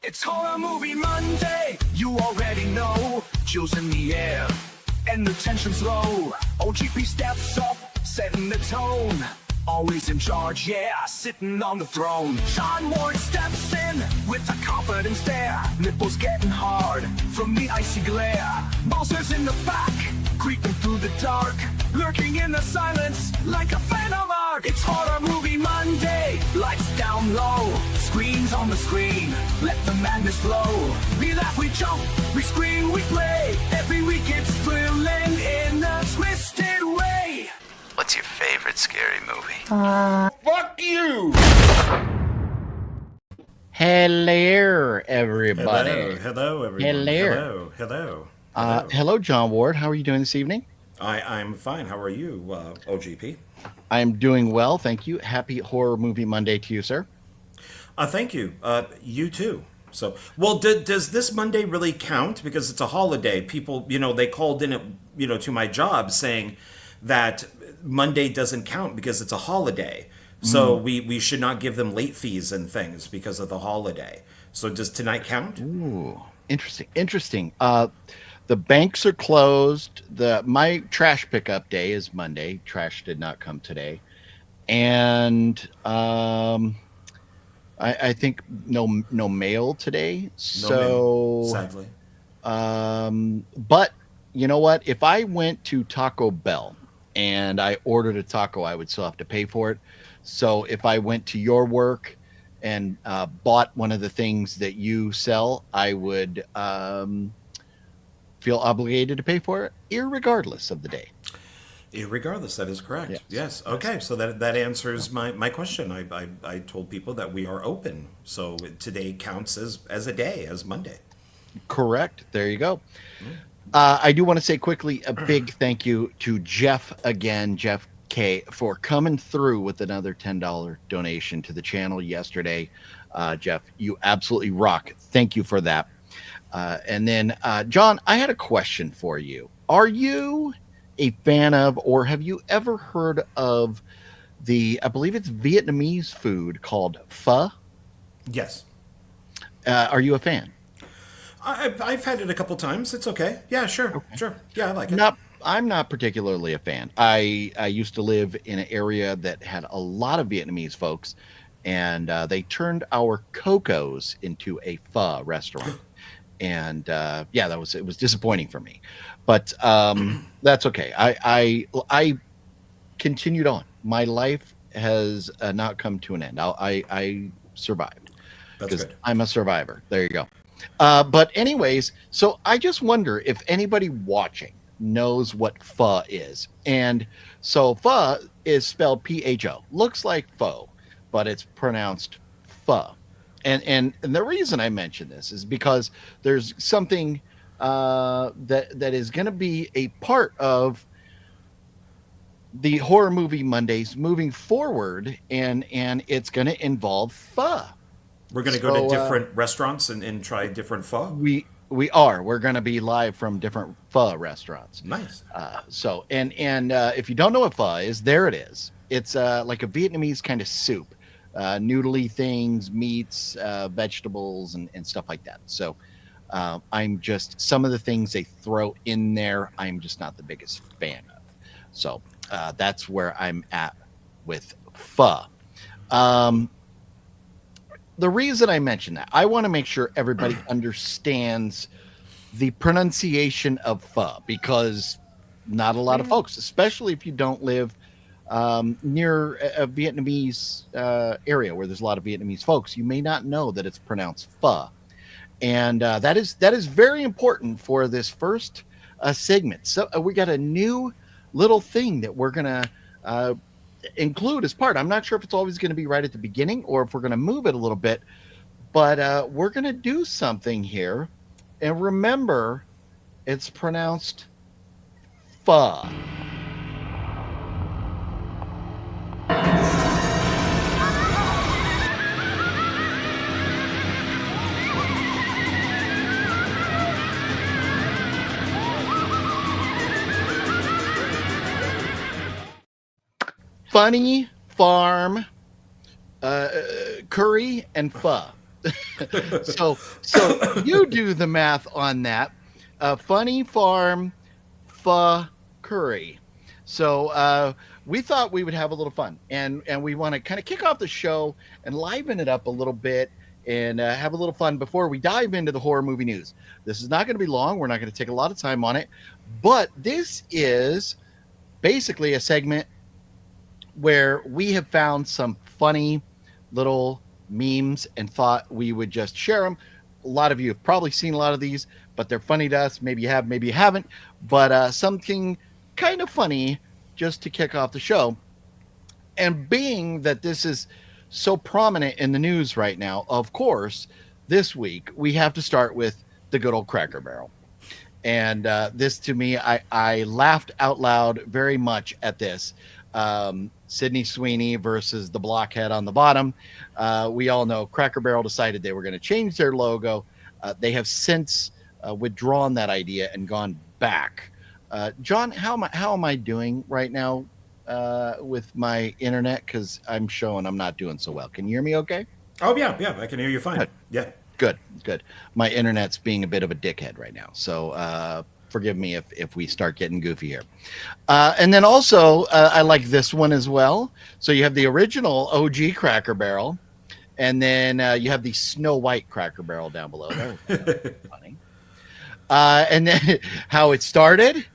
It's Horror Movie Monday, you already know. Chills in the air, and the tension's low. OGP steps up, setting the tone. Always in charge, yeah, sitting on the throne. Sean Ward steps in with a confident stare. Nipples getting hard from the icy glare. Bowser's in the back, creeping through the dark. Lurking in the silence like a phantom arc. It's Horror Movie Monday, lights down low. Screens on the screen, let the madness flow. We laugh, we jump, we scream, we play. Every week it's thrilling in a twisted way. What's your favorite scary movie? Fuck you! Hello, everybody. Hello, everyone. Hello. Hello, John Ward. How are you doing this evening? I'm fine. How are you, OGP? I'm doing well, thank you. Happy Horror Movie Monday to you, sir. Thank you. You too. So, well, does this Monday really count? Because it's a holiday. People, they called in, to my job saying that Monday doesn't count because it's a holiday. So we should not give them late fees and things because of the holiday. So does tonight count? Ooh, interesting. The banks are closed. My trash pickup day is Monday. Trash did not come today. And I think no mail today. No mail, sadly. But you know what? If I went to Taco Bell and I ordered a taco, I would still have to pay for it. So if I went to your work and bought one of the things that you sell, I would feel obligated to pay for it, irregardless of the day. Irregardless, that is correct. Yes. Okay, so that answers my question. I told people that we are open, so today counts as a day, as Monday. Correct. There you go. I do want to say quickly a big thank you to Jeff again, Jeff K, for coming through with another $10 donation to the channel yesterday. Jeff, you absolutely rock. Thank you for that. And then, John, I had a question for you. Are you a fan of, or have you ever heard of I believe it's Vietnamese food called pho? Yes. Are you a fan? I've had it a couple times. It's okay. Yeah, sure. Okay. Sure. Yeah, I like it. I'm not particularly a fan. I used to live in an area that had a lot of Vietnamese folks, and they turned our Coco's into a pho restaurant. And it was disappointing for me, but that's okay. I continued on. My life has not come to an end. I survived because I'm a survivor. There you go. But anyways, so I just wonder if anybody watching knows what pho is. And so pho is spelled P-H-O. Looks like pho, but it's pronounced pho. And the reason I mention this is because there's something that is going to be a part of the Horror Movie Mondays moving forward, and it's going to involve pho. We're going to go to different restaurants and try different pho? We are. We're going to be live from different pho restaurants. Nice. So if you don't know what pho is, there it is. It's like a Vietnamese kind of soup. Noodly things, meats, vegetables, and stuff like that. So I'm just, some of the things they throw in there, I'm just not the biggest fan of. So that's where I'm at with pho. The reason I mention that, I want to make sure everybody understands the pronunciation of pho, because not a lot of folks, especially if you don't live near a Vietnamese area where there's a lot of Vietnamese folks, you may not know that it's pronounced pho. And that is very important for this first segment. So we got a new little thing that we're going to include as part. I'm not sure if it's always going to be right at the beginning or if we're going to move it a little bit, but we're going to do something here. And remember, it's pronounced pho. Funny Farm curry and pho. So you do the math on that. Funny Farm Pho Curry. So we thought we would have a little fun, and we want to kind of kick off the show and liven it up a little bit and have a little fun before we dive into the horror movie news. This is not going to be long. We're not going to take a lot of time on it, but this is basically a segment where we have found some funny little memes and thought we would just share them. A lot of you have probably seen a lot of these, but they're funny to us. Maybe you have, maybe you haven't, but something kind of funny just to kick off the show. And being that this is so prominent in the news right now, of course, this week we have to start with the good old Cracker Barrel. And this, to me, I laughed out loud very much at this. Sydney Sweeney versus the blockhead on the bottom. We all know Cracker Barrel decided they were going to change their logo. They have since withdrawn that idea and gone back. John, how am I doing right now with my internet? Because I'm showing I'm not doing so well. Can you hear me okay? Oh, yeah, I can hear you fine. Good. Yeah. Good. My internet's being a bit of a dickhead right now. So forgive me if we start getting goofy here. And then also, I like this one as well. So you have the original OG Cracker Barrel, and then you have the Snow White Cracker Barrel down below. That's funny. And then how it started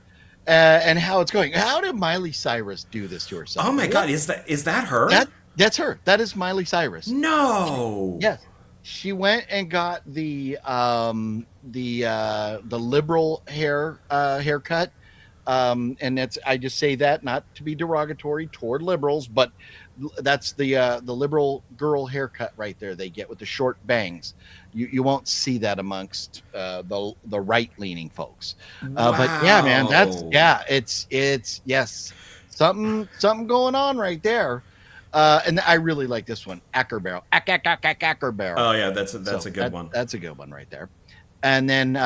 and how it's going. How did Miley Cyrus do this to herself? Oh my God, is that her? That's her. That is Miley Cyrus. No. Yes. She went and got the liberal haircut, and that's, I just say that not to be derogatory toward liberals, but that's the liberal girl haircut right there they get with the short bangs. You won't see that amongst the right leaning folks. But yeah, man, it's yes, something going on right there. And I really like this one, Acker Barrel. Acker Barrel. Oh yeah, that's a good one. That's a good one right there. And then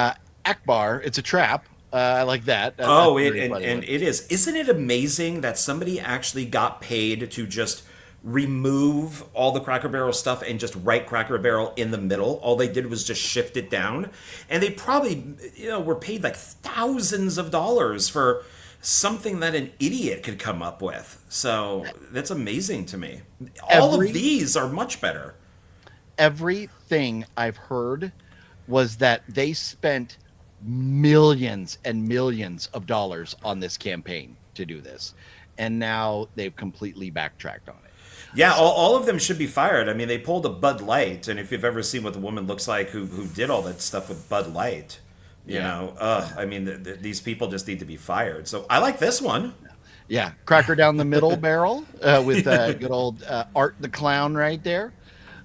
Akbar, it's a trap. I like that. It is. Isn't it amazing that somebody actually got paid to just remove all the Cracker Barrel stuff and just write Cracker Barrel in the middle? All they did was just shift it down, and they probably were paid like thousands of dollars for something that an idiot could come up with. So that's amazing to me. All of these are much better. Everything I've heard was that they spent millions and millions of dollars on this campaign to do this, and now they've completely backtracked on it. Yeah, all of them should be fired. I mean, they pulled a Bud Light, and if you've ever seen what the woman looks like who did all that stuff with Bud Light, you know, I mean, these people just need to be fired. So I like this one. Yeah, cracker down the middle barrel with good old Art the Clown right there.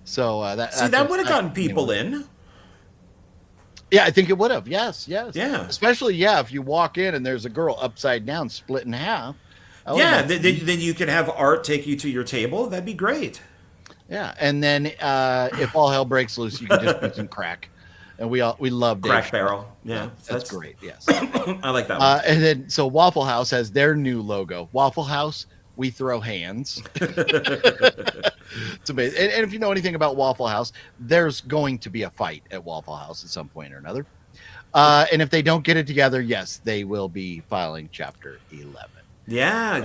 So that would have gotten people in. Yeah, I think it would have. Yes. Yeah. Especially, if you walk in and there's a girl upside down, split in half. Then you could have Art take you to your table. That'd be great. Yeah, and then if all hell breaks loose, you can just put some crack. And we love Crack Barrel. Yeah, that's great. Yes, I like that one. And then so Waffle House has their new logo. Waffle House, we throw hands. It's amazing. And if you know anything about Waffle House, there's going to be a fight at Waffle House at some point or another. And if they don't get it together, yes, they will be filing Chapter 11. Yeah.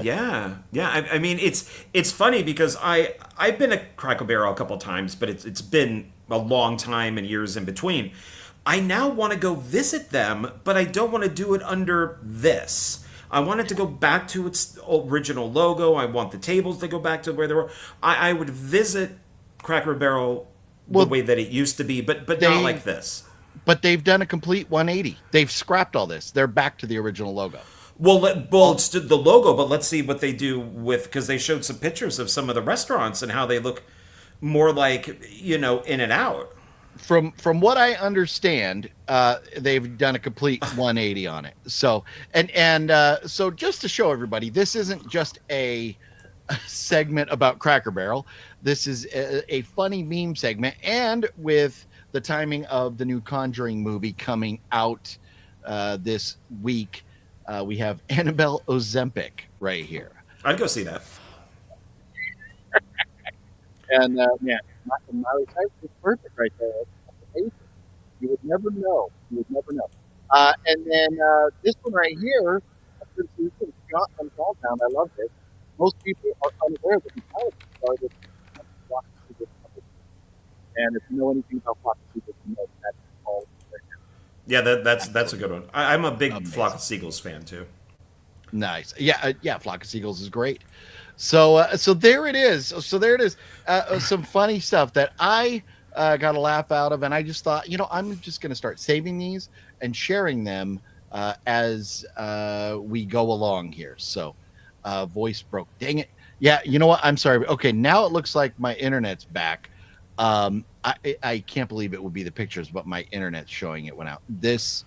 I mean, it's funny because I've been at Cracker Barrel a couple times, but it's been a long time and years in between. I now want to go visit them, but I don't want to do it under this. I want it to go back to its original logo. I want the tables to go back to where they were. I would visit Cracker Barrel the way that it used to be, but not like this. But they've done a complete 180. They've scrapped all this. They're back to the original logo. Well, it's the logo, but let's see what they do with, because they showed some pictures of some of the restaurants and how they look more like, In and Out. From what I understand, they've done a complete 180 on it. So so just to show everybody, this isn't just a segment about Cracker Barrel. This is a funny meme segment, and with the timing of the new Conjuring movie coming out this week. We have Annabelle Ozempic right here. I'd go see that. And man, Miley Cyrus is perfect right there. That's amazing. You would never know. You would never know. And then this one right here, since this is shot from Downtown, I love this. Most people are unaware that Metallica started Flock of Seagulls. And if you know anything about Flock of Seagulls, you know that's all. Yeah, that's a good one. I'm a big Amazing. Flock of Seagulls fan too. Nice. Yeah, Flock of Seagulls is great. So there it is. So there it is. Some funny stuff that I got a laugh out of, and I just thought, I'm just going to start saving these and sharing them as we go along here. So voice broke. Dang it. Yeah, you know what? I'm sorry. Okay, now it looks like my internet's back. I can't believe it would be the pictures, but my internet's showing it went out. This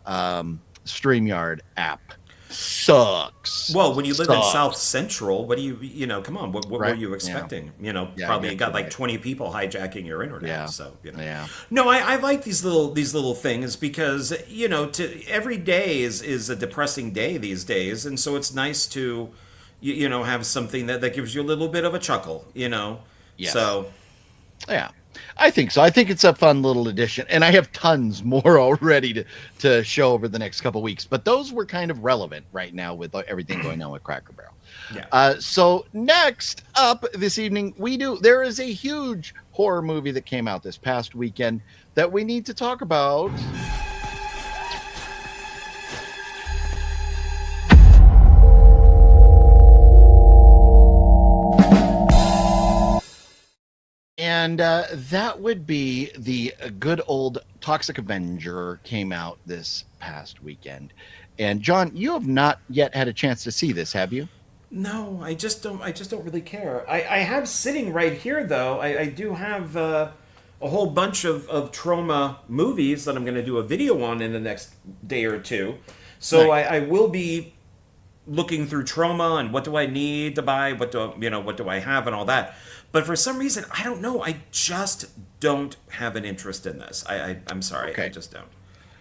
StreamYard app sucks. Well, when you live in South Central, what do come on, what were you expecting? Yeah. Probably you got like 20 people hijacking your internet. So, No, I like these little things because, every day is a depressing day these days. And so it's nice to, have something that gives you a little bit of a chuckle, Yes. So. Yeah, I think so. I think it's a fun little addition, and I have tons more already to show over the next couple weeks. But those were kind of relevant right now with everything going on with Cracker Barrel. Yeah. So next up this evening, there is a huge horror movie that came out this past weekend that we need to talk about. And that would be the good old Toxic Avenger came out this past weekend. And John, you have not yet had a chance to see this, have you? No, I just don't really care. I have sitting right here though. I do have a whole bunch of Trauma movies that I'm going to do a video on in the next day or two. So Nice. I will be looking through Trauma and what do I need to buy, what do I have and all that. But for some reason, I don't know. I just don't have an interest in this. I'm sorry. Okay. I just don't.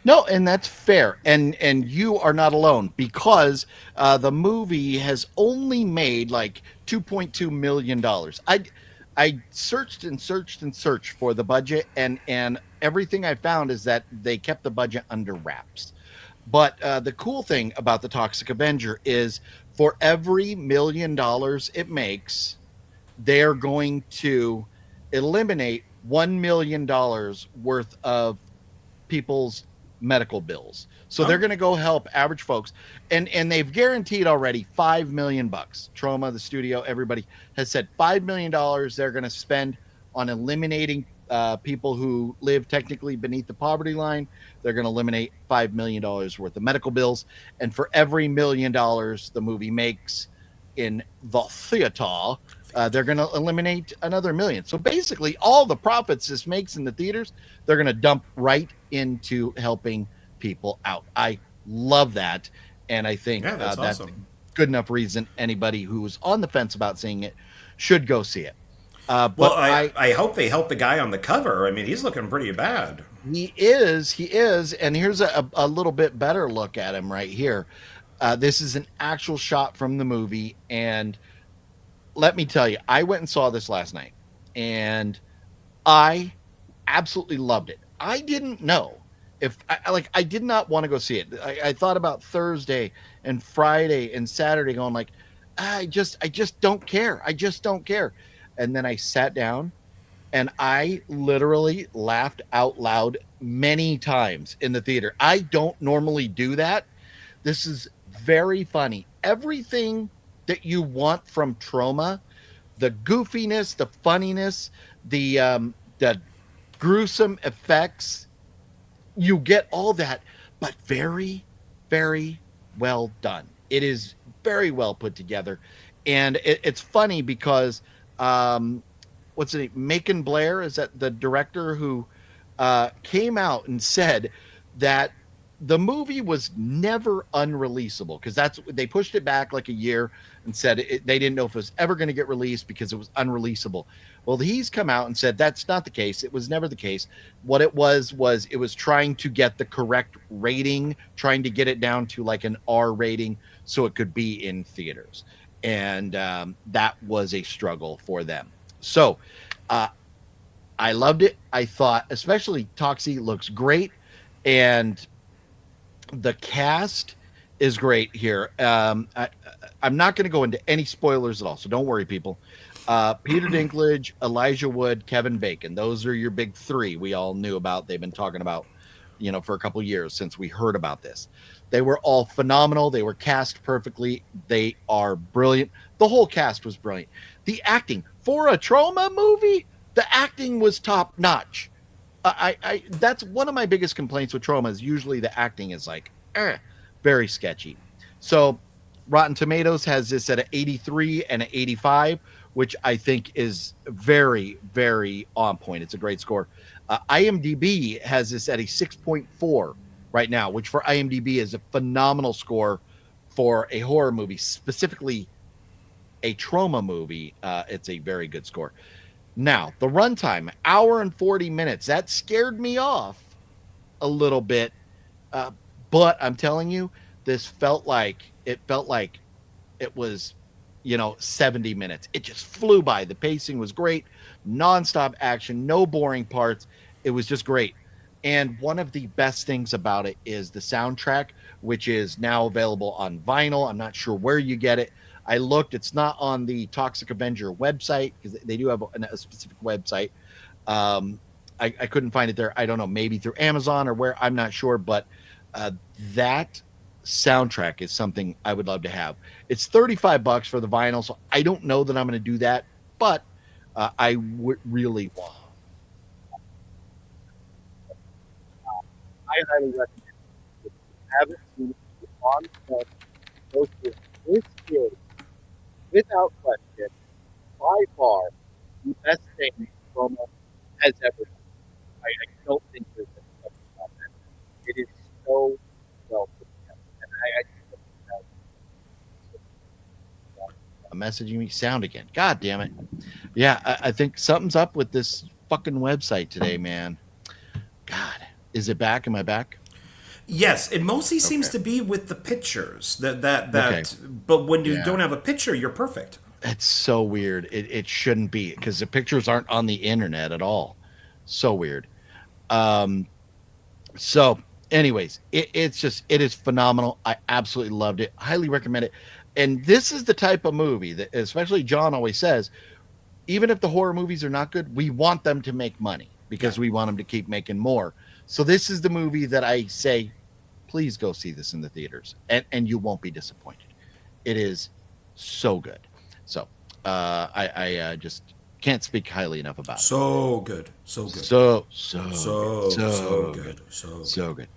No, and that's fair. And you are not alone because the movie has only made like $2.2 million. I searched and searched and searched for the budget, and everything I found is that they kept the budget under wraps. But the cool thing about the Toxic Avenger is for every $1 million it makes, they're going to eliminate $1 million worth of people's medical bills. So they're going to go help average folks. And they've guaranteed already $5 million. Trauma, the studio, everybody has said $5 million they're going to spend on eliminating people who live technically beneath the poverty line. They're going to eliminate $5 million worth of medical bills. And for every $1 million the movie makes in the theater, they're going to eliminate another $1 million. So basically, all the profits this makes in the theaters, they're going to dump right into helping people out. I love that, and I think that's awesome. Good enough reason anybody who's on the fence about seeing it should go see it. Well, I hope they help the guy on the cover. I mean, he's looking pretty bad. He is, and here's a little bit better look at him right here. This is an actual shot from the movie, and let me tell you, I went and saw this last night, and I absolutely loved it. I didn't know if I did not want to go see it. I thought about Thursday and Friday and Saturday going like, I just don't care. I just don't care. And then I sat down and I literally laughed out loud many times in the theater. I don't normally do that. This is very funny. Everything that you want from Trauma, the goofiness, the funniness, the gruesome effects, you get all that, but very, very well done. It is very well put together, and it's funny because what's the name? Macon Blair, is that the director who came out and said that the movie was never unreleasable, because they pushed it back like a year and said they didn't know if it was ever going to get released because it was unreleasable. Well, he's come out and said that's not the case. It was never the case. What it was it was trying to get the correct rating, trying to get it down to like an R rating so it could be in theaters. And that was a struggle for them. So I loved it. I thought, especially Toxie looks great, and the cast is great here. I'm not going to go into any spoilers at all, so don't worry, people. Peter Dinklage, Elijah Wood, Kevin Bacon. Those are your big three we all knew about. They've been talking about, for a couple years since we heard about this. They were all phenomenal. They were cast perfectly. They are brilliant. The whole cast was brilliant. The acting for a trauma movie, the acting was top notch. I that's one of my biggest complaints with trauma is usually the acting is like very sketchy. So Rotten Tomatoes has this at an 83 and an 85, which I think is very, very on point. It's a great score. IMDb has this at a 6.4 right now, which for IMDb is a phenomenal score for a horror movie, specifically a trauma movie. It's a very good score. Now, the runtime, hour and 40 minutes. That scared me off a little bit. But I'm telling you, this felt like it was, 70 minutes. It just flew by. The pacing was great. Nonstop action, no boring parts. It was just great. And one of the best things about it is the soundtrack, which is now available on vinyl. I'm not sure where you get it. I looked. It's not on the Toxic Avenger website because they do have a specific website. I couldn't find it there. I don't know, maybe through Amazon or where. I'm not sure. But that soundtrack is something I would love to have. It's $35 for the vinyl, so I don't know that I'm going to do that, but I would really want. I highly recommend it. If you haven't seen it on film, go to it. This is, without question, by far the best thing Roma has ever done. I don't think there's any question about that. It is so well put together. And I messaging me sound again. God damn it. Yeah, I think something's up with this fucking website today, man. God. Is it back? Am I back? Yes, it mostly seems to be with the pictures. Okay. But when you don't have a picture, you're perfect. It's so weird. It shouldn't be because the pictures aren't on the internet at all. So weird. So anyways, it is phenomenal. I absolutely loved it. Highly recommend it. And this is the type of movie that, especially John always says, even if the horror movies are not good, we want them to make money because we want them to keep making more. So this is the movie that I say, please go see this in the theaters, and you won't be disappointed. It is so good. So I just can't speak highly enough about it. So good. So good. So good.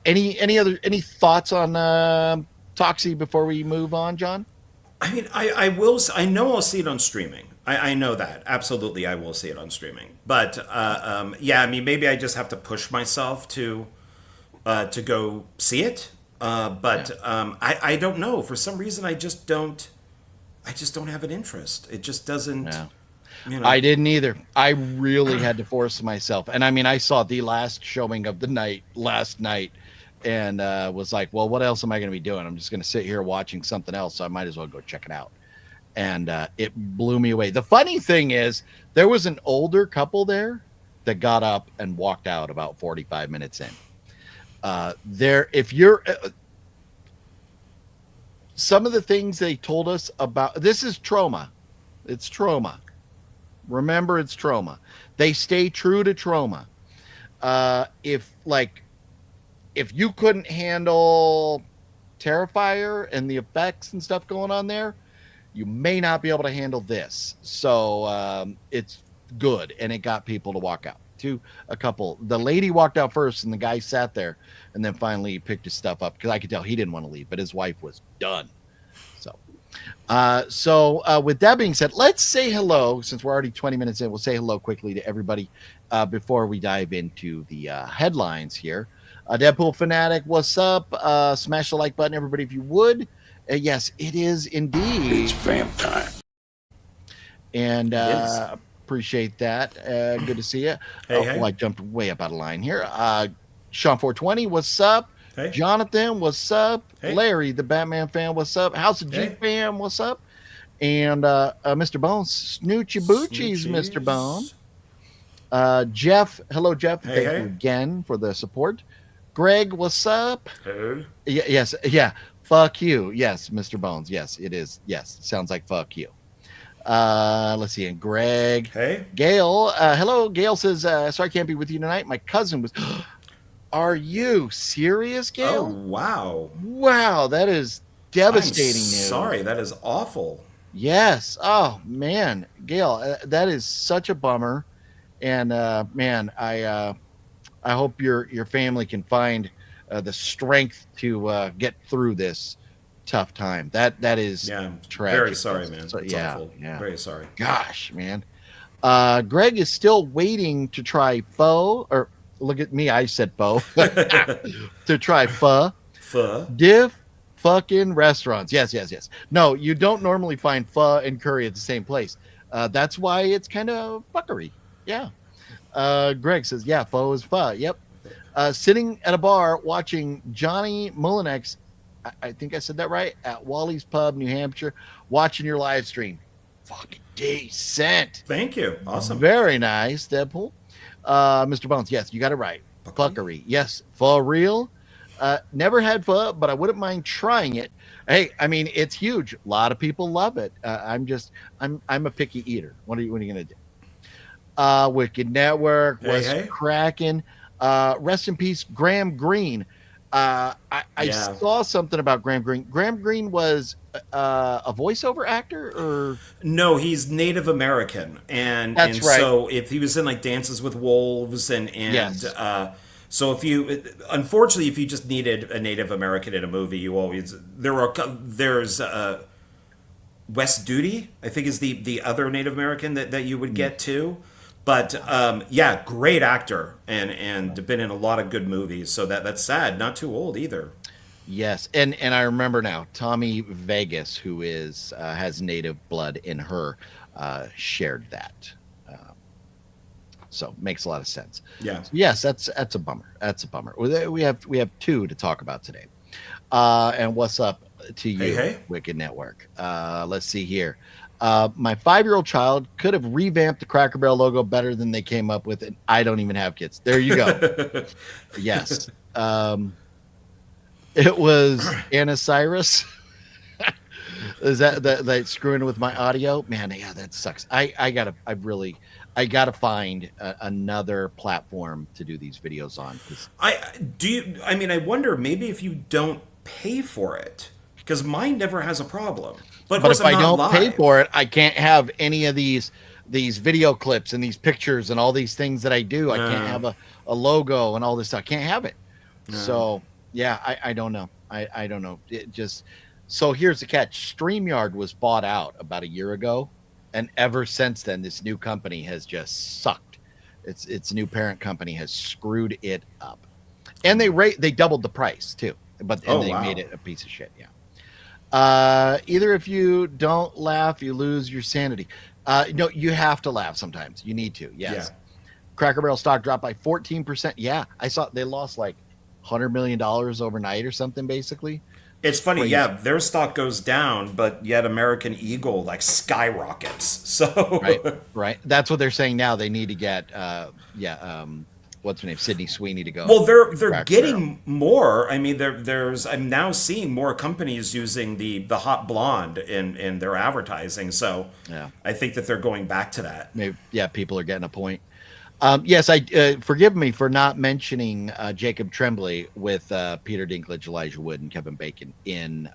Any thoughts on Toxie before we move on, John? I mean, I will. I know I'll see it on streaming. I know that. Absolutely, I will see it on streaming. But yeah, I mean, maybe I just have to push myself to go see it. I don't know. For some reason, I just don't have an interest. It just doesn't. Yeah. I didn't either. I really had to force myself. And I mean, I saw the last showing of the night last night and was like, well, what else am I going to be doing? I'm just going to sit here watching something else. So I might as well go check it out. And it blew me away. The funny thing is there was an older couple there that got up and walked out about 45 minutes in. If you're some of the things they told us about, this is trauma. It's trauma. Remember, it's trauma. They stay true to trauma. If you couldn't handle Terrifier and the effects and stuff going on there, you may not be able to handle this. So it's good, and it got people to walk out. A couple. The lady walked out first, and the guy sat there, and then finally he picked his stuff up because I could tell he didn't want to leave, but his wife was done. So with that being said, let's say hello. Since we're already 20 minutes in, we'll say hello quickly to everybody before we dive into the headlines here. Deadpool Fanatic, what's up? Smash the like button, everybody, if you would. Yes, it is indeed. It's vamp time. And appreciate that. Good to see you. Hey. I jumped way up out of line here. Sean 420, what's up? Hey. Jonathan, what's up? Hey. Larry, the Batman fan, what's up? House of G fan, what's up? And Mr. Bone, Snoochie Boochies, Mr. Bone. Snoochies. Jeff, hello, Jeff. Hey, Thank you hey. again for the support. Greg, what's up? Hey. Yes, yeah. Fuck you. Yes, Mr. Bones. Yes, it is. Yes, sounds like fuck you. Let's see. And Greg. Hey. Gail. Hello. Gail says, sorry I can't be with you tonight. My cousin was. Are you serious, Oh, Gail? wow. Wow, that is devastating I'm news. sorry, that is awful. Yes. Oh man, Gail, that is such a bummer. And man, I hope your family can find the strength to get through this tough time. That is tragic. Very sorry, man. So, It's yeah, awful. yeah. Very sorry. Gosh, man. Greg is still waiting to try pho, or look at me, I said pho. To try pho. Pho. Diff fucking restaurants. Yes. No, you don't normally find pho and curry at the same place. That's why it's kind of fuckery. Yeah. Greg says, yeah, pho is pho. Yep. Sitting at a bar watching Johnny Mullinex, I think I said that right, at Wally's Pub, New Hampshire, watching your live stream. Fucking decent. Thank you. Awesome. Very nice, Deadpool. Mr. Bones, yes, you got it right. Fuckery. Yes, for real. Never had pho, but I wouldn't mind trying it. Hey, I mean, it's huge. A lot of people love it. I'm a picky eater. What are you gonna do? Wicked Network was cracking. Rest in peace, Graham Greene. I saw something about Graham Greene. Graham Greene was a voiceover actor, or no, he's Native American, and that's right. So if he was in like Dances with Wolves, and yes. So if you, unfortunately, if you just needed a Native American in a movie, you always there's Wes Duty, I think, is the other Native American that you would get to. But yeah, great actor and been in a lot of good movies. So that's sad. Not too old either. Yes, and I remember now, Tommy Vegas, who is has native blood in her, shared that. So makes a lot of sense. Yeah. So yes, that's a bummer. That's a bummer. We have two to talk about today. And what's up to you, hey. Wicked Network? Let's see here. My 5-year-old child could have revamped the Cracker Barrel logo better than they came up with it. I don't even have kids. There you go. Yes. It was Anna Cyrus. Is that screwing with my audio? Man, yeah, that sucks. I gotta find another platform to do these videos on. I wonder maybe if you don't pay for it, because mine never has a problem. But if I don't pay for it, I can't have any of these video clips and these pictures and all these things that I do. I can't have a logo and all this stuff. I can't have it. So yeah, I don't know. I don't know. It just, so here's the catch. StreamYard was bought out about a year ago, and ever since then, this new company has just sucked. Its new parent company has screwed it up, and they doubled the price too. But they made it a piece of shit. Yeah. Either if you don't laugh, you lose your sanity. No, you have to laugh sometimes. You need to. Yes. Yeah. Cracker Barrel stock dropped by 14%. Yeah, I saw they lost like $100 million overnight or something. Basically, it's funny. Crazy. Yeah, their stock goes down, but yet American Eagle like skyrockets. So right. That's what they're saying now. They need to get what's her name, Sydney Sweeney, to go. Well, they're getting more. I mean, I'm now seeing more companies using the hot blonde in their advertising. So yeah, I think that they're going back to that. Maybe, yeah, people are getting a point. Yes, I forgive me for not mentioning Jacob Tremblay with Peter Dinklage, Elijah Wood, and Kevin Bacon in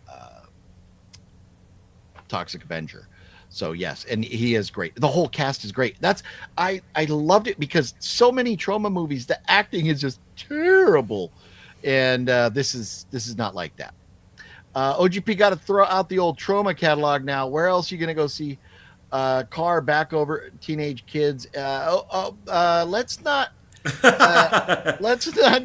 Toxic Avenger. So yes, and he is great. The whole cast is great. I loved it because so many trauma movies, the acting is just terrible, and this is not like that. OGP got to throw out the old trauma catalog now. Where else are you gonna go see? Car back over teenage kids. Let's not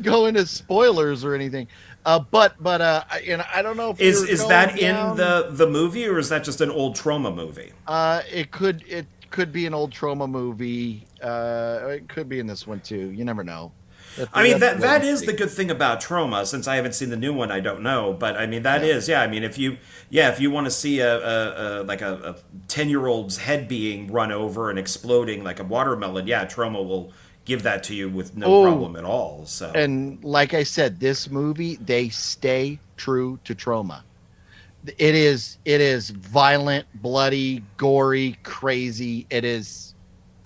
go into spoilers or anything. But I don't know if is that in the movie, or is that just an old trauma movie? It could be an old trauma movie. It could be in this one too. You never know. I mean, that is the good thing about Trauma. Since I haven't seen the new one, I don't know. But I mean, that is, yeah. I mean, if you want to see a 10-year-old's head being run over and exploding like a watermelon, yeah, Trauma will give that to you with no problem at all. So, and like I said, this movie, they stay true to Trauma. It is violent, bloody, gory, crazy. It's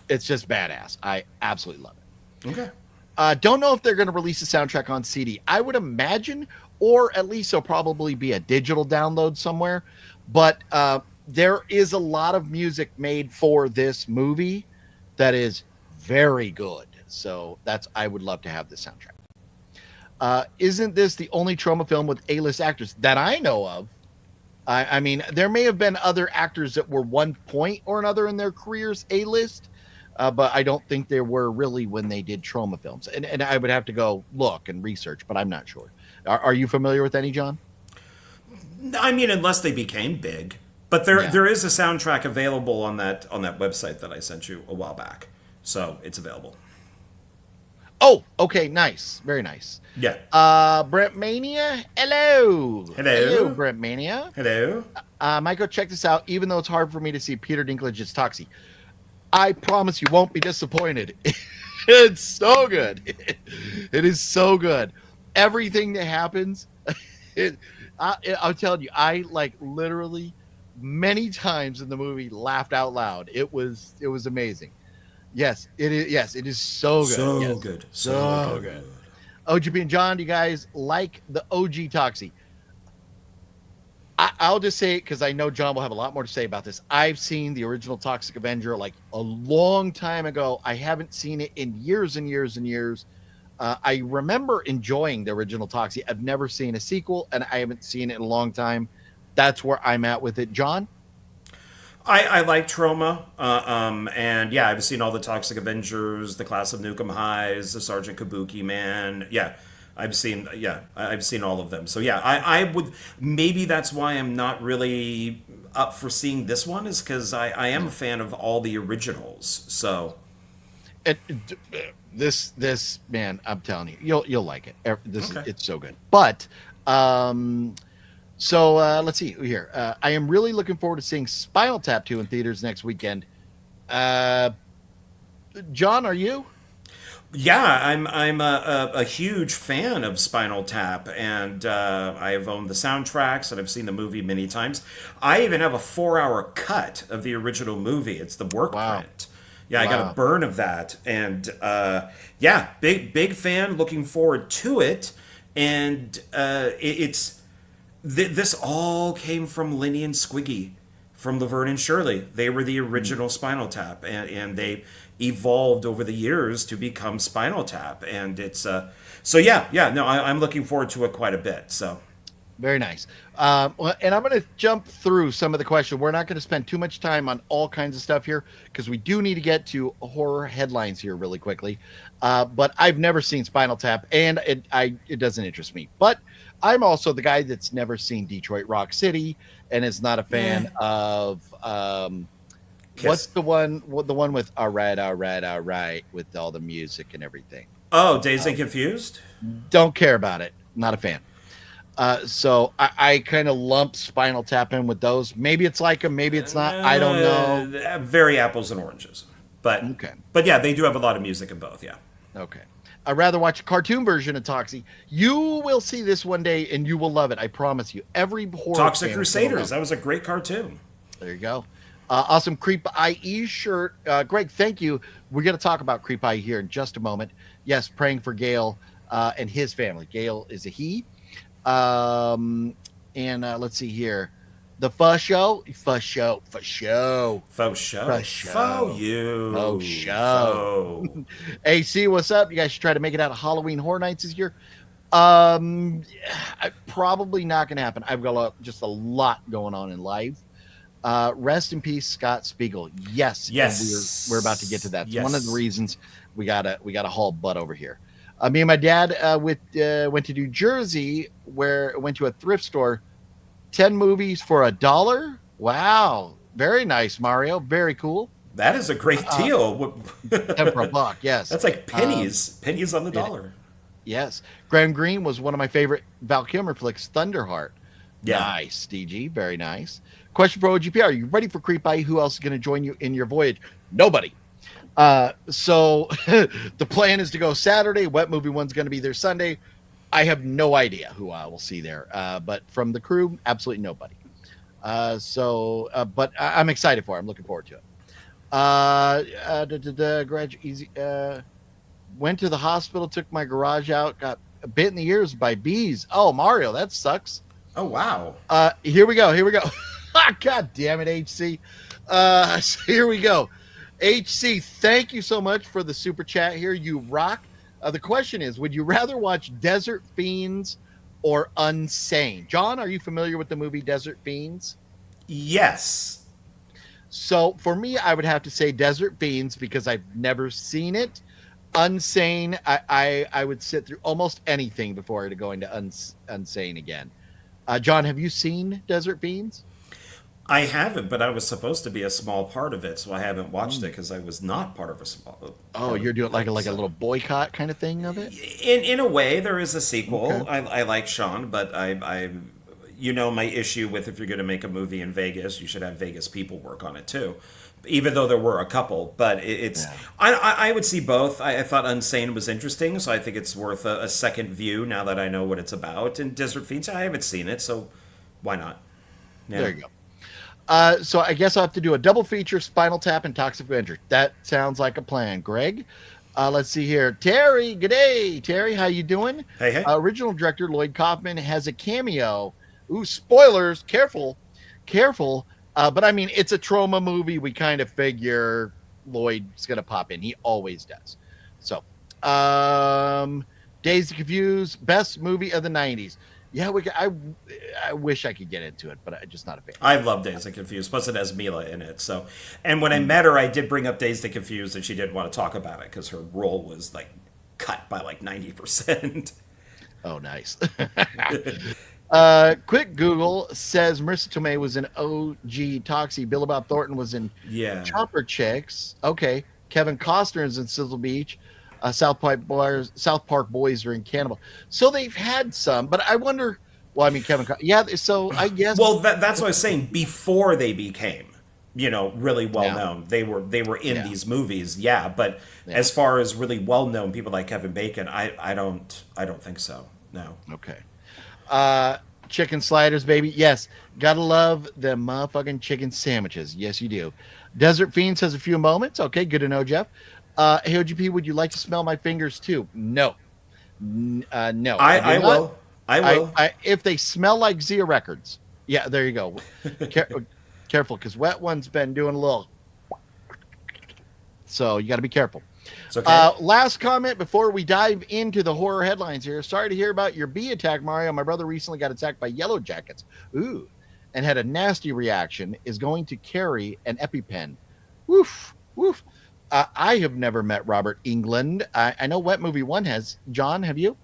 just badass. I absolutely love it. Okay. Don't know if they're going to release a soundtrack on CD. I would imagine, or at least there'll probably be a digital download somewhere. But there is a lot of music made for this movie that is very good. So I would love to have this soundtrack. Isn't this the only Trauma film with A-list actors that I know of? I mean, there may have been other actors that were one point or another in their careers A-list, but I don't think there were really when they did Trauma films. And I would have to go look and research, but I'm not sure. Are you familiar with any, John? I mean, unless they became big. But there is a soundtrack available on that website that I sent you a while back. So it's available. Oh, okay, nice. Very nice. Yeah. Brent Mania, hello. Hello, Brent Mania. Hello. Michael, check this out. Even though it's hard for me to see Peter Dinklage's Toxic, I promise you won't be disappointed. It's so good. It is so good. Everything that happens, I'm telling you, I like literally many times in the movie laughed out loud. It was amazing. Yes, it is. Yes, it is so good. So yes. good. So good. OGP and John, do you guys like the OG Toxic? I'll just say it because I know John will have a lot more to say about this. I've seen the original Toxic Avenger like a long time ago. I haven't seen it in years and years and years. I remember enjoying the original Toxic. I've never seen a sequel, and I haven't seen it in a long time. That's where I'm at with it. John? I like Trauma, and yeah, I've seen all the Toxic Avengers, the Class of Nukem Highs, the Sergeant Kabuki Man. Yeah, I've seen all of them. So yeah, I would, maybe that's why I'm not really up for seeing this one, is because I am a fan of all the originals. So this man, I'm telling you, you'll like it. It's so good. But so let's see here. I am really looking forward to seeing Spinal Tap 2 in theaters next weekend. John, are you? Yeah, I'm a huge fan of Spinal Tap, and I've owned the soundtracks, and I've seen the movie many times. I even have a 4-hour cut of the original movie. It's the work print. Yeah, I got a burn of that, and yeah, big fan. Looking forward to it, and this all came from Lenny and Squiggy from Laverne and Shirley. They were the original Spinal Tap, and they evolved over the years to become Spinal Tap. And it's so yeah. No, I'm looking forward to it quite a bit. So very nice. And I'm going to jump through some of the questions. We're not going to spend too much time on all kinds of stuff here because we do need to get to horror headlines here really quickly. But I've never seen Spinal Tap, and it doesn't interest me. But I'm also the guy that's never seen Detroit Rock City and is not a fan of what's the one with all right with all the music and everything. Oh, Dazed and Confused? Don't care about it. Not a fan. So I kind of lump Spinal Tap in with those. Maybe it's like them, maybe it's not. I don't know. Very apples and oranges. But okay. But yeah, they do have a lot of music in both, yeah. Okay. I'd rather watch a cartoon version of Toxic. You will see this one day, and you will love it. I promise you. Every horror Toxic Crusaders. That was a great cartoon. There you go. Awesome Creep I.E shirt. Greg, thank you. We're going to talk about Creep I.E here in just a moment. Yes, praying for Gail and his family. Gail is a he. And let's see here. The Pho Show. Pho Show. Pho Show. Pho Show. Pho Show. Pho you. Pho Show. AC, what's up? You guys should try to make it out of Halloween Horror Nights this year. Probably not going to happen. I've got just a lot going on in life. Rest in peace, Scott Spiegel. Yes. We're about to get to that. It's one of the reasons we gotta haul butt over here. Me and my dad went to New Jersey, where went to a thrift store. 10 movies for $1. Wow, very nice, Mario. Very cool. That is a great deal. 10 for a buck, yes. That's like pennies on the dollar. Yes. Graham Greene was one of my favorite Val Kilmer flicks, Thunderheart. Yeah. Nice, DG. Very nice. Question for OGP. Are you ready for Creep I.E? Who else is going to join you in your voyage? Nobody. So the plan is to go Saturday. Wet Movie One's going to be there Sunday. I have no idea who I will see there. But from the crew, absolutely nobody. But I'm excited for it. I'm looking forward to it. Went to the hospital, took my garage out, got bit in the ears by bees. Oh, Mario, that sucks. Oh, wow. Here we go. God damn it, HC. So here we go. HC, thank you so much for the super chat here. You rock. The question is, would you rather watch Desert Fiends or Unsane? John, are you familiar with the movie Desert Fiends? Yes. So for me, I would have to say Desert Fiends because I've never seen it. Unsane, I would sit through almost anything before I go into Unsane again. John, have you seen Desert Fiends? I haven't, but I was supposed to be a small part of it, so I haven't watched it because I was not part of a small. Oh, you're doing like a little boycott kind of thing of it. In a way, there is a sequel. Okay. I like Sean, but I my issue with if you're going to make a movie in Vegas, you should have Vegas people work on it too. Even though there were a couple, but I would see both. I thought Unsane was interesting, so I think it's worth a second view now that I know what it's about. And Desert Fiends, I haven't seen it, so why not? Yeah. There you go. So I guess I'll have to do a double feature, Spinal Tap and Toxic Avenger. That sounds like a plan. Greg, let's see here. Terry, good day. Terry, how you doing? Hey. Original director Lloyd Kaufman has a cameo. Ooh, spoilers. Careful. But I mean, it's a trauma movie. We kind of figure Lloyd's going to pop in. He always does. So, Dazed and Confused, best movie of the 90s. Yeah, I wish I could get into it, but I'm just not a fan. I love Dazed and Confused. Plus, it has Mila in it. So, and when I met her, I did bring up Dazed and Confused, and she didn't want to talk about it because her role was like cut by like 90%. Oh, nice. Quick Google says Marissa Tomei was in OG Toxie. Bill Bob Thornton was in Chopper Chicks. Okay, Kevin Costner is in Sizzle Beach. South Park Boys are in Cannibal. So they've had some, but I wonder. Well, I mean, so I guess. Well, that's what I was saying. Before they became, really well known, they were in these movies. Yeah, but as far as really well known people like Kevin Bacon, I don't think so. No. Okay. Chicken sliders, baby. Yes, gotta love the motherfucking chicken sandwiches. Yes, you do. Desert Fiends has a few moments. Okay, good to know, Jeff. Hey, OGP, would you like to smell my fingers too? No. No. I will. If they smell like Zia Records. Yeah, there you go. Careful, because Wet One's been doing a little. So you got to be careful. It's okay. Last comment before we dive into the horror headlines here. Sorry to hear about your bee attack, Mario. My brother recently got attacked by yellow jackets. Ooh. And had a nasty reaction. Is going to carry an EpiPen. Woof. I have never met Robert England. I know Wet Movie One has. John, have you?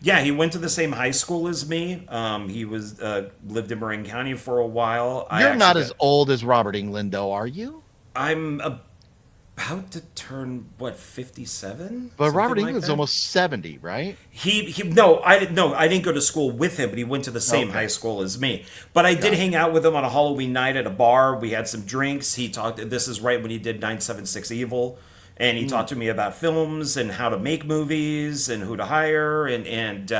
Yeah, he went to the same high school as me. He was lived in Marin County for a while. You're not as old as Robert England, though, are you? I'm about to turn 57. But Robert England's almost 70, right? I didn't go to school with him, but he went to the same high school as me. But I did hang out with him on a Halloween night at a bar. We had some drinks. He talked. This is right when he did 976 Evil, and he talked to me about films and how to make movies and who to hire, and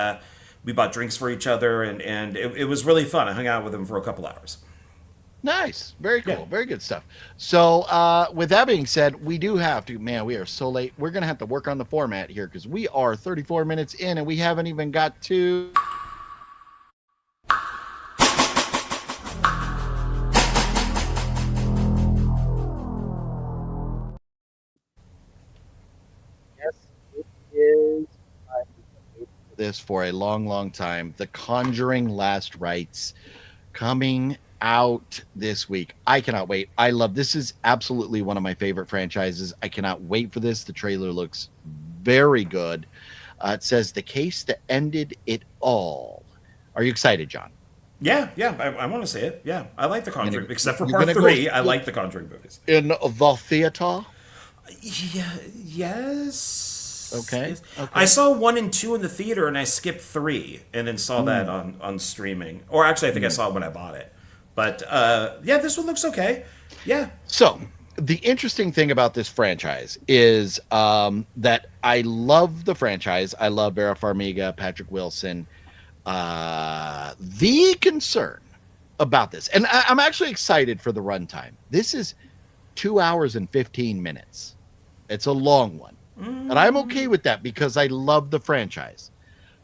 we bought drinks for each other, and it was really fun. I hung out with him for a couple hours. Nice. Very cool. Yeah. Very good stuff. So with that being said, we do have to, man, we are so late. We're going to have to work on the format here because we are 34 minutes in and we haven't even got to. Yes, it is. I've been waiting for this for a long time. The Conjuring Last Rites coming out this week. I cannot wait. I love this. Is absolutely one of my favorite franchises. I cannot wait for this. The trailer looks very good. It says the case that ended it all. Are you excited, John? Yeah, yeah, I want to see it. Yeah, I like The Conjuring, except for You're part gonna go 3. I like the Conjuring movies. in the theater. Yeah, yes. Okay. Yes. Okay. I saw 1 and 2 in the theater, and I skipped 3, and then saw that on streaming. Or actually, I think I saw it when I bought it. But yeah, this one looks okay. Yeah. So the interesting thing about this franchise is that I love the franchise. I love Vera Farmiga, Patrick Wilson. The concern about this, and I'm actually excited for the runtime. This is 2 hours and 15 minutes. It's a long one. And I'm okay with that because I love the franchise.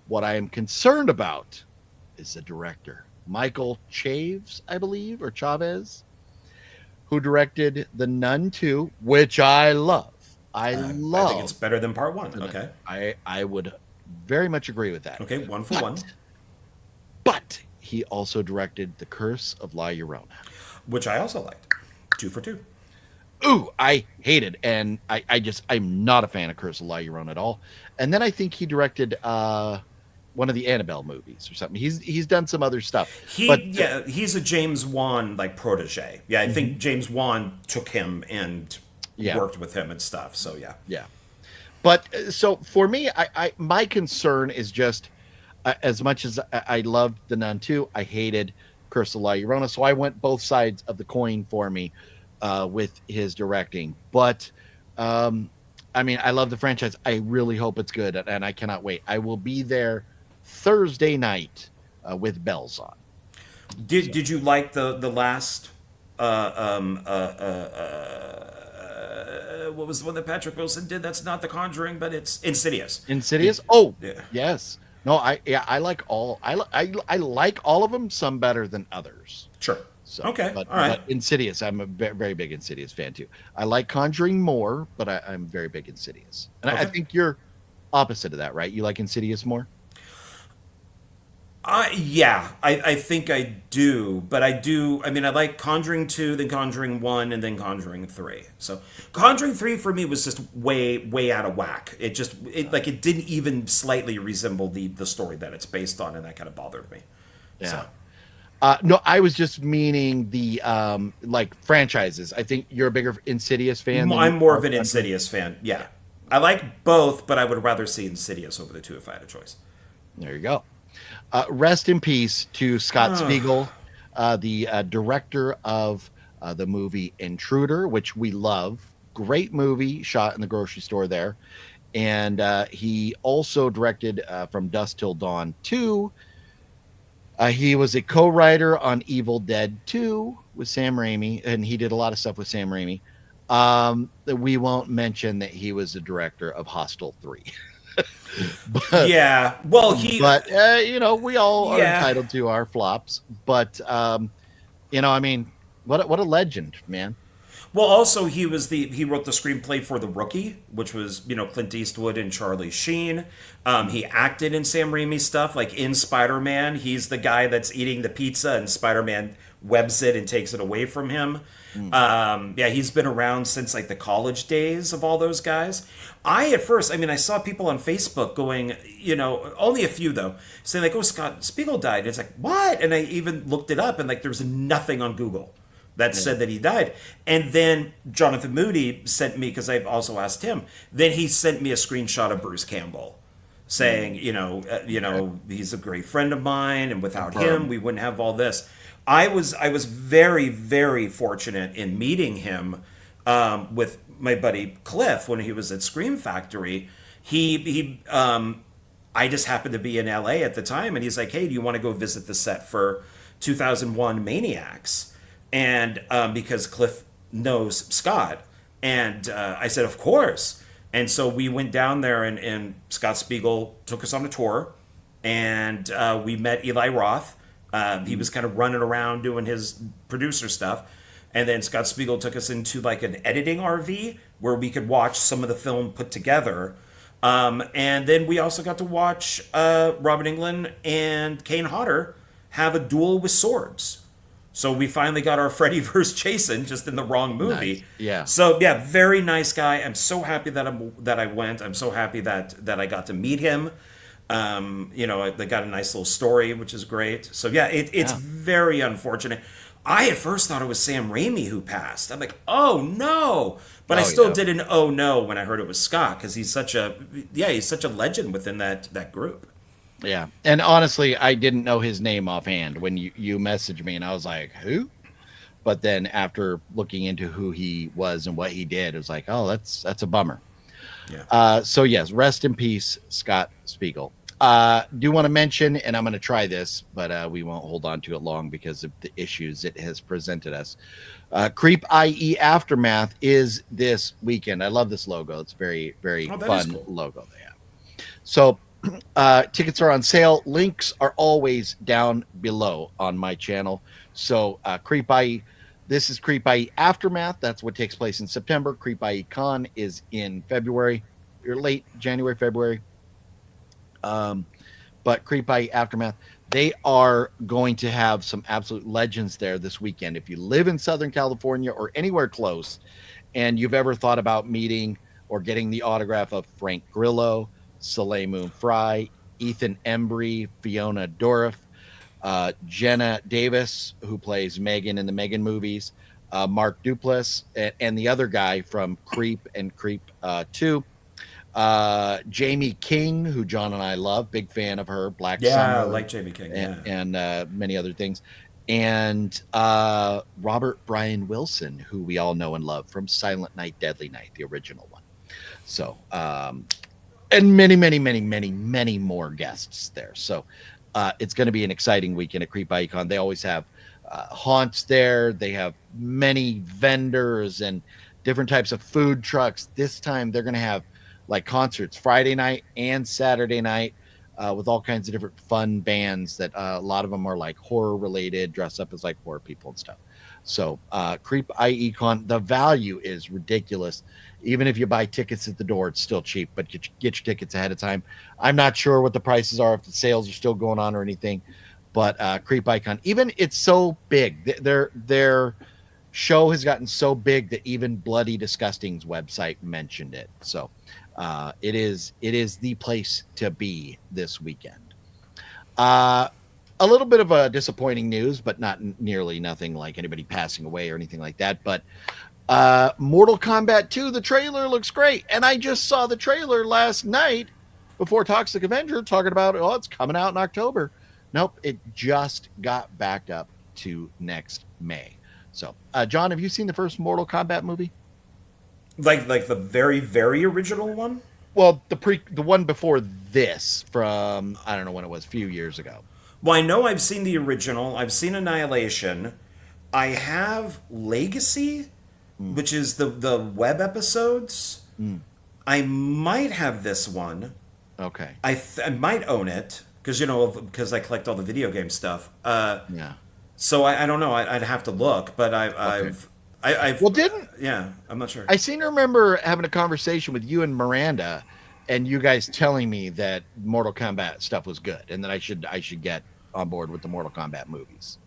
What I am concerned about is the director, Michael Chaves, I believe, or Chavez, who directed The Nun 2, which I love. I think it's better than part 1. Okay. I would very much agree with that. Okay, 1 for 1. But he also directed The Curse of La Llorona, Which I also liked. 2 for 2. Ooh, I hated, and I'm not a fan of Curse of La Llorona at all. And then I think he directed one of the Annabelle movies or something. He's done some other stuff. He's a James Wan protege. Yeah, I think James Wan took him and worked with him and stuff. So yeah. Yeah. But so for me, I my concern is just as much as I loved The Nun 2, I hated Curse of La Llorona. So I went both sides of the coin for me. With his directing, but I mean, I love the franchise. I really hope it's good, and I cannot wait. I will be there Thursday night with bells on. Did you like the last? What was the one that Patrick Wilson did? That's not The Conjuring, but it's Insidious. Insidious. Yes. No, I like all. I like all of them. Some better than others. Sure. So, okay, but, all right. But Insidious, I'm a very big Insidious fan too. I like Conjuring more, but I'm very big Insidious. And I think you're opposite of that, right? You like Insidious more? Yeah, I think I do, but I mean, I like Conjuring 2, then Conjuring 1, and then Conjuring 3. So Conjuring 3 for me was just way out of whack. It didn't even slightly resemble the story that it's based on, and that kind of bothered me. Yeah. So. No, I was just meaning the like franchises. I think you're a bigger Insidious fan. I'm more of an Insidious fan. Yeah, I like both, but I would rather see Insidious over the 2 if I had a choice. There you go. Rest in peace to Scott Spiegel, the director of the movie Intruder, which we love. Great movie, shot in the grocery store there, and he also directed From Dusk Till Dawn 2. He was a co-writer on Evil Dead 2 with Sam Raimi, and he did a lot of stuff with Sam Raimi. We won't mention that he was the director of Hostel 3. Yeah, well, we all are entitled to our flops. But, I mean, what a legend, man. Well, also he wrote the screenplay for The Rookie, which was Clint Eastwood and Charlie Sheen. He acted in Sam Raimi stuff, like in Spider-Man. He's the guy that's eating the pizza, and Spider-Man webs it and takes it away from him. He's been around since like the college days of all those guys. I saw people on Facebook going, only a few though, saying like, "Oh, Scott Spiegel died." And it's like, what? And I even looked it up, and like, there was nothing on Google that said that he died. And then Jonathan Moody sent me, because I've also asked him, then he sent me a screenshot of Bruce Campbell saying, he's a great friend of mine, and without him, we wouldn't have all this. I was very, very fortunate in meeting him with my buddy Cliff when he was at Scream Factory. I just happened to be in LA at the time, and he's like, "Hey, do you want to go visit the set for 2001 Maniacs?" And because Cliff knows Scott, and I said, "Of course." And so we went down there, and Scott Spiegel took us on a tour, and we met Eli Roth. He was kind of running around doing his producer stuff, and then Scott Spiegel took us into like an editing RV where we could watch some of the film put together. And then we also got to watch Robert Englund and Kane Hodder have a duel with swords. So we finally got our Freddy vs. Jason, just in the wrong movie. Nice. Yeah. So yeah, very nice guy. I'm so happy that I went. I'm so happy that I got to meet him. They got a nice little story, which is great. So yeah, it's very unfortunate. I at first thought it was Sam Raimi who passed. I'm like, oh no, but I still did an oh no when I heard it was Scott, because he's such a legend within that group. Yeah, and honestly, I didn't know his name offhand when you messaged me, and I was like, who? But then after looking into who he was and what he did, it was like, oh, that's a bummer. Yeah. So yes, rest in peace, Scott Spiegel. Do want to mention, and I'm going to try this, but we won't hold on to it long because of the issues it has presented us. Creep I.E. Aftermath is this weekend. I love this logo. It's very, very fun logo they have. So tickets are on sale. Links are always down below on my channel. So Creep I.E. This is Creep I.E. Aftermath. That's what takes place in September. Creep I.E. Con is in February, or late January, February. But Creep I.E. Aftermath, they are going to have some absolute legends there this weekend. If you live in Southern California or anywhere close, and you've ever thought about meeting or getting the autograph of Frank Grillo, Soleil Moon Frye, Ethan Embry, Fiona Dourif, Jenna Davis, who plays Megan in the Megan movies, Mark Duplass, and the other guy from Creep and Creep 2, Jamie King, who John and I love, big fan of her, Black Summer. Yeah, I like Jamie King. And many other things. And Robert Brian Wilson, who we all know and love from Silent Night, Deadly Night, the original one. So, and many, many, many, many, many more guests there. So it's going to be an exciting weekend at Creep I.E. Con. They always have haunts there. They have many vendors and different types of food trucks. This time they're going to have like concerts Friday night and Saturday night with all kinds of different fun bands that a lot of them are like horror related, dress up as like horror people and stuff. So Creep I.E. Con, the value is ridiculous. Even if you buy tickets at the door, it's still cheap, but get your tickets ahead of time. I'm not sure what the prices are, if the sales are still going on or anything, but Creep I.E. Con, even it's so big, their show has gotten so big that even Bloody Disgusting's website mentioned it. So it is the place to be this weekend. A little bit of a disappointing news, but not nearly nothing like anybody passing away or anything like that. But Mortal Kombat 2, the trailer looks great. And I just saw the trailer last night before Toxic Avenger talking about, oh, it's coming out in October. Nope, it just got backed up to next May. So, John, have you seen the first Mortal Kombat movie? Like the very, very original one? Well, the one before this from, I don't know when it was, a few years ago. Well, I know I've seen the original. I've seen Annihilation. I have Legacy, which is the web episodes. I might have this one. Okay. I might own it because I collect all the video game stuff. Yeah. So I don't know. I'd have to look, but I've I'm not sure. I seem to remember having a conversation with you and Miranda, and you guys telling me that Mortal Kombat stuff was good, and that I should get on board with the Mortal Kombat movies.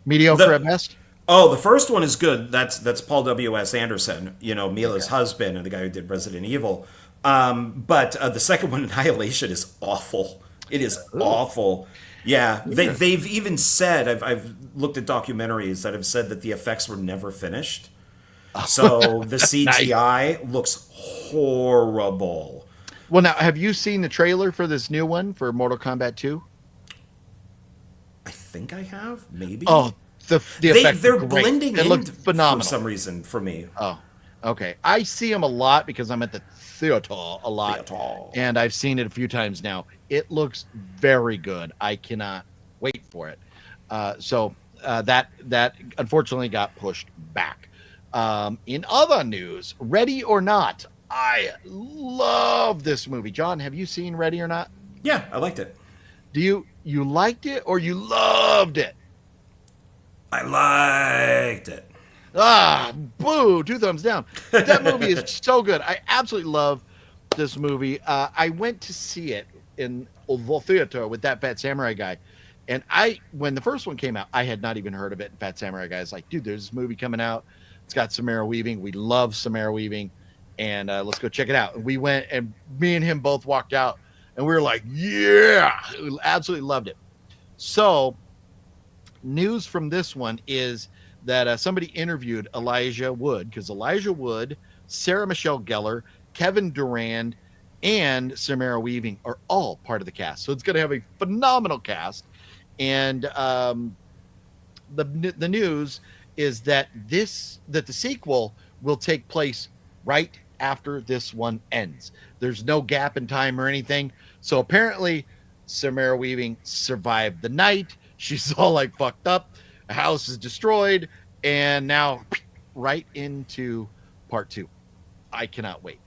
Mediocre at best. Oh, the first one is good. That's Paul W.S. Anderson, Mila's husband and the guy who did Resident Evil. But the second one, Annihilation, is awful. It is awful. Yeah, they've even said, I've looked at documentaries that have said that the effects were never finished. So the CGI looks horrible. Well, now, have you seen the trailer for this new one for Mortal Kombat 2? I think I have, maybe. Oh, the effects they're are great. blending It in looks phenomenal for some reason for me. Oh, okay. I see them a lot because I'm at the theater a lot, and I've seen it a few times now. It looks very good. I cannot wait for it. So that unfortunately got pushed back. In other news, Ready or Not, I love this movie. John, have you seen Ready or Not? Yeah, I liked it. Do you liked it or you loved it? I liked it. Ah, boo, 2 thumbs down. That movie is so good. I absolutely love this movie. I went to see it in the theater with that Phat Samurai guy. And when the first one came out, I had not even heard of it. And Phat Samurai guy is like, dude, there's this movie coming out. It's got Samara Weaving. We love Samara Weaving. And let's go check it out. And we went, and me and him both walked out. And we were like, yeah, we absolutely loved it. So news from this one is that somebody interviewed Elijah Wood, because Elijah Wood, Sarah Michelle Gellar, Kevin Durand, and Samara Weaving are all part of the cast. So it's going to have a phenomenal cast. And the news is that the sequel will take place right after this one ends. There's no gap in time or anything. So apparently Samara Weaving survived the night. She's all like fucked up. The house is destroyed. And now right into part 2. I cannot wait.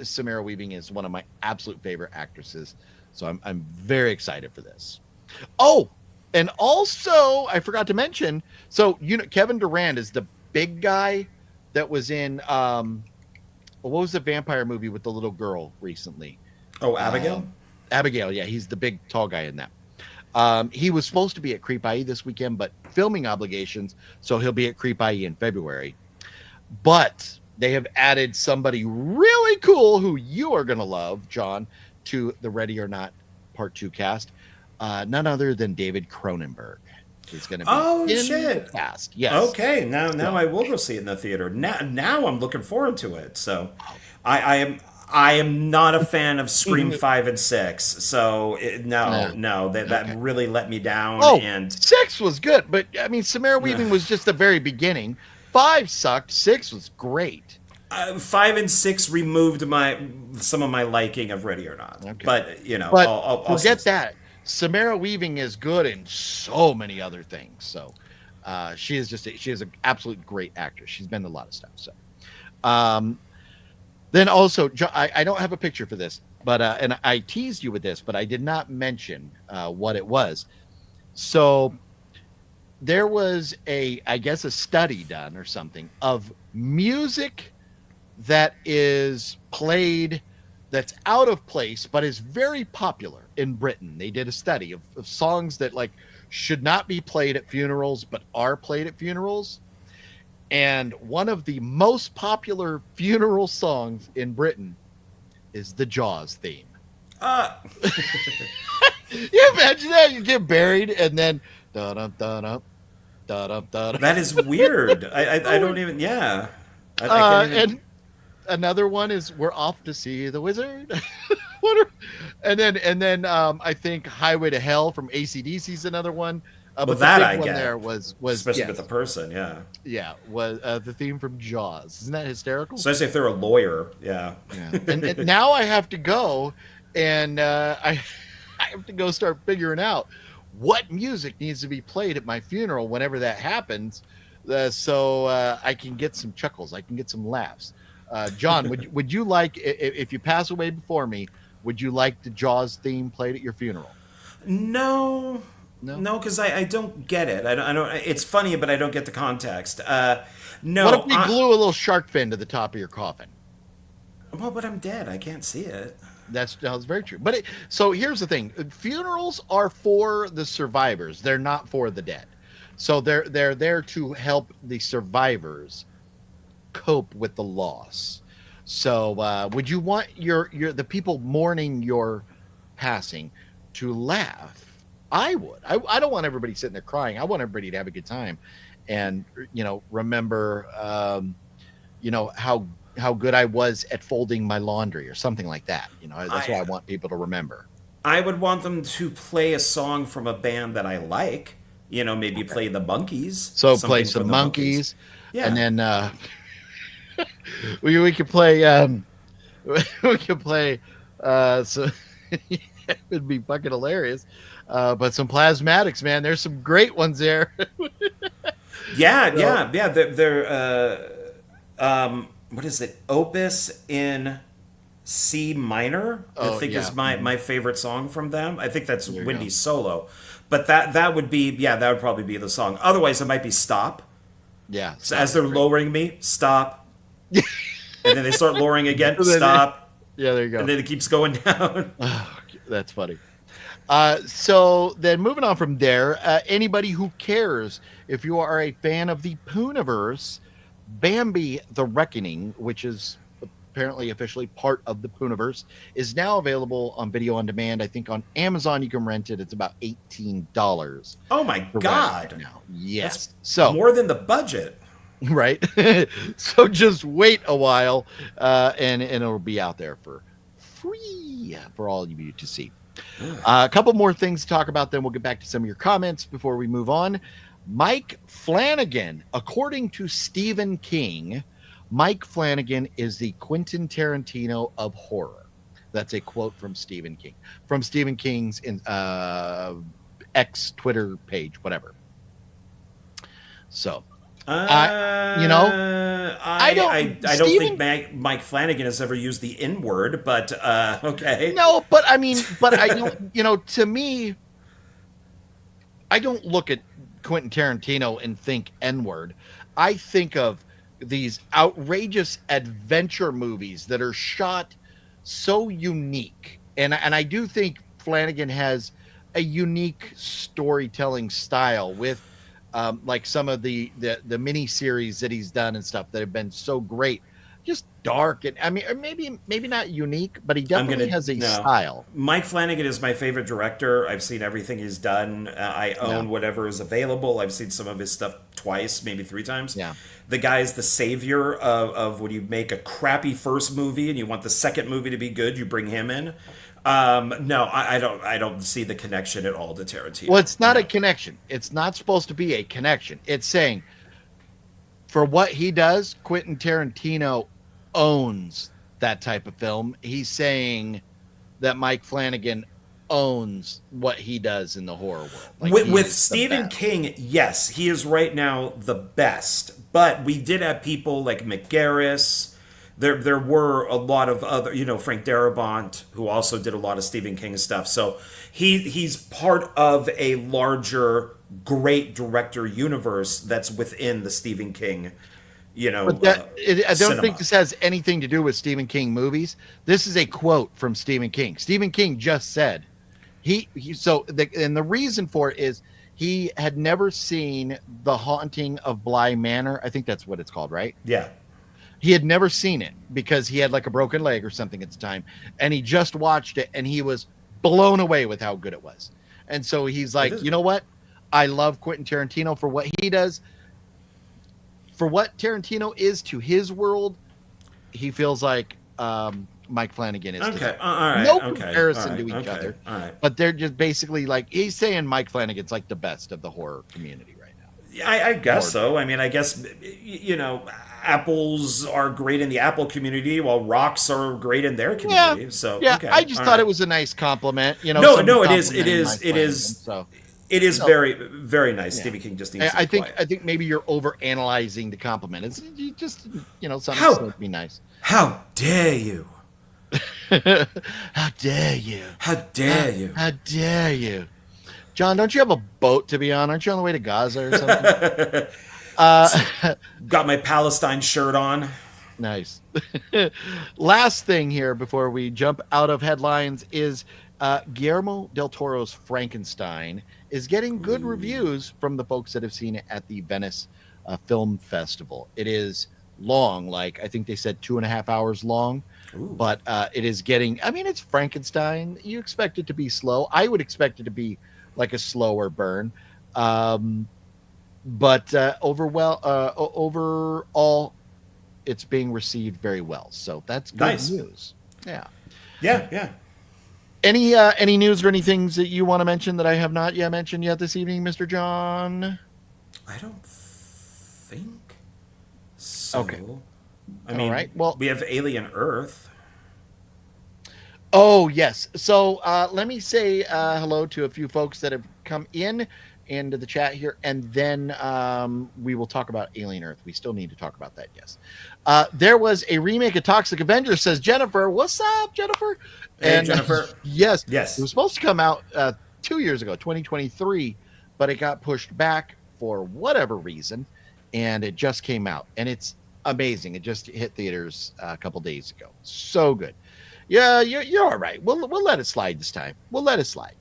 Samara Weaving is one of my absolute favorite actresses. So I'm very excited for this. Oh, and also I forgot to mention, so Kevin Durand is the big guy that was in what was the vampire movie with the little girl recently? Oh, Abigail? Abigail, yeah, he's the big tall guy in that. He was supposed to be at Creep I.E. this weekend, but filming obligations, so he'll be at Creep I.E. in February. But they have added somebody really cool who you are going to love, John, to the Ready or Not Part 2 cast. None other than David Cronenberg. He's going to be in the cast. Yes. Okay, now I will go see it in the theater. Now I'm looking forward to it. So I am not a fan of Scream 5 and 6. So that really let me down. Oh, and 6 was good, but I mean, Samara Weaving was just the very beginning. 5 sucked. 6 was great. 5 and 6 removed some of my liking of Ready or Not. Okay. But I'll forget that. Samara Weaving is good in so many other things. So she is an absolute great actress. She's been in a lot of stuff. So then also, I don't have a picture for this, but and I teased you with this, but I did not mention what it was. So there was a study done or something of music that is played that's out of place but is very popular in Britain. They did a study of songs that like should not be played at funerals but are played at funerals. And one of the most popular funeral songs in Britain is the Jaws theme. You imagine that? You get buried and then da-dum-da-dum. That is weird. I don't even. Yeah. I can't even... And another one is "We're Off to See the Wizard." And then I think "Highway to Hell" from AC/DC is another one. But that the I big one get. there was especially with the person. Yeah, was the theme from Jaws. Isn't that hysterical? Especially if they're a lawyer. Yeah. And now I have to go and I have to go start figuring out what music needs to be played at my funeral whenever that happens, so I can get some chuckles, I can get some laughs. John, would you like, if you pass away before me, would you like the Jaws theme played at your funeral? No, because I don't get it. I don't. It's funny, but I don't get the context. No. What if we glue a little shark fin to the top of your coffin? Well, but I'm dead. I can't see it. That's very true. But so here's the thing: funerals are for the survivors; they're not for the dead. So they're there to help the survivors cope with the loss. So would you want the people mourning your passing to laugh? I would. I don't want everybody sitting there crying. I want everybody to have a good time, and remember, how good I was at folding my laundry or something like that. That's what I want people to remember. I would want them to play a song from a band that I like. Maybe play the Monkees. So play some Monkees. Yeah. And then we could play so it would be fucking hilarious. But some Plasmatics, man. There's some great ones there. Yeah. They're what is it? Opus in C minor, I think is my favorite song from them. I think that's Wendy's solo. But that would be, that would probably be the song. Otherwise, it might be Stop. Yeah. So as they're lowering me, stop. And then they start lowering again, stop. Yeah, there you go. And then it keeps going down. Oh, that's funny. So then moving on from there, anybody who cares, if you are a fan of the Pooniverse, Bambi the Reckoning, which is apparently officially part of the Pooniverse, is now available on video on demand. I think on Amazon you can rent it. It's about $18. Oh my God! Now, yes. That's So more than the budget. right. So just wait a while, and it'll be out there for free for all of you to see. A couple more things to talk about, then we'll get back to some of your comments before we move on. Mike Flanagan, according to Stephen King, Mike Flanagan is the Quentin Tarantino of horror. That's a quote from Stephen King, from Stephen King's X Twitter page, whatever. So, I don't think Mike Flanagan has ever used the N word, but okay. No, but I don't. To me, I don't look at Quentin Tarantino and think N-word. I think of these outrageous adventure movies that are shot so unique, and I do think Flanagan has a unique storytelling style with like some of the mini series that he's done and stuff that have been so great, just dark, and or maybe not unique, but he definitely has a style. Mike Flanagan is my favorite director. I've seen everything he's done. I own whatever is available. I've seen some of his stuff twice, maybe 3 times. Yeah, the guy is the savior of when you make a crappy first movie and you want the second movie to be good, you bring him in. No, I don't see the connection at all to Tarantino. Well, it's not a connection. It's not supposed to be a connection. It's saying for what he does, Quentin Tarantino owns that type of film. He's saying that Mike Flanagan owns what he does in the horror world. Like, with Stephen King, yes, he is right now the best. But we did have people like McGarris. There were a lot of other, Frank Darabont, who also did a lot of Stephen King stuff. So he's part of a larger, great director universe that's within the Stephen King, But I don't think this has anything to do with Stephen King movies. This is a quote from Stephen King. Stephen King just said and the reason for it is he had never seen The Haunting of Bly Manor. I think that's what it's called, right? Yeah. He had never seen it because he had like a broken leg or something at the time. And he just watched it and he was blown away with how good it was. And so he's like, you know what? I love Quentin Tarantino for what he does. For what Tarantino is to his world, he feels like Mike Flanagan is. Okay. All right. No comparison to each other. All right. But they're just basically like, he's saying Mike Flanagan's like the best of the horror community right now. I guess so. I mean, I guess, apples are great in the Apple community while rocks are great in their community. Yeah. So yeah, okay. I just thought it was a nice compliment. No, it is very, very nice. Yeah. Stephen King just needs to be quiet. I think maybe you're over analyzing the compliment. It's just something to be nice. How dare you? How dare you? How dare you? How dare you? John, don't you have a boat to be on? Aren't you on the way to Gaza or something? Got my Palestine shirt on. Nice. Last thing here before we jump out of headlines is Guillermo del Toro's Frankenstein is getting good reviews from the folks that have seen it at the Venice Film Festival. It is long, like I think they said 2.5 hours long. Ooh. But it is getting, it's Frankenstein. You expect it to be slow. I would expect it to be like a slower burn. But overall, it's being received very well. So that's good news. Yeah. Any news or any things that you want to mention that I have not yet mentioned yet this evening, Mr. John? I don't think so. Okay. I mean, all right. Well, we have Alien Earth. Oh, yes. So let me say hello to a few folks that have come into the chat here, and then we will talk about Alien Earth. We still need to talk about that, yes. There was a remake of Toxic Avenger, says Jennifer. What's up, Jennifer? Hey, Jennifer. Yes. It was supposed to come out 2 years ago, 2023, but it got pushed back for whatever reason, and it just came out. And it's amazing. It just hit theaters a couple days ago. So good. Yeah, you're all right. We'll let it slide this time. We'll let it slide.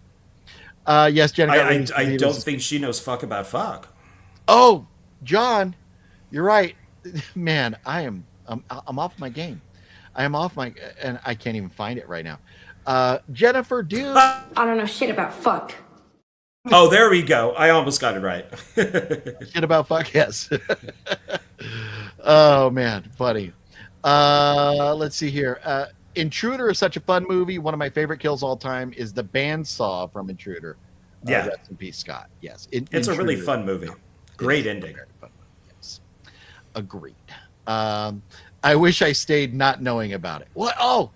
Yes, Jennifer. I don't think she knows fuck about fuck. Oh, John, you're right. Man, I'm off my game. I am off my, and I can't even find it right now. Jennifer, I don't know shit about fuck. Oh, there we go. I almost got it right. shit about fuck? Yes. Oh man, funny. Let's see here. Intruder is such a fun movie. One of my favorite kills all time is the bandsaw from Intruder. Yeah. Rest in peace, Scott. Yes. It's a really fun movie. Great ending. Fun movie. Yes. Agreed. I wish I stayed not knowing about it. What? Oh.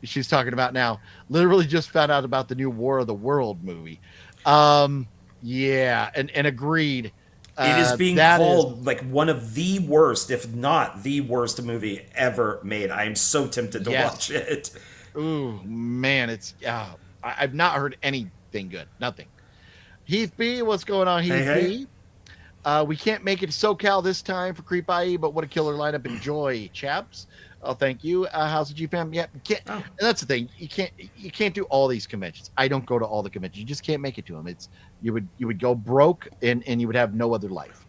She's talking about now. Literally just found out about the new War of the World movie. Yeah, and agreed. It is being called like one of the worst, if not the worst movie ever made. I am so tempted to watch it. Ooh, man, it's I've not heard anything good. Nothing. Heath B, what's going on, Heath B? We can't make it to SoCal this time for Creep I.E, but what a killer lineup. Enjoy, chaps. Oh, thank you. How's the GFam? Yeah, and that's the thing. You can't do all these conventions. I don't go to all the conventions. You just can't make it to them. You would go broke and you would have no other life.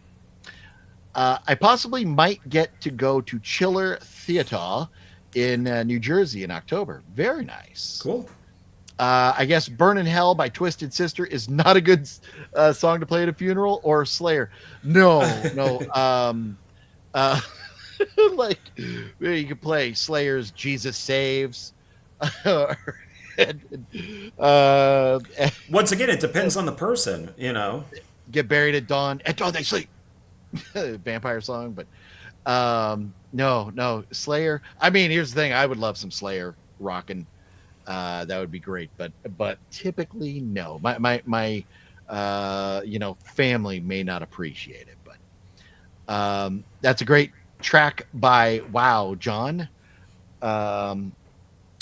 I possibly might get to go to Chiller Theater in New Jersey in October. Very nice. Cool. I guess Burn in Hell by Twisted Sister is not a good song to play at a funeral, or Slayer. No. Like, you could play Slayer's Jesus Saves. Once again, it depends on the person, you know. Get Buried at Dawn. At dawn they sleep. Vampire song, but no, Slayer. I mean, here's the thing. I would love some Slayer rocking. That would be great, but typically no. My family may not appreciate it, but that's a great track by Wow, John.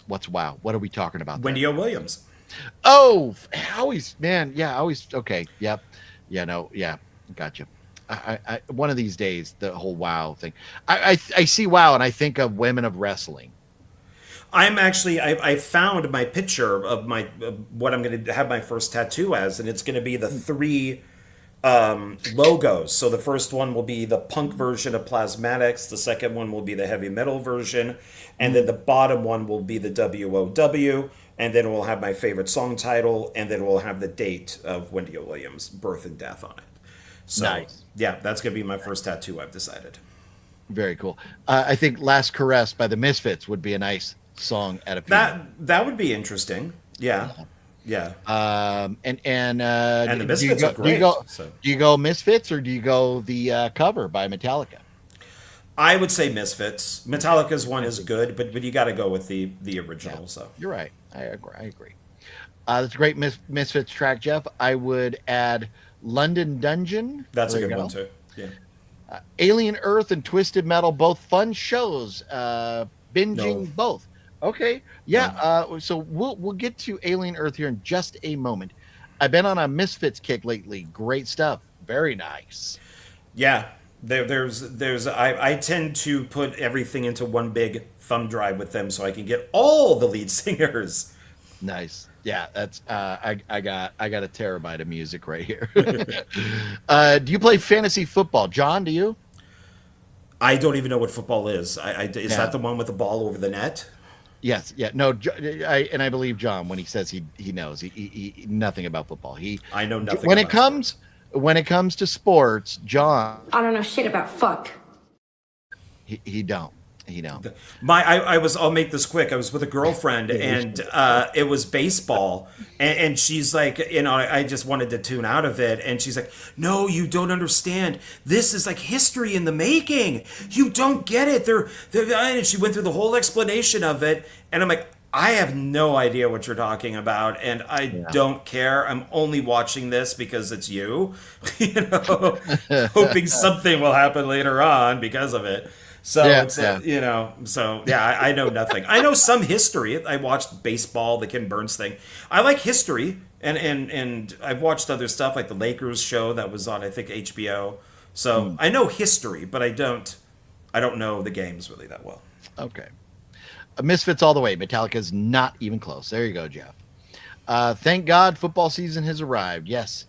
What's Wow? What are we talking about? Wendy O. Williams. Oh, always, man. Yeah, always. Okay. Yep. Yeah. No. Yeah. Gotcha. I one of these days, the whole Wow thing. I see Wow and I think of Women of Wrestling. I'm actually I found my picture of what I'm going to have my first tattoo as, and it's going to be the 3 logos. So the first one will be the punk version of Plasmatics, the second one will be the heavy metal version, and then the bottom one will be the WOW, and then we'll have my favorite song title, and then we'll have the date of Wendy O. Williams' birth and death on it. So nice. Yeah, that's going to be my first tattoo, I've decided. Very cool. I think Last Caress by the Misfits would be a nice song at a funeral. That would be interesting. Yeah. And the Misfits are great. Do you go Misfits or do you go the cover by Metallica? I would say Misfits. Metallica's one is good, but you got to go with the original. Yeah, so you're right. I agree. That's a great Misfits track, Jeff. I would add London Dungeon. That's a good one too. Yeah. Alien Earth and Twisted Metal, both fun shows. Binging both. Okay. Yeah. So we'll get to Alien Earth here in just a moment. I've been on a Misfits kick lately. Great stuff. Very nice. Yeah. I tend to put everything into one big thumb drive with them so I can get all the lead singers. Nice. Yeah, that's I got a terabyte of music right here. Do you play fantasy football, John? Do you? I don't even know what football is. Is that the one with the ball over the net? Yes. Yeah. No. I believe John when he says he knows he nothing about football. I know nothing. When it comes to sports, John. I don't know shit about fuck. He don't. I'll make this quick. I was with a girlfriend and it was baseball and she's like, I just wanted to tune out of it. And she's like, no, you don't understand. This is like history in the making. You don't get it. And she went through the whole explanation of it. And I'm like, I have no idea what you're talking about. And I don't care. I'm only watching this because it's you, hoping something will happen later on because of it. So I know nothing. I know some history. I watched baseball, the Ken Burns thing. I like history, and I've watched other stuff like the Lakers show that was on I think HBO. So I know history, but I don't know the games really that well. Okay, Misfits all the way. Metallica's not even close. There you go, Jeff. Thank God football season has arrived. Yes.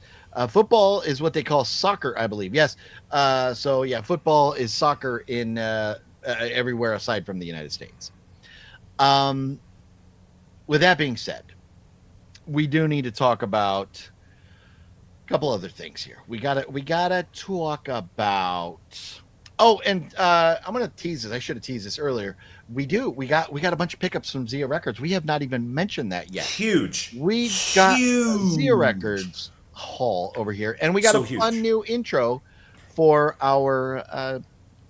Football is what they call soccer, I believe. Yes. Football is soccer in everywhere aside from the United States. With that being said, we do need to talk about a couple other things here. We gotta talk about. Oh, and I'm gonna tease this. I should have teased this earlier. We got a bunch of pickups from Zia Records. We have not even mentioned that yet. Huge. We got Huge. Zia Records haul over here, and we got So a fun huge. new intro for our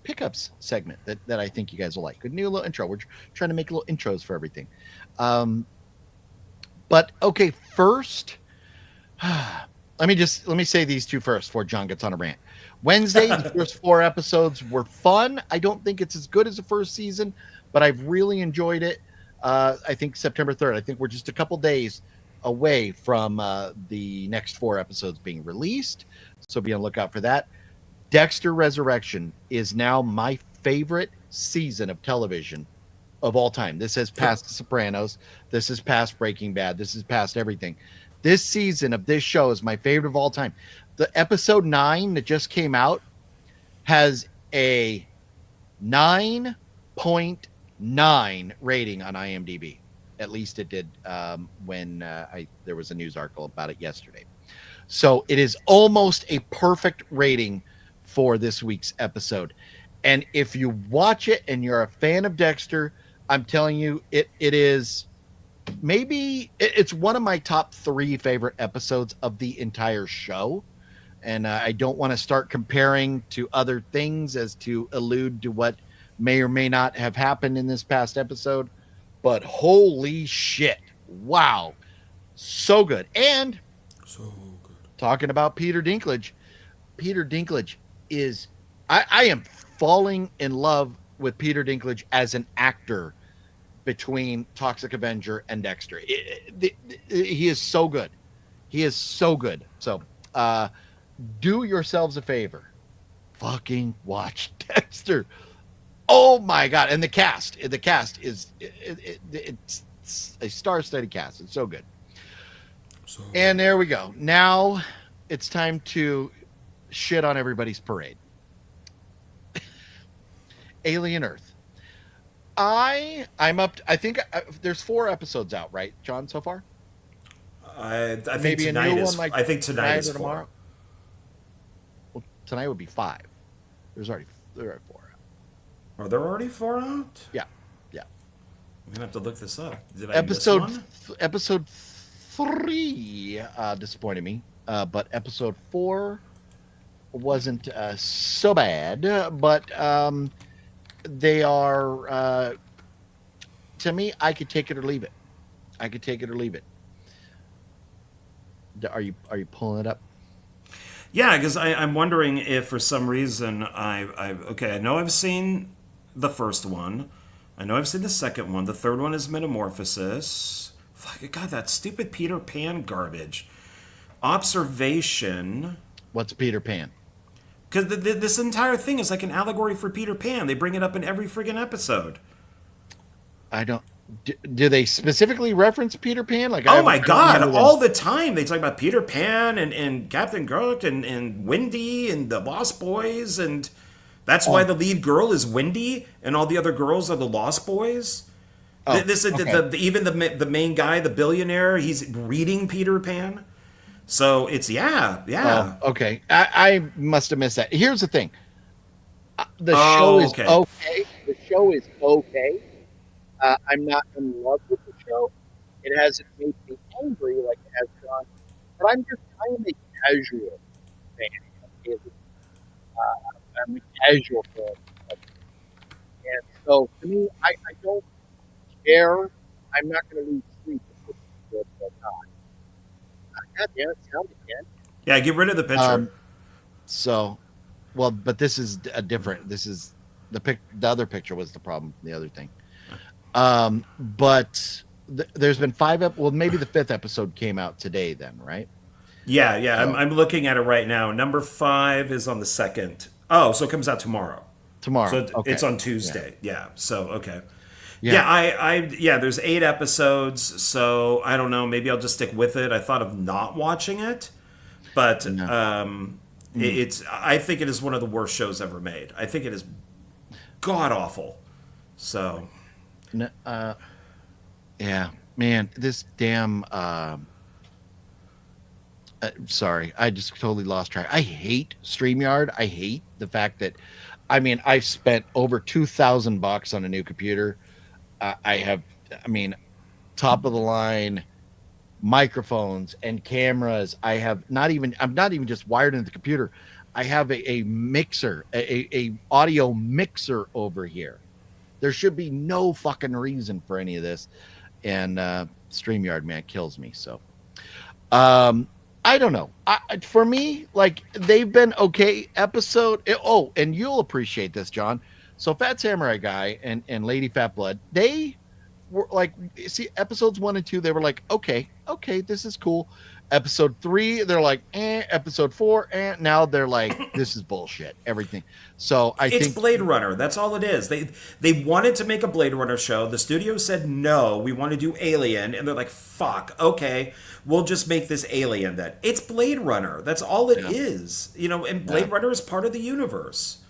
pickups segment that I think you guys will like. Good new little intro. We're trying to make little intros for everything. But okay, first, let me say these two first before John gets on a rant. Wednesday, the first 4 episodes were fun. I don't think it's as good as the first season, but I've really enjoyed it. I think September 3rd. I think we're just a couple days away from the next 4 episodes being released, so be on the lookout for that. Dexter Resurrection is now my favorite season of television of all time. This has passed The Sopranos. This has passed Breaking Bad. This has passed everything. This season of this show is my favorite of all time. The episode 9 that just came out has a 9.9 rating on IMDb. At least it did when there was a news article about it yesterday. So it is almost a perfect rating for this week's episode. And if you watch it and you're a fan of Dexter, I'm telling you, it is maybe it's one of my top 3 favorite episodes of the entire show. And I don't want to start comparing to other things as to allude to what may or may not have happened in this past episode. But holy shit. Wow. So good. And So good. talking about Peter Dinklage is I am falling in love with Peter Dinklage as an actor between Toxic Avenger and Dexter. He is so good. He is so good. So do yourselves a favor. Fucking watch Dexter. Oh my God. And the cast is it's a star-studded cast. It's so good. And there we go. Now it's time to shit on everybody's parade. Alien Earth. I'm up to, I think there's 4 episodes out, right, John, so far? I think Maybe a tonight new is. one like I think tonight is or 4. tomorrow. Well, tonight would be 5. There are already 4 out. Are there already 4 out? Yeah. I'm gonna have to look this up. Did I Episode miss one? episode 3 disappointed me, but episode 4 wasn't so bad. But they are to me. I could take it or leave it. Are you pulling it up? Yeah, because I'm wondering if for some reason I know I've seen the first one. I know I've seen the second one. The third one is Metamorphosis. Fuck, God, that stupid Peter Pan garbage. Observation. What's Peter Pan? Because this entire thing is like an allegory for Peter Pan. They bring it up in every friggin' episode. I don't. Do they specifically reference Peter Pan? Like, Oh my God, all the time. They talk about Peter Pan and Captain Kirk and Wendy and the Lost Boys. And that's why the lead girl is Wendy and all the other girls are the Lost Boys. Even the main guy, the billionaire, he's reading Peter Pan. So it's, yeah. Oh, okay. I must have missed that. Here's the thing. The show is okay. The show is okay. I'm not in love with the show. It hasn't made me angry like it has John. But I'm just kind of a casual fan. I'm a casual fan. And so, to me, I don't care. I'm not going to lose sleep if it's good or not. God damn it, sound again. Yeah, get rid of the picture. But this is a different. This is the other picture was the problem. The other thing. But there's been 5. Well, maybe the 5th episode came out today. Then, right? Yeah. I'm looking at it right now. Number 5 is on the 2nd. Oh, so it comes out tomorrow. So it's on Tuesday. Yeah. So okay. Yeah. There's 8 episodes. So I don't know. Maybe I'll just stick with it. I thought of not watching it, but I think it is one of the worst shows ever made. I think it is god awful. So, yeah, man, this damn. Sorry, I just totally lost track. I hate StreamYard. I hate the fact that, I mean, I've spent over $2,000 on a new computer. Top of the line microphones and cameras. I'm not even just wired into the computer. I have a mixer, a audio mixer over here. There should be no fucking reason for any of this. And StreamYard, man, kills me. So, I don't know. For me, like, they've been okay episode. And you'll appreciate this, John. So Fat Samurai Guy and Lady Fat Blood, they were like, see, episodes 1 and 2, they were like, okay, this is cool. Episode 3, they're like, Episode 4, now they're like, this is bullshit. Everything. So I think it's Blade Runner. That's all it is. They wanted to make a Blade Runner show. The studio said no. We want to do Alien, and they're like, fuck. Okay, we'll just make this Alien then. It's Blade Runner. That's all it is. You know, and Blade Runner is part of the universe.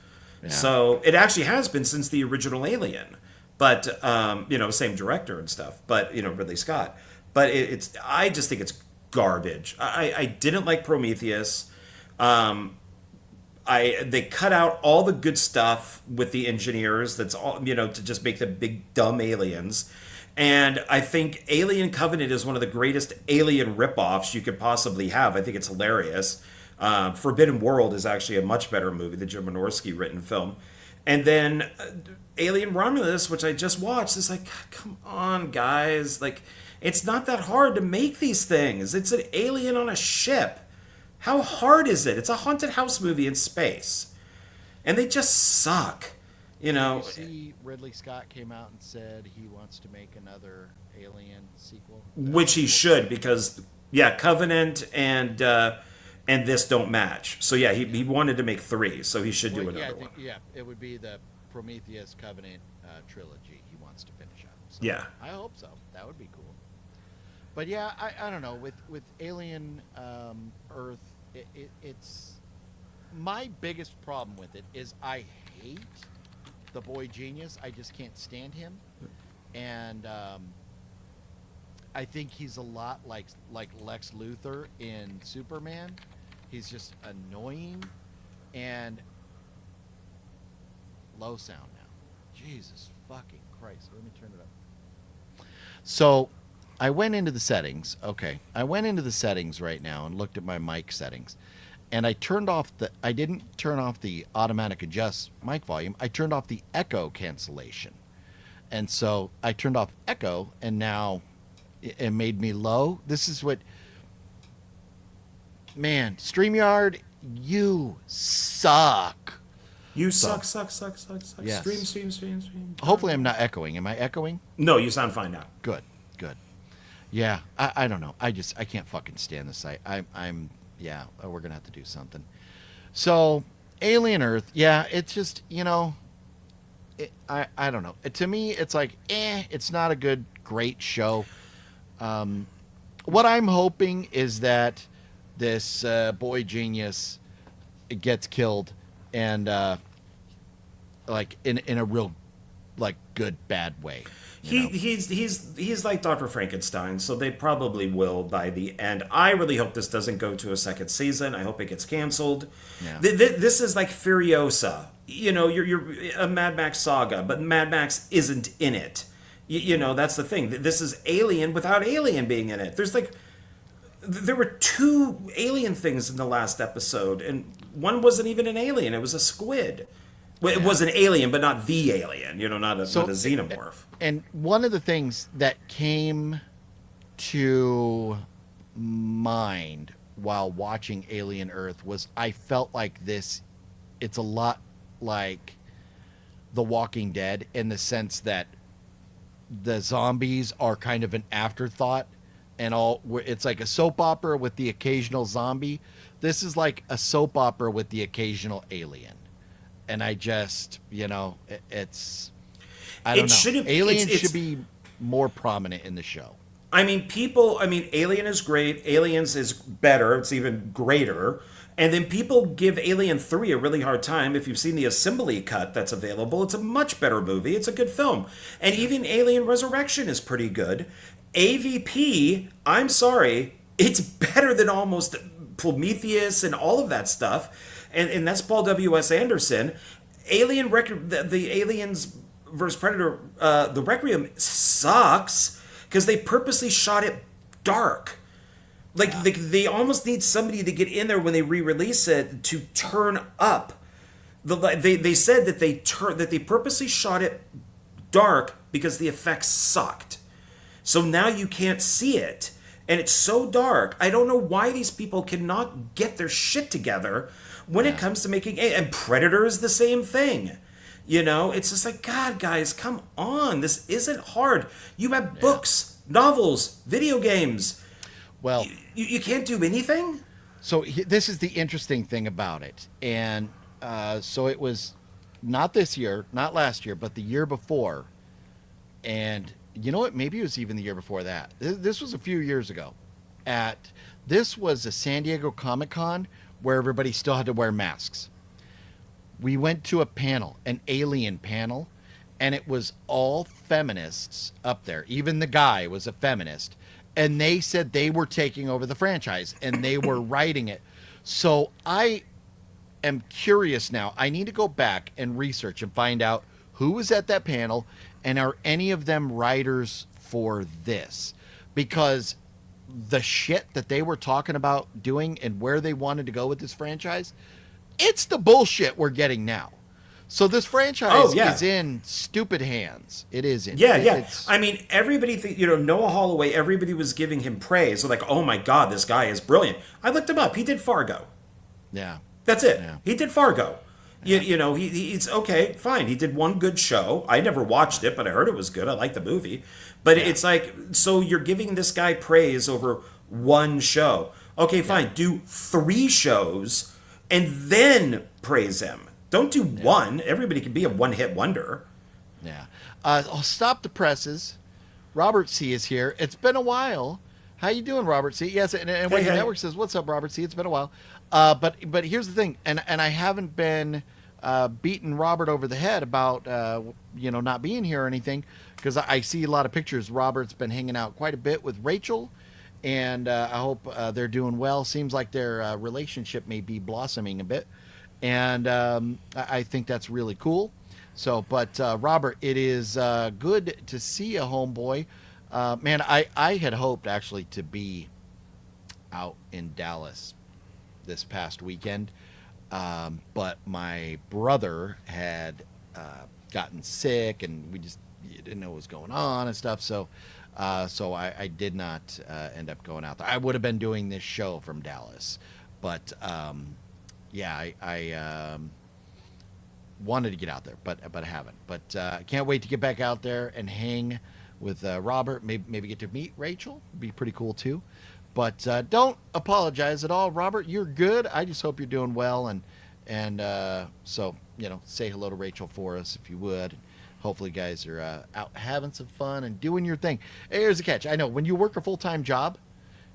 Yeah. So it actually has been since the original Alien, but same director and stuff. But Ridley Scott. But I just think it's garbage. I didn't like Prometheus. They cut out all the good stuff with the engineers. That's all, to just make them big dumb aliens. And I think Alien Covenant is one of the greatest alien ripoffs you could possibly have. I think it's hilarious. Forbidden World is actually a much better movie, the Jim Wynorski written film. And then Alien Romulus, which I just watched, is like, come on, guys. Like, it's not that hard to make these things. It's an alien on a ship. How hard is it? It's a haunted house movie in space. And they just suck. You see, Ridley Scott came out and said he wants to make another Alien sequel. Which he should, because, Covenant and this don't match. So, he wanted to make 3, so he should do another one. Yeah, it would be the Prometheus Covenant trilogy he wants to finish up. So yeah. I hope so. That would be cool. But yeah, I don't know. With Alien Earth, it's my biggest problem with it is I hate the boy genius. I just can't stand him, and I think he's a lot like Lex Luthor in Superman. He's just annoying and low sound now. Jesus fucking Christ! Let me turn it up. So I went into the settings. Okay, I went into the settings right now and looked at my mic settings, and I didn't turn off the automatic adjust mic volume. I turned off the echo cancellation, and so I turned off echo, and now it made me low. This is what, man, StreamYard, you suck. You suck. Yes. Stream. Hopefully I'm not echoing. Am I echoing? No, you sound fine now. Good. Yeah, I don't know. I can't fucking stand this site. We're going to have to do something. So, Alien Earth, it's just, I don't know. To me, it's like, it's not a great show. What I'm hoping is that this boy genius gets killed and, in a real, good, bad way. He's like Dr. Frankenstein, so they probably will by the end. I really hope this doesn't go to a second season. I hope it gets canceled. Yeah. This is like Furiosa. You're a Mad Max saga, but Mad Max isn't in it. That's the thing. This is Alien without Alien being in it. There were 2 alien things in the last episode, and one wasn't even an alien. It was a squid. Well, it was an alien, but not the alien, not a xenomorph. And one of the things that came to mind while watching Alien Earth was I felt like it's a lot like The Walking Dead in the sense that the zombies are kind of an afterthought and it's like a soap opera with the occasional zombie. This is like a soap opera with the occasional alien. And I just, it's, I don't know. Aliens should be more prominent in the show. Alien is great. Aliens is better. It's even greater. And then people give Alien 3 a really hard time. If you've seen the assembly cut that's available, it's a much better movie. It's a good film. And even Alien Resurrection is pretty good. AVP, I'm sorry, it's better than almost Prometheus and all of that stuff. And that's Paul W.S. Anderson. The Aliens vs. Predator, the Requiem sucks because they purposely shot it dark. Like they almost need somebody to get in there when they re-release it to turn up. They said that they purposely shot it dark because the effects sucked. So now you can't see it, and it's so dark. I don't know why these people cannot get their shit together when it comes to making. And Predator is the same thing. You know, it's just like, God, guys, come on. This isn't hard. You have books, novels, video games. Well, you can't do anything? So this is the interesting thing about it. And so it was not this year, not last year, but the year before. And you know what? Maybe it was even the year before that. This was a few years ago. This was a San Diego Comic-Con where everybody still had to wear masks. We went to a panel, an alien panel, and it was all feminists up there. Even the guy was a feminist. And they said they were taking over the franchise and they were writing it. So I am curious now. I need to go back and research and find out who was at that panel and are any of them writers for this? Because the shit that they were talking about doing and where they wanted to go with this franchise, it's the bullshit we're getting now. So this franchise is in stupid hands. It is in. Yeah. I mean, everybody, Noah Holloway, everybody was giving him praise. So like, oh my God, this guy is brilliant. I looked him up. He did Fargo. Yeah. That's it. Yeah. He did Fargo. Yeah. He's okay, fine. He did one good show. I never watched it, but I heard it was good. I liked the movie. But it's like, so you're giving this guy praise over one show. Okay, fine. Do 3 shows and then praise him. Don't do one. Everybody can be a one-hit wonder. Yeah. I'll stop the presses. Robert C. is here. It's been a while. How you doing, Robert C? Yes, and Wake Network says, "What's up, Robert C? It's been a while." But here's the thing, and I haven't been beating Robert over the head about not being here or anything, because I see a lot of pictures. Robert's been hanging out quite a bit with Rachel, and I hope they're doing well. Seems like their relationship may be blossoming a bit, and I think that's really cool. So, but Robert, it is good to see you, homeboy. Man, I had hoped actually to be out in Dallas this past weekend, but my brother had gotten sick, and we just didn't know what was going on and stuff. So I did not end up going out there. I would have been doing this show from Dallas, but I wanted to get out there, but I haven't. But I can't wait to get back out there and hang with Robert. Maybe get to meet Rachel. Be pretty cool too. But don't apologize at all, Robert. You're good. I just hope you're doing well, and so say hello to Rachel for us if you would. Hopefully, you guys are out having some fun and doing your thing. Here's the catch. I know when you work a full-time job,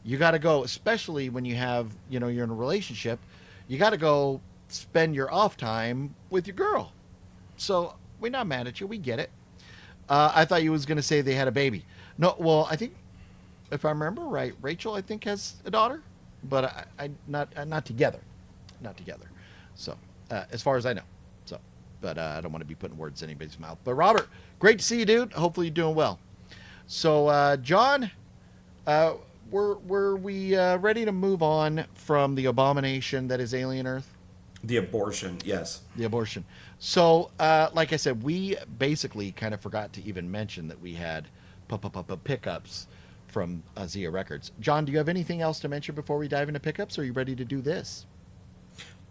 you got to go, especially when you have you're in a relationship. You got to go spend your off time with your girl. So we're not mad at you. We get it. I thought you was going to say they had a baby. No, well, I think if I remember right, Rachel, I think, has a daughter, but I not together. Not together. So as far as I know. So, but I don't want to be putting words in anybody's mouth. But Robert, great to see you, dude. Hopefully you're doing well. So John, were we ready to move on from the abomination that is Alien Earth? The abortion, yes. The abortion. So, like I said, we basically kind of forgot to even mention that we had pickups from Zia Records. John, do you have anything else to mention before we dive into pickups, or are you ready to do this?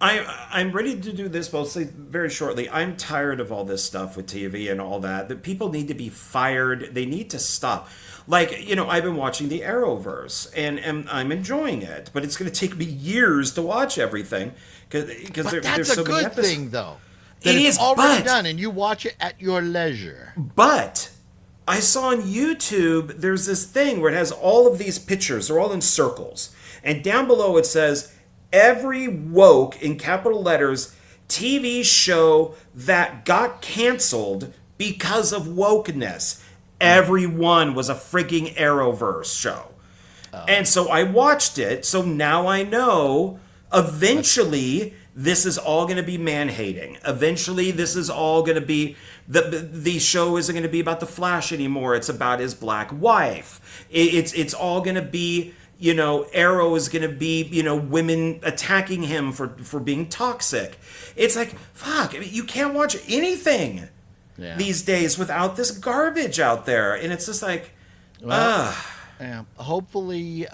I'm ready to do this, but I'll say very shortly. I'm tired of all this stuff with TV and all that. The people need to be fired. They need to stop. Like, I've been watching the Arrowverse, and I'm enjoying it, but it's going to take me years to watch everything. Because that's so a good thing, though. It is already done, and you watch it at your leisure. But I saw on YouTube, there's this thing where it has all of these pictures. They're all in circles. And down below it says, every woke, in capital letters, TV show that got canceled because of wokeness. Everyone was a freaking Arrowverse show. And so I watched it, so now I know eventually this is all going to be man-hating. Eventually this is all going to be, the show isn't going to be about the Flash anymore. It's about his black wife. It's all going to be, you know, Arrow is going to be, you know, women attacking him for being toxic. It's like, fuck, I mean, you can't watch anything these days without this garbage out there. And it's just like, Yeah. Hopefully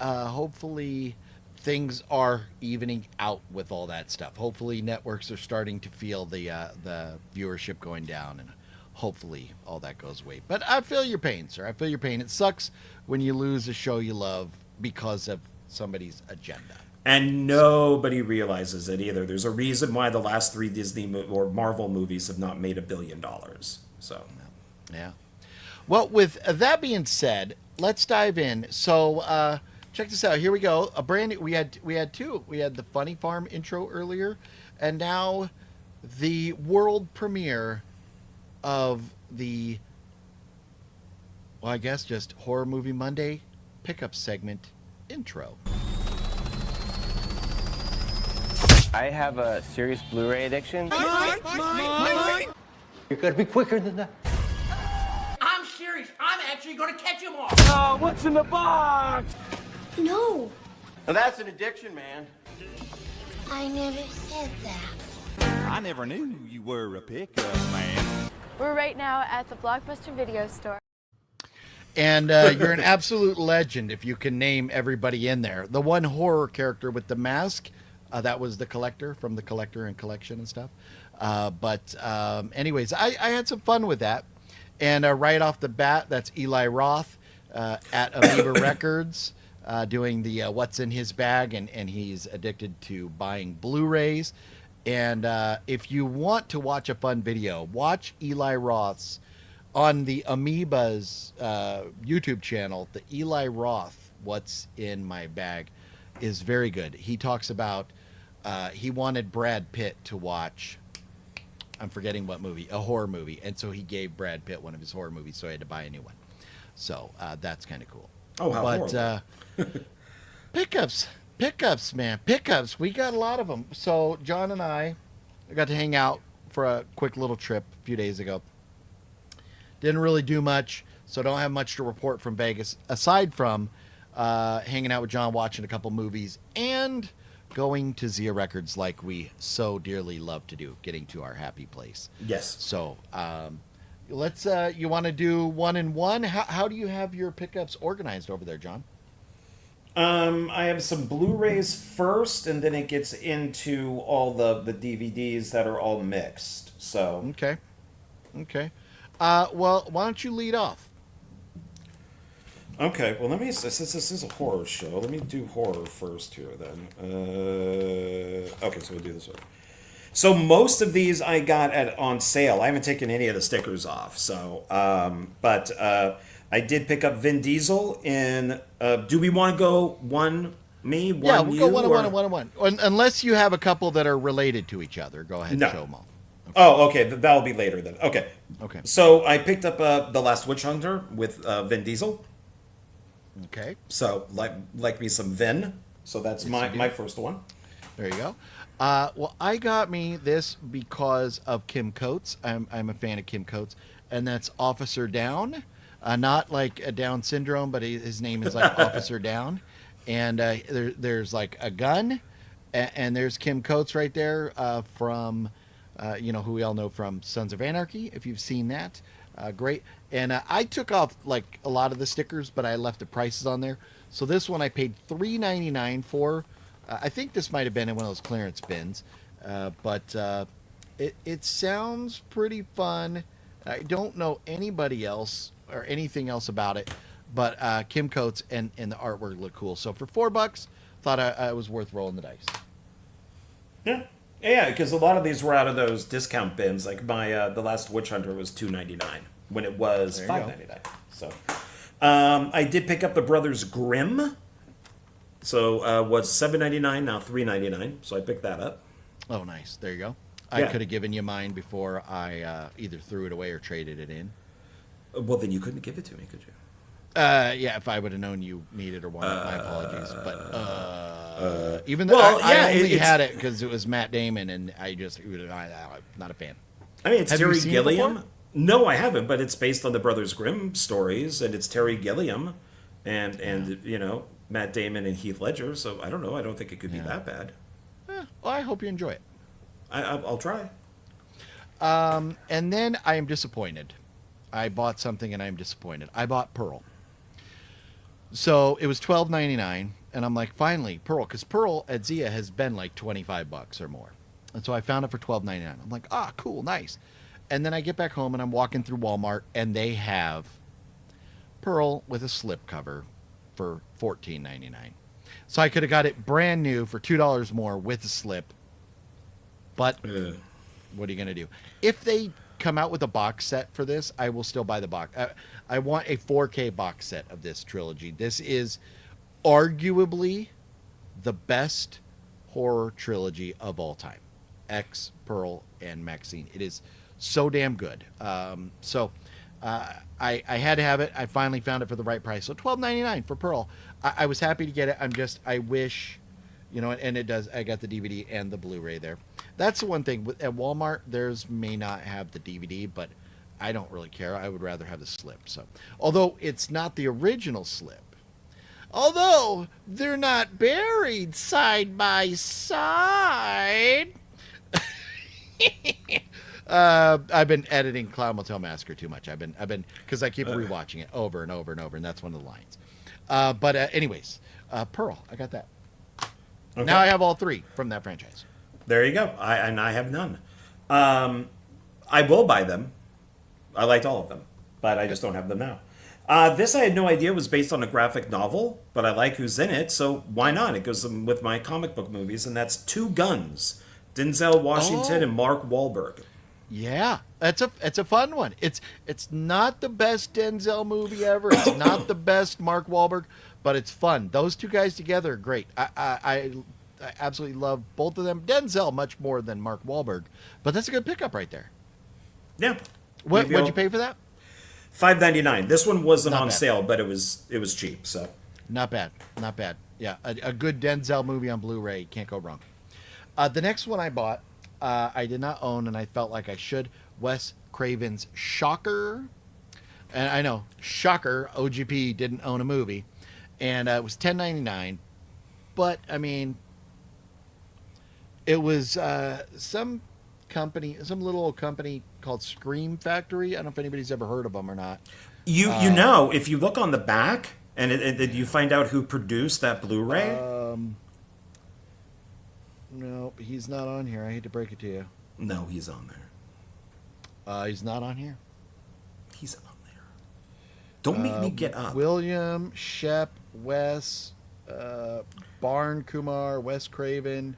things are evening out with all that stuff. Hopefully networks are starting to feel the viewership going down, and hopefully all that goes away. But I feel your pain, sir. I feel your pain. It sucks when you lose a show you love because of somebody's agenda. And nobody realizes it either. There's a reason why the last 3 Disney or Marvel movies have not made $1 billion. So, yeah. Well, with that being said, let's dive in. So, check this out. Here we go. A brand new, we had two. We had the Funny Farm intro earlier, and now the world premiere of the, well, I guess just Horror Movie Monday pickup segment intro. I have a serious Blu-ray addiction. You gotta be quicker than that. I'm serious. I'm actually gonna catch him all. Oh, what's in the box? No, Now that's an addiction, man. I never said that. I never knew you were a pickup man. We're right now at the Blockbuster Video Store. And you're an absolute legend if you can name everybody in there. The one horror character with the mask, that was the Collector from the Collector and Collection and stuff. But anyways, I had some fun with that. And right off the bat, that's Eli Roth at Amoeba Records doing the What's in His Bag, and he's addicted to buying Blu-rays. And if you want to watch a fun video, watch Eli Roth's on the Amoeba's YouTube channel. The Eli Roth What's in My Bag is very good. He talks about he wanted Brad Pitt to watch, I'm forgetting what movie, a horror movie, and so he gave Brad Pitt one of his horror movies, so he had to buy a new one. So that's kind of cool. oh, how But pickups, man, pickups. We got a lot of them. So John and I got to hang out for a quick little trip a few days ago. Didn't really do much, so don't have much to report from Vegas, aside from hanging out with John, watching a couple movies, and going to Zia Records like we so dearly love to do, getting to our happy place. Yes. So let's, you want to do one and one? How do you have your pickups organized over there, John? I have some Blu-rays first, and then it gets into all the DVDs that are all mixed. So Okay. Well, why don't you lead off? okay, well, let me, since this is a horror show, let me do horror first here then. Okay, so we'll do this one. So most of these I got on sale. I haven't taken any of the stickers off. So, but I did pick up Vin Diesel in. Do we want to go one me, one Yeah, we'll you? go one or- and one. Unless you have a couple that are related to each other. Go ahead and No. show them all. Oh, okay. That'll be later then. Okay. Okay. So I picked up The Last Witch Hunter with Vin Diesel. Okay. So like me some Vin. So that's my first one. There you go. Well, I got me this because of Kim Coates. I'm a fan of Kim Coates, and that's Officer Down. Not like a Down syndrome, but his name is like Officer Down. And there's like a gun, and there's Kim Coates right there from, who we all know from Sons of Anarchy, if you've seen that. Great. And I took off like a lot of the stickers, but I left the prices on there. So this one I paid $3.99 for. I think this might have been in one of those clearance bins, but it sounds pretty fun. I don't know anybody else or anything else about it, but Kim Coates and the artwork look cool. So for $4, thought it was worth rolling the dice. Yeah, because a lot of these were out of those discount bins. Like my The Last Witch Hunter was $2.99 when it was $5.99. So I did pick up the Brothers Grimm. So was $7.99 now $3.99. So I picked that up. Oh, nice. There you go. Yeah. I could have given you mine before I either threw it away or traded it in. Well, then you couldn't give it to me, could you? Yeah, if I would have known you needed or wanted, my apologies. But even though well, I only had it because it was Matt Damon, and I'm not a fan. I mean, it's Have you Terry seen it Gilliam. before? No, I haven't, but it's based on the Brothers Grimm stories, and it's Terry Gilliam, and you know, Matt Damon and Heath Ledger. So I don't know. I don't think it could be that bad. Well, I hope you enjoy it. I'll try. And then I am disappointed. I bought something and I am disappointed. I bought Pearl. So it was $12.99, and I'm like, finally, Pearl, because Pearl at Zia has been like $25 or more. And so I found it for $12.99. I'm like, cool, nice. And then I get back home and I'm walking through Walmart, and they have Pearl with a slip cover for $14.99. So I could have got it brand new for $2 more with a slip. But what are you going to do? If they come out with a box set for this, I will still buy the box. I want a 4K box set of this trilogy. This is arguably the best horror trilogy of all time. X, Pearl, and Maxine. It is so damn good. I had to have it. I finally found it for the right price. So $12.99 for Pearl. I was happy to get it. I wish, and it does. I got the DVD and the Blu-ray there. That's the one thing. At Walmart, theirs may not have the DVD, but I don't really care. I would rather have the slip. So, although it's not the original slip, although they're not buried side by side. I've been editing Clown Motel Massacre too much. I've been because I keep rewatching it over and over and over, and that's one of the lines. But anyways, Pearl, I got that. Okay. Now I have all three from that franchise. There you go. I have none. I will buy them. I liked all of them, but I just don't have them now. This I had no idea was based on a graphic novel, but I like who's in it, so why not? It goes with my comic book movies, and that's Two Guns, Denzel Washington and Mark Wahlberg. Yeah, it's a fun one. It's not the best Denzel movie ever. It's not the best Mark Wahlberg, but it's fun. Those two guys together are great. I absolutely love both of them. Denzel much more than Mark Wahlberg, but that's a good pickup right there. Yeah. What'd you pay for that? $5.99. This one wasn't Not on bad. sale, but it was cheap. So Not bad. Yeah, a good Denzel movie on Blu-ray, can't go wrong. The next one I bought, I did not own, and I felt like I should. Wes Craven's Shocker. And I know, shocker, OGP didn't own a movie. And it was $10.99. But, I mean, it was some little old company called Scream Factory. I don't know if anybody's ever heard of them or not. you know, if you look on the back and you find out who produced that Blu-ray. No, he's not on here. I hate to break it to you. No, he's on there. He's not on here. He's on there. Don't make me get up. William, Shep, Wes, Barn Kumar, Wes Craven,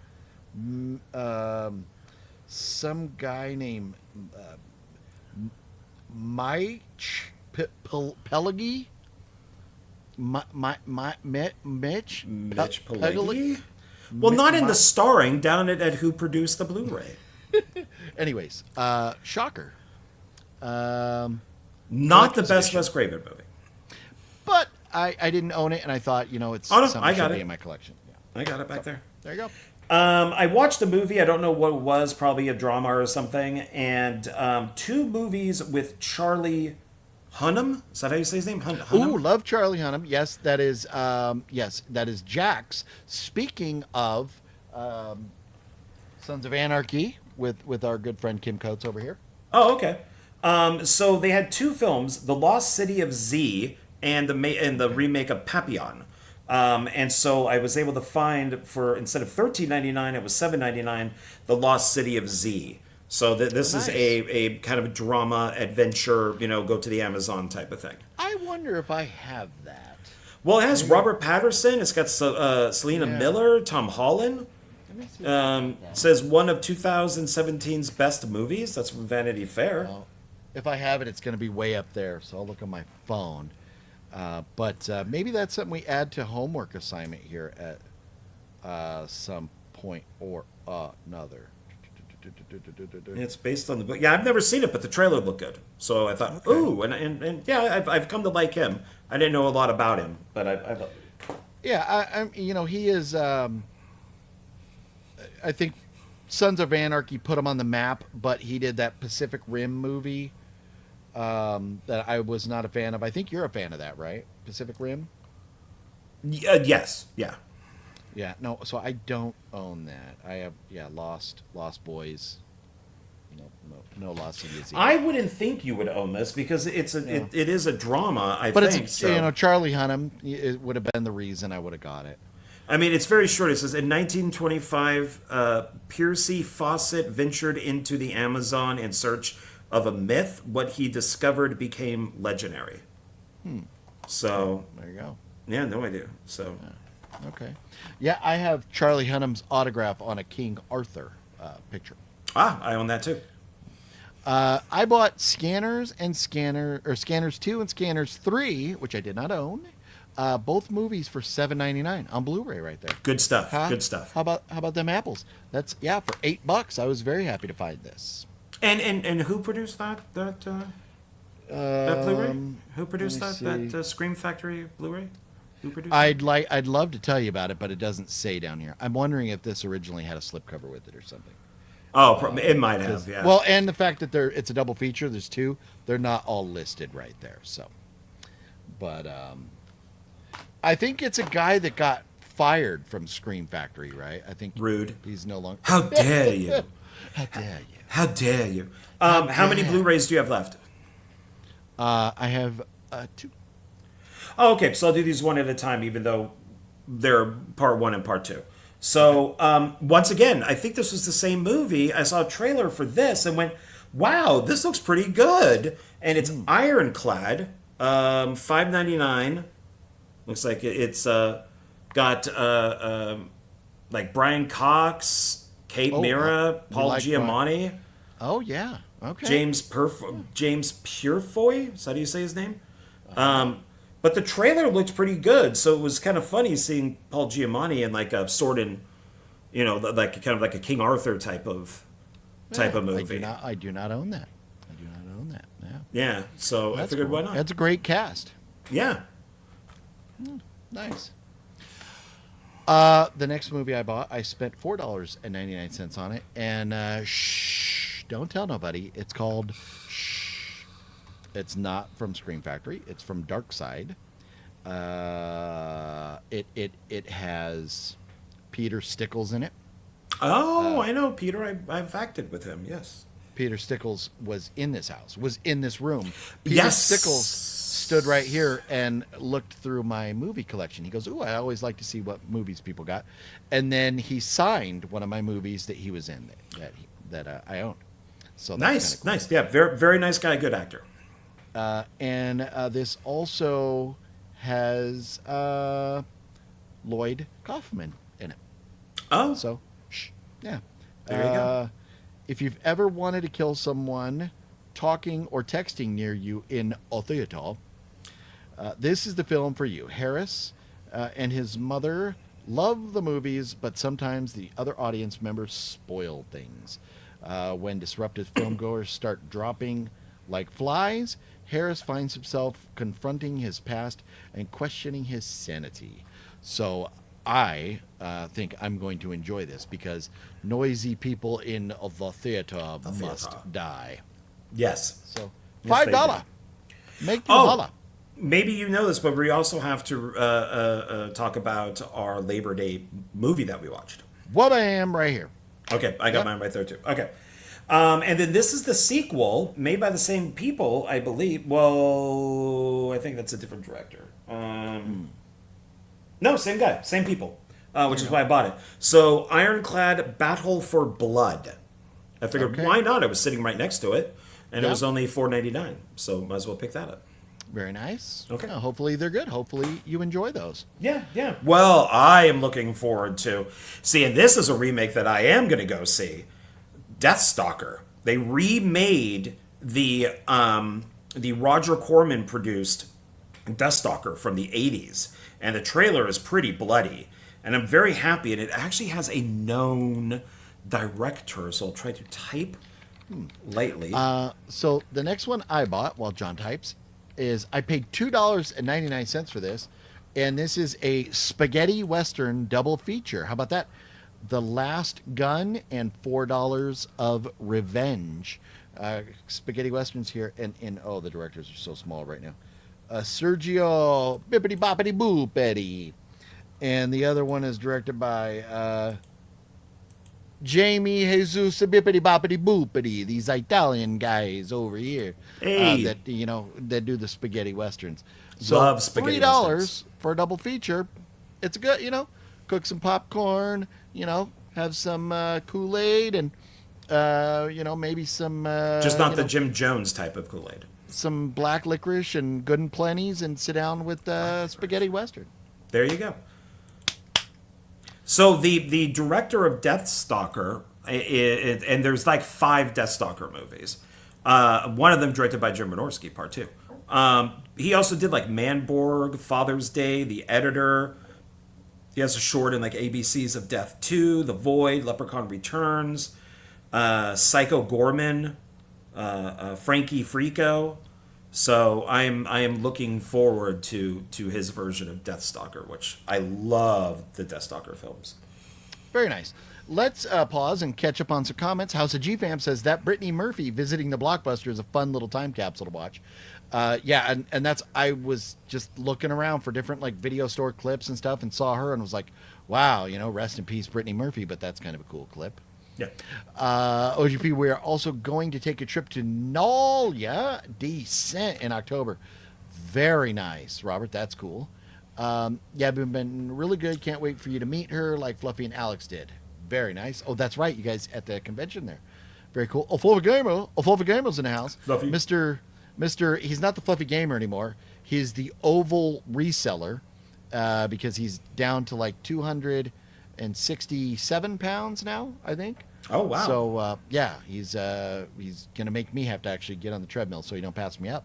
some guy named Mike Pelagi. Mitch Pileggi? Well, not in the starring, down at who produced the Blu-ray. Anyways, Shocker. Not the best Wes Craven movie. But I didn't own it, and I thought, it's Oh, no, something I that got should be it. in my collection. Yeah. I got it back there. There you go. I watched a movie. I don't know what it was. Probably a drama or something. And two movies with Charlie Hunnam. Is that how you say his name? Hunnam? Ooh, love Charlie Hunnam. Yes, that is. That is Jax. Speaking of Sons of Anarchy, with our good friend Kim Coates over here. Oh, okay. So they had two films: The Lost City of Z and the remake of Papillon. And so I was able to find for instead of $13.99, it was $7.99. The Lost City of Z. So this is a kind of a drama adventure, go to the Amazon type of thing. I wonder if I have that. Well, it has Robert Patterson. It's got Selena Miller, Tom Holland. Says one of 2017's best movies. That's from Vanity Fair. Well, if I have it, it's going to be way up there. So I'll look on my phone. But maybe that's something we add to homework assignment here at some point or another. It's based on the book. Yeah, I've never seen it, but the trailer looked good. So I thought, ooh, and yeah, I've come to like him. I didn't know a lot about him, but I yeah, he is. I think Sons of Anarchy put him on the map, but he did that Pacific Rim movie that I was not a fan of. I think you're a fan of that, right? Pacific Rim? yes, yeah. Yeah, no, so I don't own that. I have, Lost Boys. No Lost Cities. I wouldn't think you would own this because it is a drama, I but think. It's, so. Charlie Hunnam, it would have been the reason I would have got it. I mean, it's very short. It says, in 1925, Percy Fawcett ventured into the Amazon in search of a myth. What he discovered became legendary. So there you go. Yeah, no idea. So okay. Yeah, I have Charlie Hunnam's autograph on a King Arthur picture. I own that too. I bought Scanners 2 and Scanners 3, which I did not own. Both movies for $7.99 on Blu-ray right there. Good stuff. Good stuff. How about them apples? That's for $8. I was very happy to find this. And who produced that Blu-ray? Who produced that Scream Factory Blu-ray? Who produced it? I'd love to tell you about it, but it doesn't say down here. I'm wondering if this originally had a slipcover with it or something. Oh, it might have. Yeah. Well, and the fact that it's a double feature. There's two. They're not all listed right there. So, but I think it's a guy that got fired from Scream Factory, right? I think rude. He's no longer. How dare you? How dare you? How dare you? How many Blu-rays do you have left? I have 2. Oh, okay. So I'll do these one at a time, even though they're part 1 and part 2. So once again, I think this was the same movie. I saw a trailer for this and went, "Wow, this looks pretty good." And it's Ironclad, $5.99. Looks like it's got like Brian Cox, Kate Mira, Paul Giamatti. Oh yeah, okay. James Purefoy. Is that how you say his name? But the trailer looked pretty good, so it was kind of funny seeing Paul Giamatti in like a sword and, like kind of like a King Arthur type of movie. I do not own that. Yeah. Yeah. So I figured, why not? That's a great cast. Yeah. Nice. The next movie I bought, I spent $4.99 on it, and don't tell nobody. It's called Shh. It's not from Scream Factory. It's from Dark Side. It has Peter Stickles in it. Oh, I know Peter. I've acted with him. Yes. Peter Stickles was in this house. Was in this room. Peter Yes. Stickles stood right here and looked through my movie collection. He goes, "Ooh, I always like to see what movies people got," and then he signed one of my movies that he was in that I own. So that's nice. Yeah, very very nice guy, good actor. And this also has Lloyd Kaufman in it. Oh, so yeah. There you go. If you've ever wanted to kill someone talking or texting near you in a theater, this is the film for you. Harris and his mother love the movies, but sometimes the other audience members spoil things. When disruptive filmgoers start dropping like flies, Harris finds himself confronting his past and questioning his sanity. So I think I'm going to enjoy this because noisy people in the theater must die. Yes. So Yes, $5. Make you holla. Maybe you know this, but we also have to talk about our Labor Day movie that we watched. What I am right here. Okay, I got mine right there too. Okay. And then this is the sequel made by the same people, I believe. Well, I think that's a different director. No, same guy, same people, which is why I bought it. So, Ironclad Battle for Blood. I figured, why not? I was sitting right next to it, and it was only $4.99, so might as well pick that up. Very nice. Okay. Hopefully they're good. Hopefully you enjoy those. Yeah. Well, I am looking forward to seeing this as a remake that I am going to go see. Deathstalker. They remade the Roger Corman produced Deathstalker from the 80s. And the trailer is pretty bloody. And I'm very happy. And it actually has a known director. So I'll try to type lightly. So the next one I bought while John types is I paid $2.99 for this. And this is a spaghetti western double feature. How about that? The Last Gun and $4 of Revenge. Spaghetti westerns here. And oh, the directors are so small right now. Sergio Bippity Boppity Boopity. And the other one is directed by Jamie Jesus Bippity Boppity Boopity. These Italian guys over here. Hey. That do the spaghetti westerns. So Love spaghetti $3 westerns. for a double feature. It's good, cook some popcorn, have some Kool-Aid and maybe some Just not the Jim Jones type of Kool-Aid. some black licorice and Good and Plenty's and sit down with spaghetti western. There you go. So the director of Deathstalker, and there's like 5 Deathstalker movies. One of them directed by Jim Wynorski, Part 2. He also did like Manborg, Father's Day, The Editor. He has a short in like ABCs of Death 2, The Void, Leprechaun Returns, Psycho Gorman, Frankie Frico. So I am looking forward to his version of Deathstalker, which I love the Deathstalker films. Very nice. Let's pause and catch up on some comments. House of GFam says that Brittany Murphy visiting the Blockbuster is a fun little time capsule to watch. Yeah, and that's, I was just looking around for different like video store clips and stuff and saw her and was like, wow, rest in peace Brittany Murphy, but that's kind of a cool clip. Yeah. OGP, we are also going to take a trip to Nolya Descent in October. Very nice, Robert. That's cool. Yeah, been really good. Can't wait for you to meet her like Fluffy and Alex did. Very nice. Oh, that's right. You guys at the convention there. Very cool. Oh, Fluffy Gamer's in the house. Fluffy. Mr. He's not the Fluffy Gamer anymore. He's the Oval reseller because he's down to like 267 pounds now, I think. Oh, wow. So, yeah, he's going to make me have to actually get on the treadmill so he don't pass me up.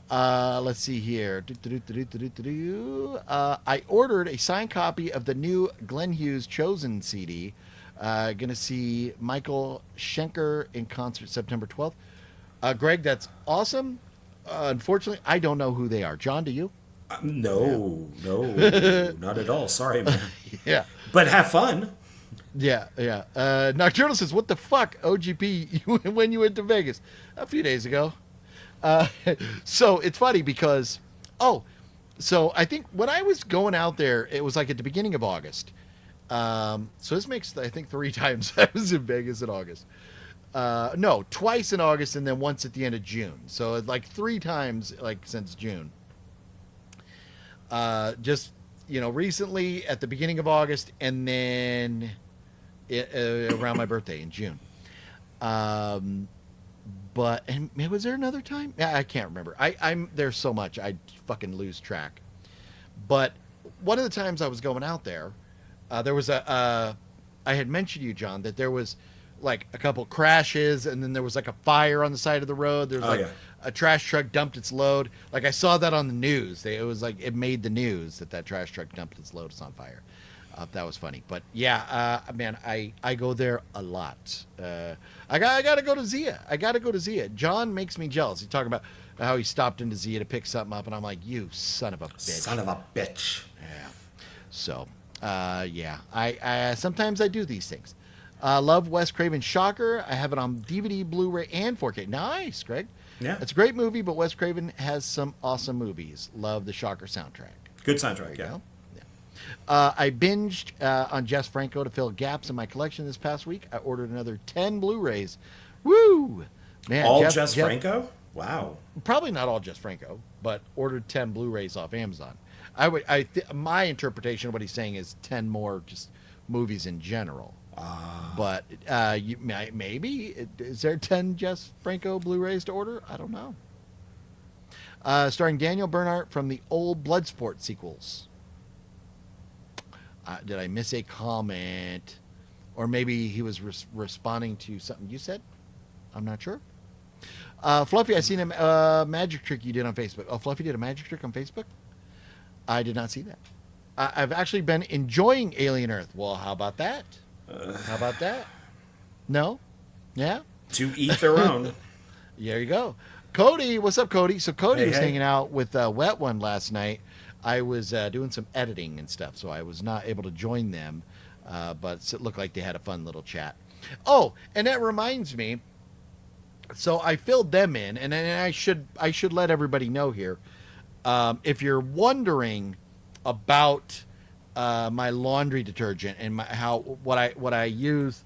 Let's see here. I ordered a signed copy of the new Glenn Hughes Chosen CD. Going to see Michael Schenker in concert September 12th. Greg, that's awesome. Unfortunately, I don't know who they are. John, do you? No, not at all. Sorry, man. Yeah. But have fun. Yeah. Nocturnal says, what the fuck, OGP, when you went to Vegas? A few days ago. So it's funny because, so I think when I was going out there, it was like at the beginning of August. So this makes, I think, 3 times I was in Vegas in August. No, twice in August and then once at the end of June. So like 3 times like since June. Just, recently at the beginning of August and then around my birthday in June. But, and was there another time? I can't remember. I'm there's so much I fucking lose track. But one of the times I was going out there, there was I had mentioned to you, John, that there was like a couple crashes and then there was like a fire on the side of the road. There's a trash truck dumped its load. Like I saw that on the news. It was like, it made the news that trash truck dumped its load. It's on fire. That was funny. But yeah, man, I go there a lot. I gotta go to Zia. John makes me jealous. He's talking about how he stopped into Zia to pick something up and I'm like, you son of a bitch. Yeah. So, yeah, I sometimes I do these things. Love Wes Craven's Shocker. I have it on DVD, Blu-ray, and 4K. Nice, Greg. Yeah. It's a great movie, but Wes Craven has some awesome movies. Love the Shocker soundtrack. Good soundtrack, yeah. Go. I binged on Jess Franco to fill gaps in my collection this past week. I ordered another 10 Blu-rays. Woo! Man, all Jess Franco? Wow. Probably not all Jess Franco, but ordered 10 Blu-rays off Amazon. My interpretation of what he's saying is 10 more just movies in general. But maybe is there 10 Jess Franco Blu-rays to order? I don't know. Starring Daniel Bernhardt from the old Bloodsport sequels. Did I miss a comment? Or maybe he was responding to something you said? I'm not sure. Fluffy, I seen a magic trick you did on Facebook. Oh, Fluffy did a magic trick on Facebook? I did not see that. I've actually been enjoying Alien Earth. Well, how about that? How about that? No? Yeah? To eat their own. There you go. Cody, what's up, Cody? So Cody was hey. hanging out with Wet One last night. I was doing some editing and stuff, so I was not able to join them, but it looked like they had a fun little chat. Oh, and that reminds me. So I filled them in, and I should let everybody know here. If you're wondering about my laundry detergent and what I use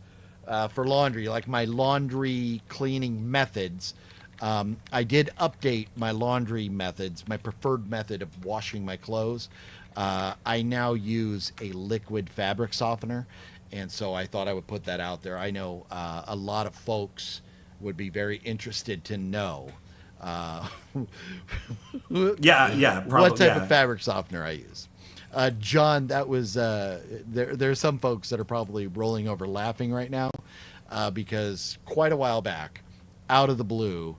for laundry, like my laundry cleaning methods, I did update my laundry methods, my preferred method of washing my clothes. I now use a liquid fabric softener, and so I thought I would put that out there. I know a lot of folks would be very interested to know probably, what type of fabric softener I use. John, that was there are some folks that are probably rolling over laughing right now because quite a while back, out of the blue,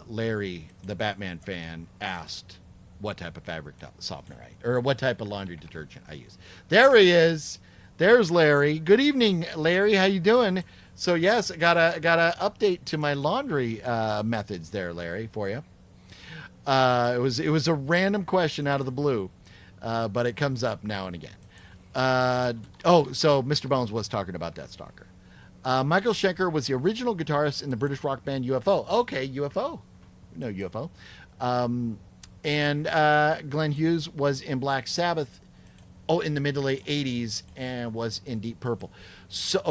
Larry, the Batman fan, asked what type of fabric softener or what type of laundry detergent I use. There he is. There's Larry. Good evening, Larry. How you doing? So yes, got a update to my laundry methods there, Larry, for you. It was a random question out of the blue, but it comes up now and again. So Mr. Bones was talking about Deathstalker. Michael Schenker was the original guitarist in the British rock band UFO. Okay, UFO. No UFO. And Glenn Hughes was in Black Sabbath. Oh, in the mid to late 80s and was in Deep Purple. So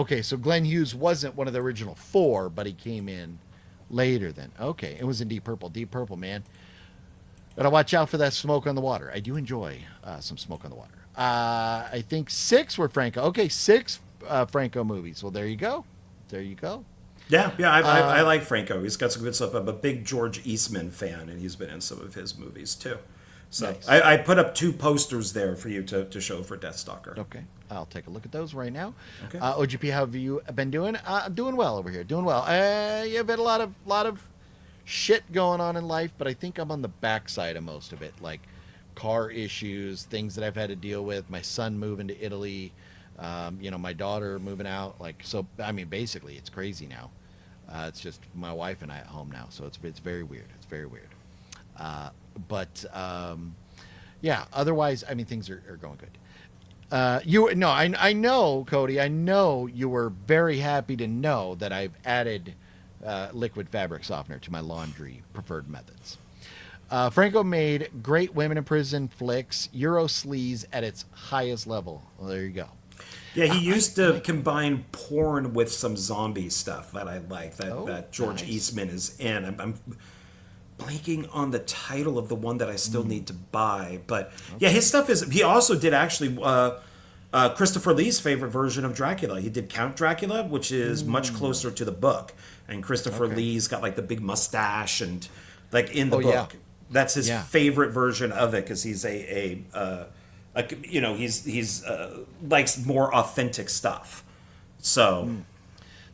Glenn Hughes wasn't one of the original four, but he came in later then. Okay, it was in Deep Purple. Deep Purple, man. Gotta watch out for that Smoke on the Water. I do enjoy some Smoke on the Water. I think 6 were Franco. Okay, 6 Franco movies. Well, there you go. There you go. Yeah, I like Franco. He's got some good stuff. I'm a big George Eastman fan, and he's been in some of his movies too. So nice. I put up 2 posters there for you to show for Deathstalker. Okay, I'll take a look at those right now. Okay. OGP, how have you been doing? Doing well over here. Doing well. You've had a lot of shit going on in life, but I think I'm on the backside of most of it, like car issues, things that I've had to deal with. My son moving to Italy. My daughter moving out. Basically, it's crazy now. It's just my wife and I at home now, so it's very weird. It's very weird. Otherwise, things are going good. I know, Cody, I know you were very happy to know that I've added liquid fabric softener to my laundry preferred methods. Franco made great women in prison flicks, Euro sleaze at its highest level. Well, there you go. Yeah, he used to combine porn with some zombie stuff that I like, that George Eastman is in. I'm blanking on the title of the one that I still need to buy. But yeah, his stuff is... He also did actually Christopher Lee's favorite version of Dracula. He did Count Dracula, which is much closer to the book. And Christopher Lee's got like the big mustache and like in the book. Yeah. That's his favorite version of it because he's he's likes more authentic stuff. So,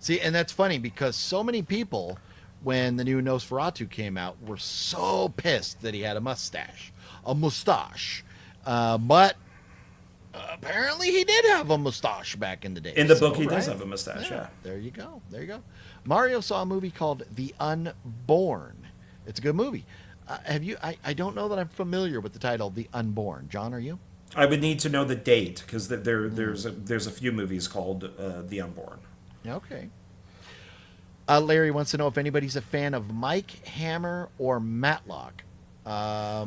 see, and that's funny because so many people, when the new Nosferatu came out, were so pissed that he had a mustache. But apparently he did have a mustache back in the day. In the book, he does have a mustache. Yeah. There you go. Mario saw a movie called The Unborn. It's a good movie. Have you? I don't know that I'm familiar with the title, The Unborn. John, are you? I would need to know the date because there's a few movies called The Unborn. Okay. Larry wants to know if anybody's a fan of Mike Hammer or Matlock. I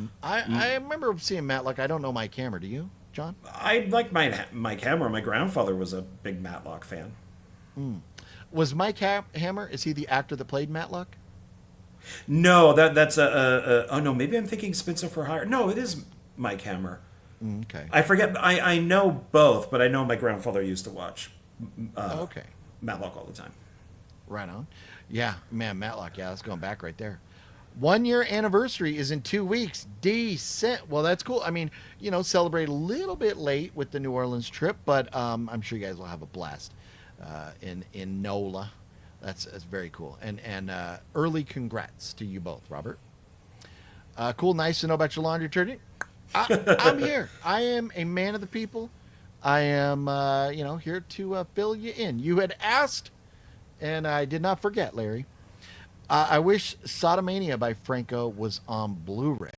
remember seeing Matlock. I don't know Mike Hammer. Do you, John? I like Mike Hammer. My grandfather was a big Matlock fan. Was Mike Hammer? Is he the actor that played Matlock? No, that's oh no, maybe I'm thinking Spencer for Hire. No, it is Mike Hammer. Okay. I forget. I know both, but I know my grandfather used to watch Matlock all the time. Right on. Yeah, man, Matlock. Yeah, that's going back right there. 1 year anniversary is in 2 weeks. Decent. Well, that's cool. Celebrate a little bit late with the New Orleans trip, but I'm sure you guys will have a blast in NOLA. That's very cool. And early congrats to you both, Robert. Cool, nice to know about your laundry detergent. I'm here. I am a man of the people. I am, here to fill you in. You had asked, and I did not forget, Larry. I wish Sodomania by Franco was on Blu-ray.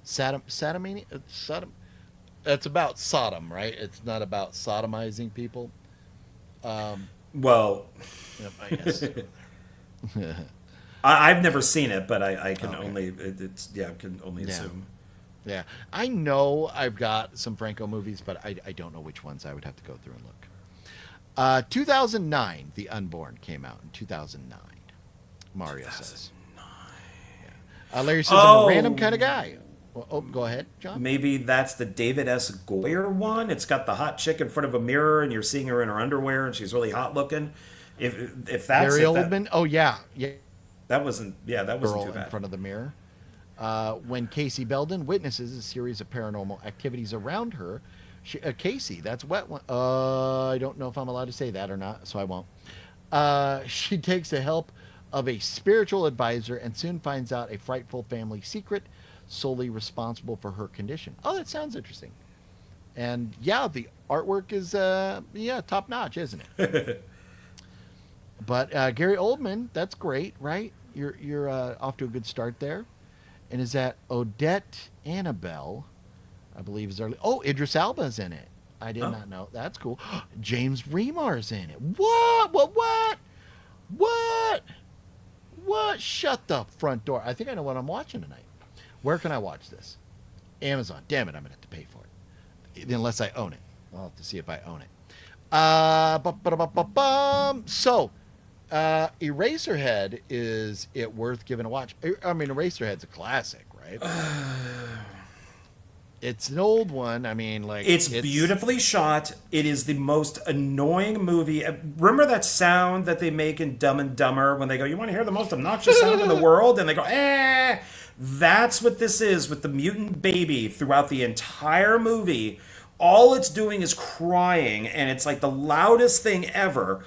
Sodomania? Sodom? It's about Sodom, right? It's not about sodomizing people. Well, I guess. I've never seen it, but I can only assume. Yeah, I know I've got some Franco movies, but I don't know which ones. I would have to go through and look. 2009, The Unborn came out in 2009. Mario says. Yeah. Larry says, I'm a random kind of guy. Well, go ahead, John. Maybe that's the David S. Goyer one. It's got the hot chick in front of a mirror, and you're seeing her in her underwear, and she's really hot looking. If that's Gary Oldman. Oh yeah. That wasn't too bad. In front of the mirror. When Casey Belden witnesses a series of paranormal activities around her, Casey, that's wet one. I don't know if I'm allowed to say that or not, so I won't. She takes the help of a spiritual advisor and soon finds out a frightful family secret solely responsible for her condition. Oh, that sounds interesting. And yeah, the artwork is top notch, isn't it? But Gary Oldman, that's great, right? You're off to a good start there. And is that Odette Annabelle? I believe is early. Oh, Idris Elba's in it. I did not know. That's cool. James Remar's in it. What? Shut the front door. I think I know what I'm watching tonight. Where can I watch this? Amazon. Damn it, I'm gonna have to pay for it. Unless I own it. I'll have to see if I own it. So, Eraserhead, is it worth giving a watch? I mean, Eraserhead's a classic, right? It's an old one. I mean, it's beautifully shot. It is the most annoying movie. Remember that sound that they make in Dumb and Dumber when they go, "You want to hear the most obnoxious sound in the world?" And they go, "Eh." That's what this is with the mutant baby throughout the entire movie. All it's doing is crying, and it's like the loudest thing ever.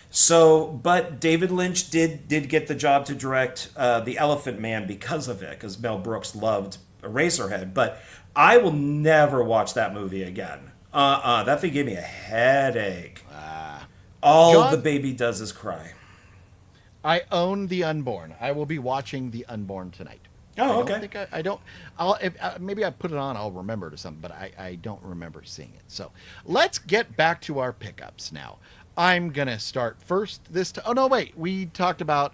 So, but David Lynch did get the job to direct The Elephant Man because of it, because Mel Brooks loved Eraserhead. But I will never watch that movie again. That thing gave me a headache. All John, the baby does is cry. I own The Unborn. I will be watching The Unborn tonight. Oh, okay. Maybe I put it on, I'll remember it or something, but I don't remember seeing it. So let's get back to our pickups now. I'm going to start first this time. Oh, no, wait. We talked about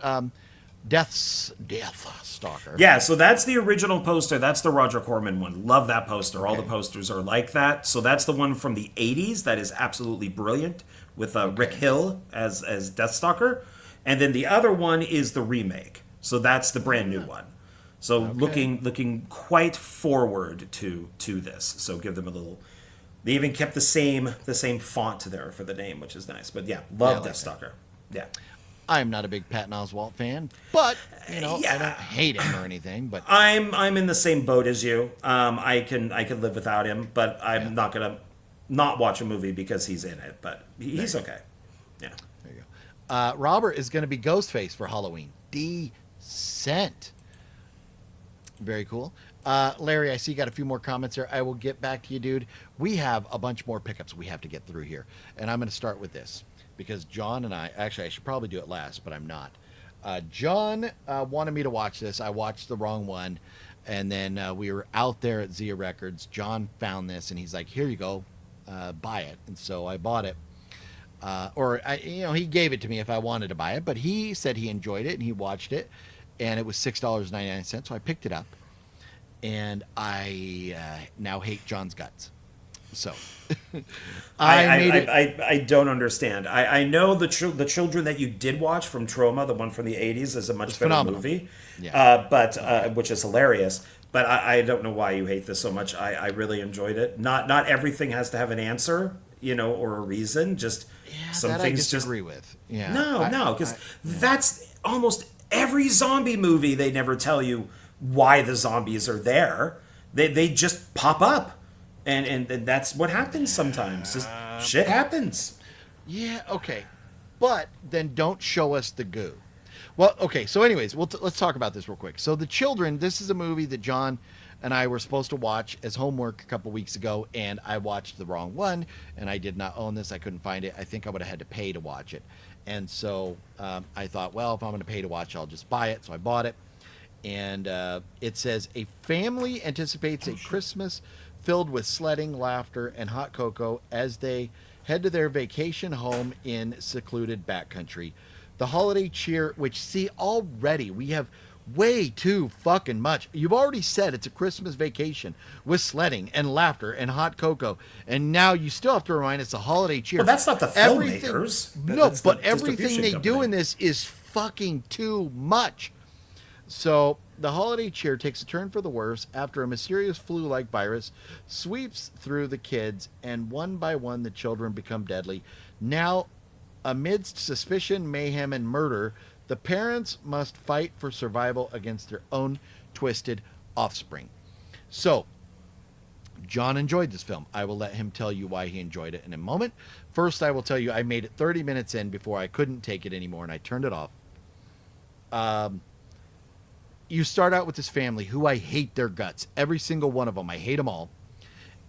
Deathstalker. Yeah, so that's the original poster. That's the Roger Corman one. Love that poster. All the posters are like that. So that's the one from the 80s that is absolutely brilliant with Rick Hill as Deathstalker. And then the other one is the remake. So that's the brand new one. So looking quite forward to this. So give them a little... They even kept the same font there for the name, which is nice. But yeah, love Deathstalker. Yeah. I'm not a big Patton Oswalt fan, but I don't hate him or anything. But I'm in the same boat as you. I can live without him, but I'm not gonna not watch a movie because he's in it. But he's okay. Yeah. There you go. Robert is going to be Ghostface for Halloween. Decent. Very cool. Larry, I see you got a few more comments here. I will get back to you, dude. We have a bunch more pickups we have to get through here. And I'm going to start with this because John and I should probably do it last, but I'm not. John wanted me to watch this. I watched the wrong one. And then we were out there at Zia Records. John found this and he's like, here you go, buy it. And so I bought it. He gave it to me if I wanted to buy it, but he said he enjoyed it and he watched it. And it was $6.99. So I picked it up. And I now hate John's guts. So I don't understand. I know the children that you did watch from Trauma, the one from the 80s, is a much better phenomenal movie. Yeah. Which is hilarious. But I don't know why you hate this so much. I really enjoyed it. Not everything has to have an answer, or a reason. Just some that things I disagree with. Yeah. No, because that's almost every zombie movie. They never tell you why the zombies are there. They just pop up. And that's what happens sometimes. Just shit happens. Yeah, okay. but then don't show us the goo. Well, okay, so anyways, let's talk about this real quick. So The Children, this is a movie that John and I were supposed to watch as homework a couple weeks ago, and I watched the wrong one, and I did not own this. I couldn't find it. I think I would have had to pay to watch it. And so I thought, well, if I'm going to pay to watch, I'll just buy it. So I bought it. And it says, a family anticipates a Christmas filled with sledding, laughter, and hot cocoa as they head to their vacation home in secluded backcountry. The holiday cheer, which, see, already we have way too fucking much. You've already said it's a Christmas vacation with sledding and laughter and hot cocoa, and now you still have to remind us the holiday cheer. Well, that's not the filmmakers. But everything they do in this is fucking too much. So the holiday cheer takes a turn for the worse after a mysterious flu-like virus sweeps through the kids, and one by one the children become deadly. Now, amidst suspicion, mayhem, and murder, the parents must fight for survival against their own twisted offspring. So, John enjoyed this film. I will let him tell you why he enjoyed it in a moment. First, I will tell you I made it 30 minutes in before I couldn't take it anymore, and I turned it off. You start out with this family who I hate their guts. Every single one of them. I hate them all.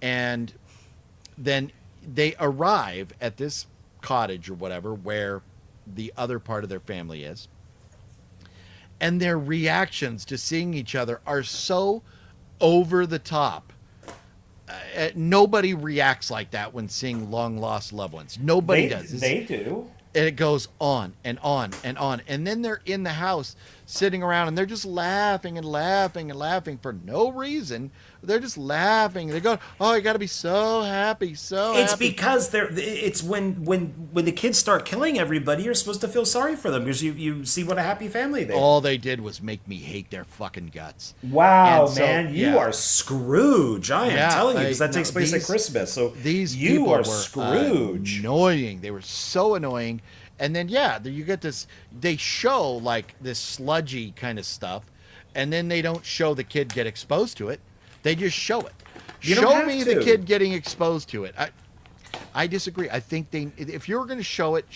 And then they arrive at this cottage or whatever where the other part of their family is. And their reactions to seeing each other are so over the top. Nobody reacts like that when seeing long lost loved ones. Nobody does. They do. And it goes on and on and on. And then they're in the house sitting around and they're just laughing and laughing and laughing for no reason. They're just laughing. They go, oh, you got to be so happy, so It's happy. because it's when the kids start killing everybody, you're supposed to feel sorry for them because you see what a happy family they are. All they did was make me hate their fucking guts. Wow, And so, man, you are Scrooge. I am telling you, because that takes place at these- Christmas. So These you people are were Scrooge. annoying. They were so annoying. And then, you get this, they show like this sludgy kind of stuff, and then they don't show the kid get exposed to it. They just show it. You don't Show have me to. the kid getting exposed to it. I disagree. I think if you're going to show it,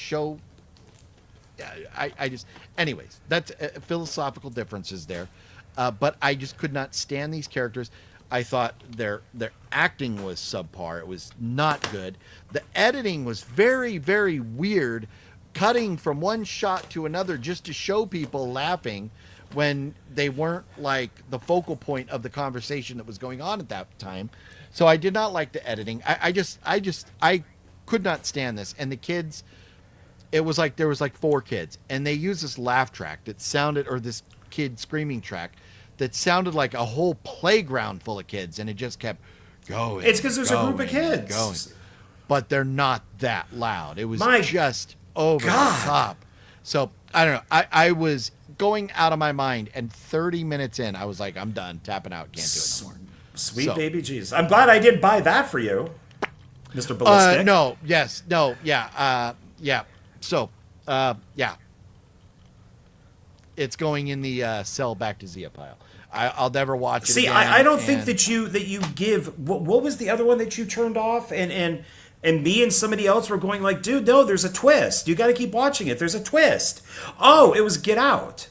anyways, that's philosophical differences there. But I just could not stand these characters. I thought their acting was subpar. It was not good. The editing was very, very weird, cutting from one shot to another just to show people laughing when they weren't like the focal point of the conversation that was going on at that time. So I did not like the editing. I could not stand this. And the kids, it was like there was like 4 kids, and they used this laugh track that sounded, or this kid screaming track that sounded like a whole playground full of kids, and it just kept going. It's because there's a group of kids. Going. But they're not that loud. It was My just over God. the top. So I don't know. I was going out of my mind, and 30 minutes in, I was like, I'm done, tapping out, can't do it no more. Sweet So- baby Jesus. I'm glad I did buy that for you, Mr. Ballistic. Yeah. So, it's going in the sell back to Zia pile. I'll never watch it See, again, I don't think and- that you give. What was the other one that you turned off? And me and somebody else were going like, dude, no, there's a twist. You got to keep watching it. There's a twist. Oh, it was Get Out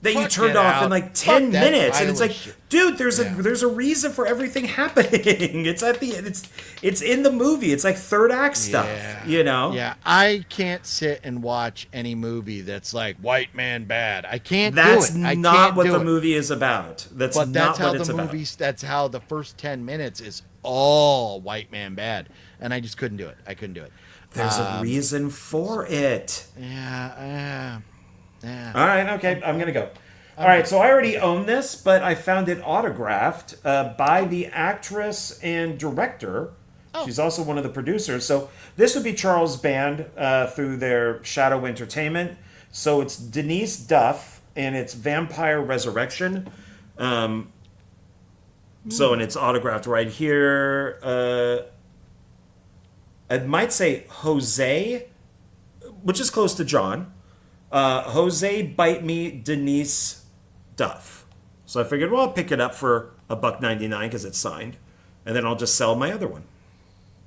that you Fuck turned Get off Out. in like Fuck 10 that minutes, and it's like, violent shit. dude, there's a reason for everything happening. It's in the movie. It's like third act stuff, you know. Yeah, I can't sit and watch any movie that's like white man bad. I can't That's do it. I not can't what do the it. movie is about. That's But not that's how what it's the about. movies. That's how the first 10 minutes is all white man bad, and I just couldn't do it. I couldn't do it. There's a reason for it. Yeah. All right, okay, I'm gonna go. All right, so I already own this, but I found it autographed by the actress and director. Oh. She's also one of the producers. So this would be Charles Band through their Shadow Entertainment. So it's Denise Duff, and it's Vampire Resurrection. And it's autographed right here. It might say Jose, which is close to John. Jose Bite Me Denise Duff. So I figured, well, I'll pick it up for $1.99 because it's signed, and then I'll just sell my other one.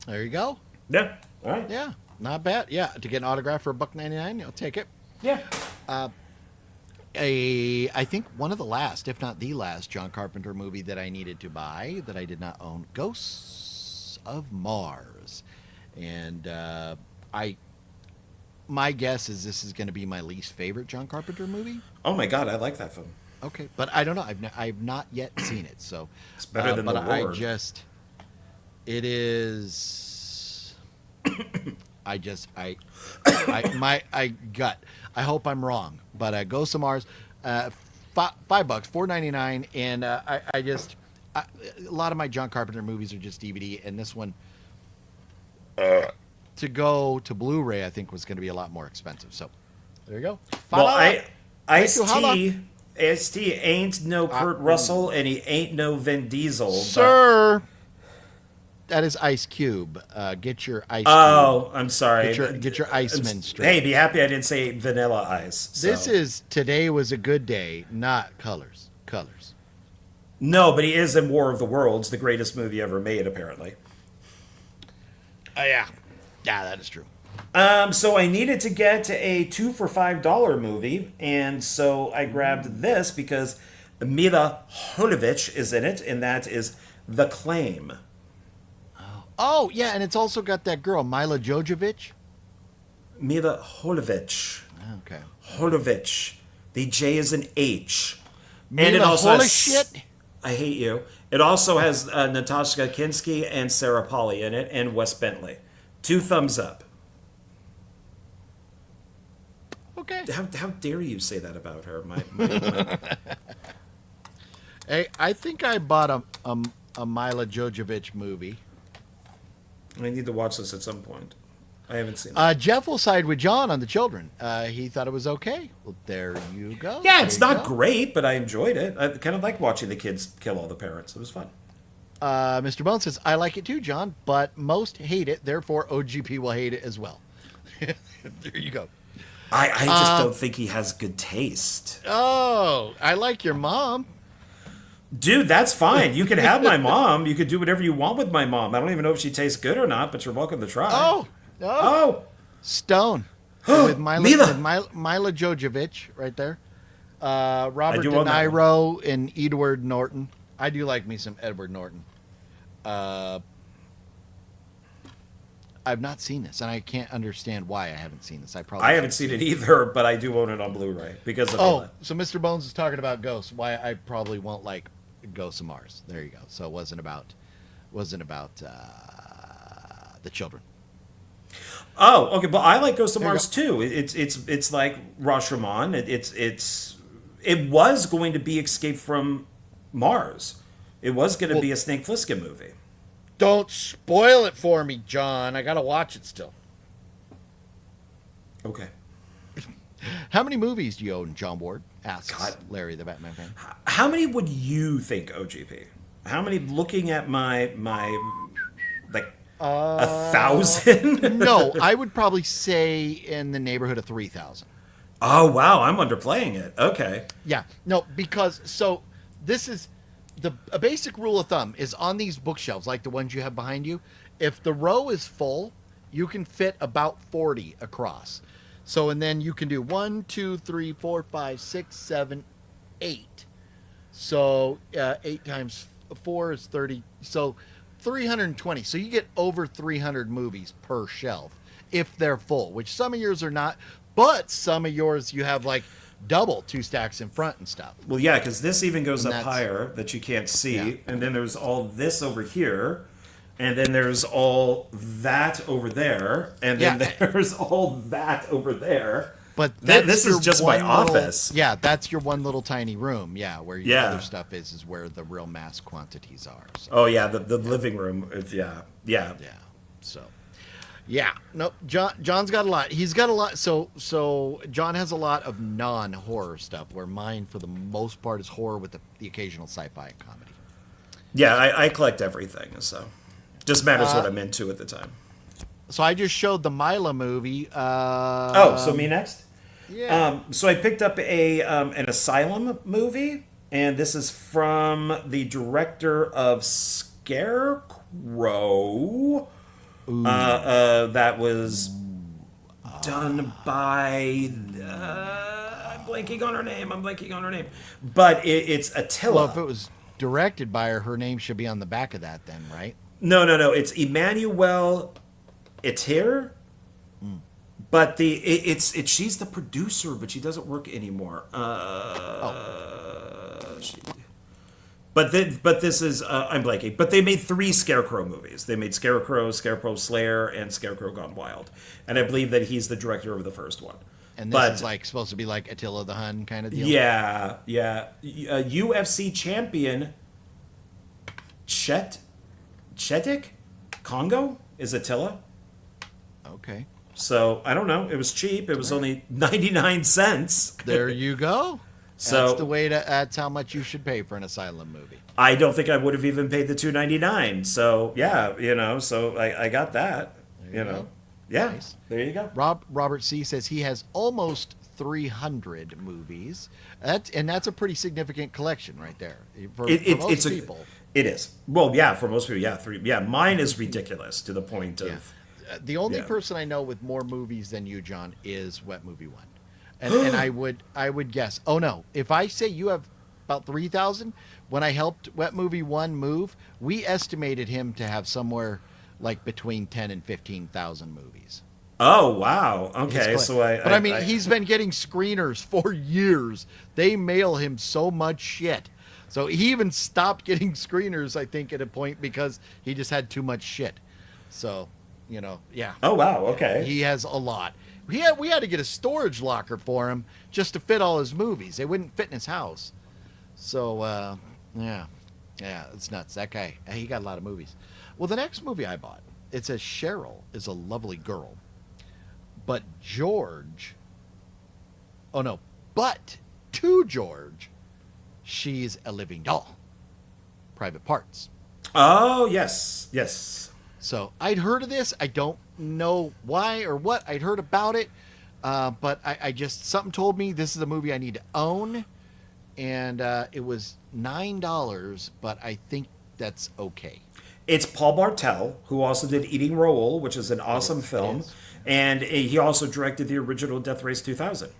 There you go. Yeah. All right. Yeah. Not bad. Yeah, to get an autograph for $1.99, I'll take it. Yeah. I think one of the last, if not the last, John Carpenter movie that I needed to buy that I did not own, Ghosts of Mars. And my guess is this is going to be my least favorite John Carpenter movie. Oh my God, I like that film. Okay, but I don't know. I've not yet seen it, so It's better than but The I Ward. just it is. I gut. I hope I'm wrong, but Ghosts of Mars, $5, $4.99, and a lot of my John Carpenter movies are just DVD, and this one to go to Blu-ray, I think was going to be a lot more expensive. So there you go. Well, Ice-T Ice-T ain't no Kurt Russell, and he ain't no Vin Diesel. Sir, that is Ice Cube. Get your Ice Cube. Oh, I'm sorry. Get your Iceman straight. Hey, be happy I didn't say Vanilla Ice. So. This is Today Was a Good Day, not Colors. Colors. No, but he is in War of the Worlds, the greatest movie ever made, apparently. Yeah. Yeah, that is true. So I needed to get a 2 for $5 movie, and so I grabbed this because Mila Jovovich is in it, and that is The Claim. Oh, yeah, and it's also got that girl, Mila Jovovich. Mila Jovovich. Okay. Jovovich. The J is an H. Mila and it also has, shit. I hate you. It also has Natasha Kinski and Sarah Polley in it, and Wes Bentley. 2 thumbs up. Okay. How dare you say that about her? Hey, I think I bought a Mila Jovovich movie. I need to watch this at some point. I haven't seen it. Jeff will side with John on The Children. He thought it was okay. Well, there you go. Yeah, it's not great, but I enjoyed it. I kind of like watching the kids kill all the parents. It was fun. Mr. Bone says, I like it too, John, but most hate it. Therefore, OGP will hate it as well. There you go. I just don't think he has good taste. Oh, I like your mom. Dude, that's fine. You can have my mom. You could do whatever you want with my mom. I don't even know if she tastes good or not, but you're welcome to try. Oh. Stone. with Mila Jovovich right there. Robert De own that Niro and Edward Norton. I do like me some Edward Norton. I've not seen this, and I can't understand why I haven't seen this. I haven't seen it either, but I do own it on Blu-ray because of Mila. So Mr. Bones is talking about Ghosts. Why I probably won't like Ghosts of Mars. There you go. So it wasn't about the children. Oh, okay. But I like Ghosts of Mars too. It's like Rashomon. It was going to be Escape from Mars. It was going to be a Snake Plissken movie. Don't spoil it for me, John. I gotta watch it still. Okay. How many movies do you own, John Ward? Asks Larry, the Batman fan. How many would you think, OGP? How many? Looking at my like 1,000? No, I would probably say in the neighborhood of 3,000. Oh wow, I'm underplaying it. Okay. Yeah, no, because this is a basic rule of thumb is on these bookshelves, like the ones you have behind you. If the row is full, you can fit about 40 across. So, and then you can do 1, 2, 3, 4, 5, 6, 7, 8. So 8 times 4 is 30. So 320. So you get over 300 movies per shelf if they're full, which some of yours are not. But some of yours you have like double 2 stacks in front and stuff. Well, yeah, because this even goes up higher that you can't see. Yeah. And then there's all this over here. And then there's all that over there. And then there's all that over there. But this is just my office. Yeah, that's your one little tiny room. Yeah, where your other stuff is where the real mass quantities are. So. Oh, yeah, the living room. Yeah. So, yeah. Nope. John's got a lot. He's got a lot. So John has a lot of non-horror stuff, where mine, for the most part, is horror with the occasional sci-fi and comedy. Yeah, I collect everything, so just matters what I'm into at the time. So I just showed the Mila movie. So me next? Yeah. So I picked up an Asylum movie, and this is from the director of Scarecrow. That was done by. I'm blanking on her name. But it's Attila. Well, if it was directed by her, her name should be on the back of that then, right? No. It's Emmanuel Etir. But she's the producer, but she doesn't work anymore. But this is I'm blanking. But they made 3 Scarecrow movies. They made Scarecrow, Scarecrow Slayer, and Scarecrow Gone Wild. And I believe that he's the director of the first one. And this is like supposed to be like Attila the Hun kind of deal. Yeah. UFC champion Chetik Congo is Attila. Okay. So I don't know. It was cheap. It was only 99 cents. There you go. So that's the way to. That's how much you should pay for an Asylum movie. I don't think I would have even paid the $2.99. So yeah, So I got that. Yeah. Nice. There you go. Robert C says he has almost 300 movies. That's a pretty significant collection right there for most people. It is. Well, yeah, for most people, yeah, 3. Yeah, mine is ridiculous to the point of. The only person I know with more movies than you, John, is Wet Movie 1. And I would guess. Oh no! If I say you have about 3,000, when I helped Wet Movie 1 move, we estimated him to have somewhere like between 10 and 15,000 movies. Oh wow! Okay, so I mean, he's been getting screeners for years. They mail him so much shit, so he even stopped getting screeners. I think at a point because he just had too much shit. So yeah. Oh wow! Okay. He has a lot. We had to get a storage locker for him just to fit all his movies. They wouldn't fit in his house. So, yeah, it's nuts. That guy, he got a lot of movies. Well, the next movie I bought, it says Cheryl is a lovely girl. But to George, she's a living doll. Private Parts. Oh, yes. So I'd heard of this. I don't know why or what. I'd heard about it. But I just, something told me this is a movie I need to own. And it was $9, but I think that's okay. It's Paul Bartel, who also did Eating Raoul, which is an awesome film. And he also directed the original Death Race 2000.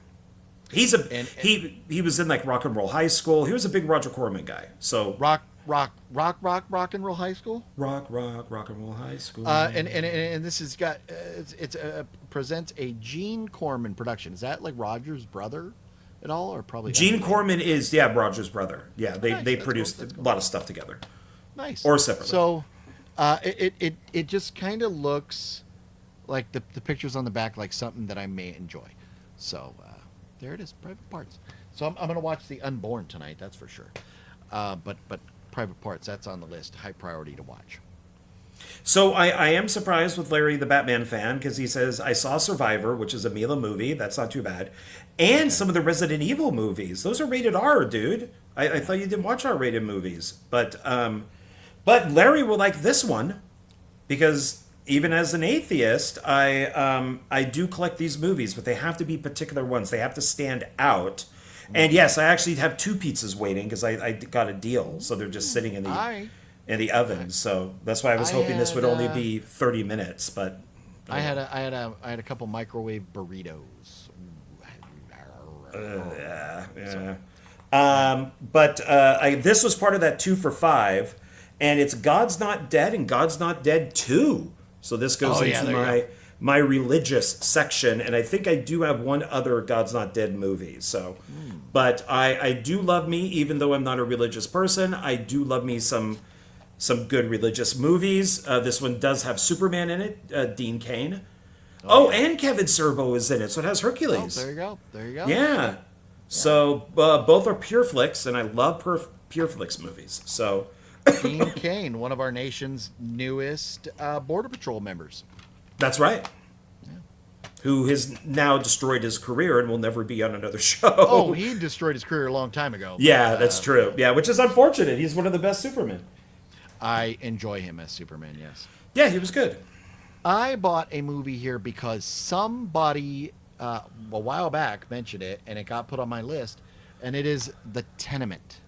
He was in like Rock and Roll High School. He was a big Roger Corman guy. So Rock and Roll High School. Rock and Roll High School. And this has got it presents a Gene Corman production. Is that like Roger's brother at all, or probably Gene Corman is Roger's brother. Yeah, they produced a lot of stuff together. Nice. Or separately. So it just kind of looks like the pictures on the back like something that I may enjoy. So there it is, Private Parts. So I'm going to watch The Unborn tonight, that's for sure. But Private Parts, that's on the list, high priority to watch. So I am surprised with Larry, the Batman fan, because he says, I saw Survivor, which is a Mila movie. That's not too bad. And some of the Resident Evil movies. Those are rated R, dude. I thought you didn't watch R-rated movies. But Larry will like this one, because even as an atheist, I do collect these movies, but they have to be particular ones. They have to stand out. And yes, I actually have 2 pizzas waiting because I got a deal. So they're just sitting in the oven. So that's why I was hoping this would only be 30 minutes. But I had a couple microwave burritos. This was part of that 2 for $5, and it's God's Not Dead and God's Not Dead 2. So this goes into my religious section, and I think I do have one other God's Not Dead movie. So, but I do love me, even though I'm not a religious person. I do love me some good religious movies. This one does have Superman in it, Dean Cain. And Kevin Sorbo is in it, so it has Hercules. Oh, there you go. Yeah. So both are Pure Flicks, and I love Pure Flicks movies. So Dean Cain, one of our nation's newest Border Patrol members. That's right. Yeah. Who has now destroyed his career and will never be on another show. Oh, he destroyed his career a long time ago. Yeah, that's true. Yeah, which is unfortunate. He's one of the best Supermen. I enjoy him as Superman, yes. Yeah, he was good. I bought a movie here because somebody a while back mentioned it, and it got put on my list, and it is The Tenement.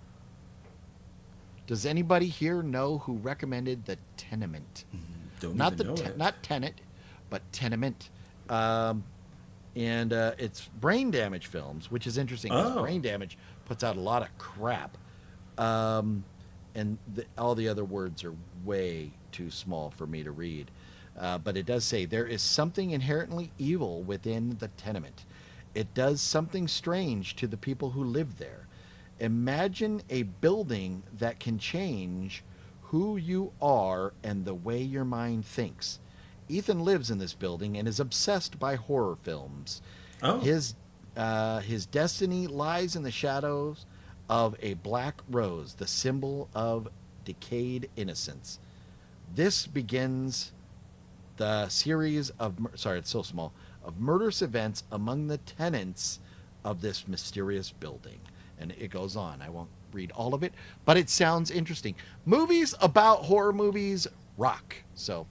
Does anybody here know who recommended The Tenement? Don't Not even know it. Not Tenet, but Tenement. and it's Brain Damage Films, which is interesting because Oh. Brain Damage puts out a lot of crap, and all the other words are way too small for me to read. But it does say there is something inherently evil within the tenement. It does something strange to the people who live there. Imagine a building that can change who you are and the way your mind thinks. Ethan lives in this building and is obsessed by horror films. Oh. His destiny lies in the shadows of a black rose, the symbol of decayed innocence. This begins the series of it's so small, of murderous events among the tenants of this mysterious building. And it goes on. I won't read all of it, but it sounds interesting. Movies about horror movies rock. So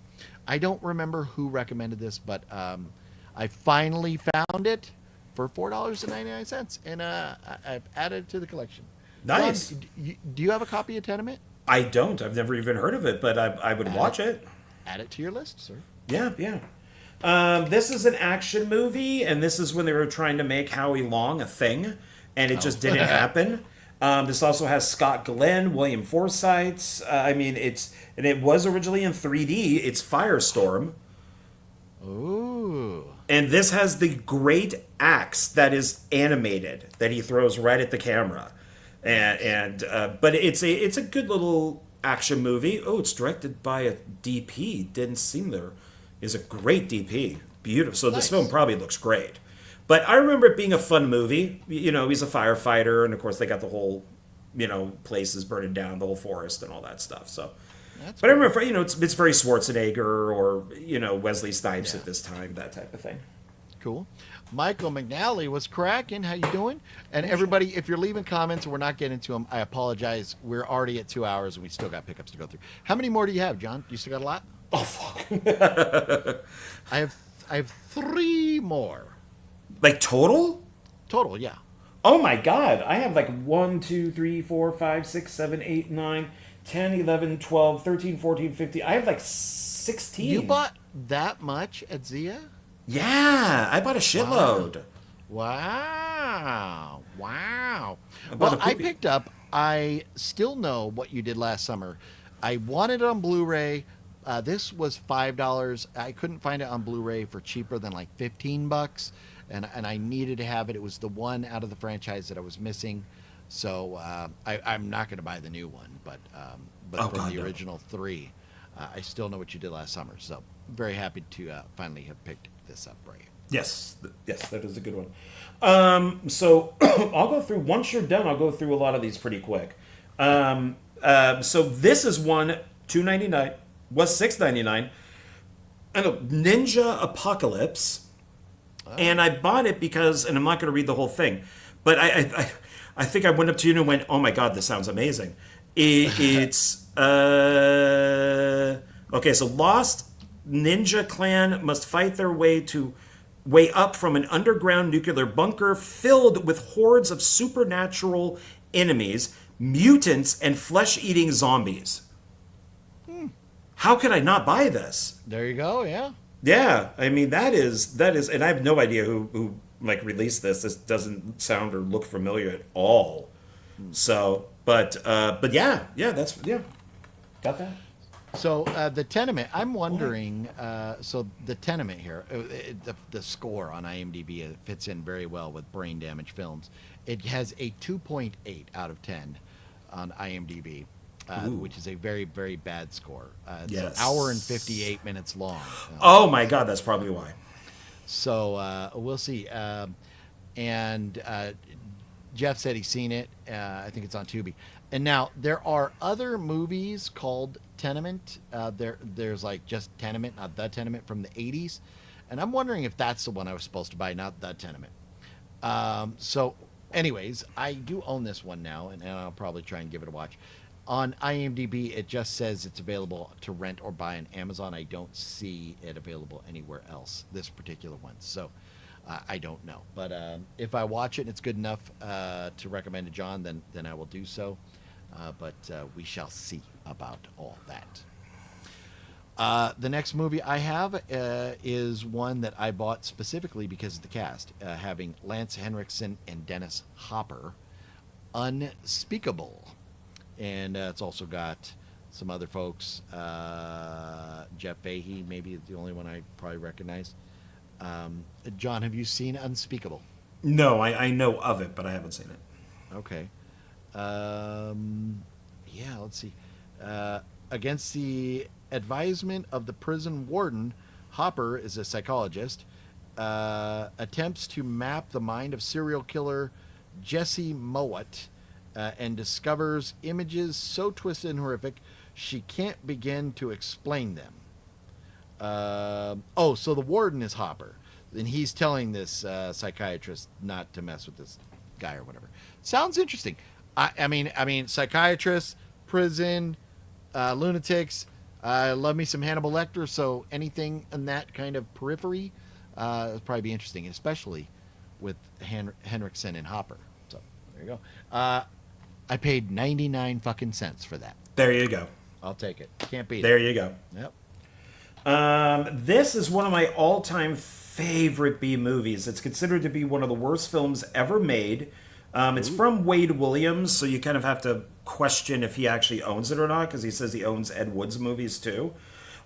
I don't remember who recommended this, but I finally found it for $4.99, and I've added it to the collection. Nice. John, do you have a copy of Tenement? I don't. I've never even heard of it, but I would watch it. Add it to your list, sir. Yeah, yeah. This is an action movie, and this is when they were trying to make Howie Long a thing, and it just didn't happen. This also has Scott Glenn, William Forsythe. It was originally in 3D. It's Firestorm. Ooh. And this has the great axe that is animated that he throws right at the camera. But it's a good little action movie. Oh, it's directed by a DP. Didn't seem there. Is a great DP. Beautiful. So this film probably looks great. But I remember it being a fun movie. You know, he's a firefighter, and of course they got the whole, places burning down, the whole forest and all that stuff. So, but I remember, it's very Schwarzenegger or Wesley Snipes at this time, that type of thing. Cool. Michael McNally was cracking. How you doing? And everybody, if you're leaving comments and we're not getting to them, I apologize. We're already at 2 hours and we still got pickups to go through. How many more do you have, John? You still got a lot? Oh fuck! I have 3 more. Like total? Total, yeah. Oh my god! I have like 1, 2, 3, 4, 5, 6, 7, 8, 9, 10, 11, 12, 13, 14, 15. I have like 16. You bought that much at Zia? Yeah, I bought a shitload. Wow. I picked up, I still know what you did last summer. I wanted it on Blu-ray. This was $5. I couldn't find it on Blu-ray for cheaper than like $15. And I needed to have it. It was the one out of the franchise that I was missing. So I'm not going to buy the new one. But from the original 3, I still know what you did last summer. So very happy to finally have picked this up, Bray. Yes, that is a good one. So I'll go through, once you're done, I'll go through a lot of these pretty quick. So this is one, $2.99, was $6.99. I know, Ninja Apocalypse. And I bought it because, and I'm not going to read the whole thing, but I think I went up to you and went, oh my God, this sounds amazing. It's, okay, so Lost Ninja Clan must fight their way up from an underground nuclear bunker filled with hordes of supernatural enemies, mutants, and flesh-eating zombies. How could I not buy this? There you go, yeah. Yeah, I mean that is, and I have no idea who like released this. This doesn't sound or look familiar at all. So, but yeah, got that. So the Tenement, I'm wondering. So the Tenement here, the score on IMDb fits in very well with Brain Damage Films. It has a 2.8 out of 10 on IMDb. Which is a very, very bad score. It's an hour and 58 minutes long. Oh my God, that's probably why. So we'll see. And Jeff said he's seen it. I think it's on Tubi. And now there are other movies called Tenement. There's like just Tenement, not The Tenement, from the 80s. And I'm wondering if that's the one I was supposed to buy, not The Tenement. So anyways, I do own this one now, and I'll probably try and give it a watch. On IMDb, it just says it's available to rent or buy on Amazon. I don't see it available anywhere else, this particular one. So I don't know. But if I watch it and it's good enough to recommend to John, then I will do so. But we shall see about all that. The next movie I have is one that I bought specifically because of the cast, having Lance Henriksen and Dennis Hopper, Unspeakable. And it's also got some other folks. Jeff Fahey, maybe the only one I probably recognize. John, have you seen Unspeakable? No, I know of it, but I haven't seen it. Okay. Let's see. Against the advisement of the prison warden, Hopper is a psychologist, attempts to map the mind of serial killer Jesse Mowat, and discovers images so twisted and horrific she can't begin to explain them. So the warden is Hopper, and he's telling this psychiatrist not to mess with this guy or whatever. Sounds interesting. I mean, psychiatrists, prison, lunatics. Love me some Hannibal Lecter, so anything in that kind of periphery would probably be interesting, especially with Henriksen and Hopper. So there you go. I paid 99 fucking cents for that. There you go. I'll take it. Can't beat it. There you go. Yep. This is one of my all-time favorite B movies. It's considered to be one of the worst films ever made. It's from Wade Williams, so you kind of have to question if he actually owns it or not, because he says he owns Ed Wood's movies too.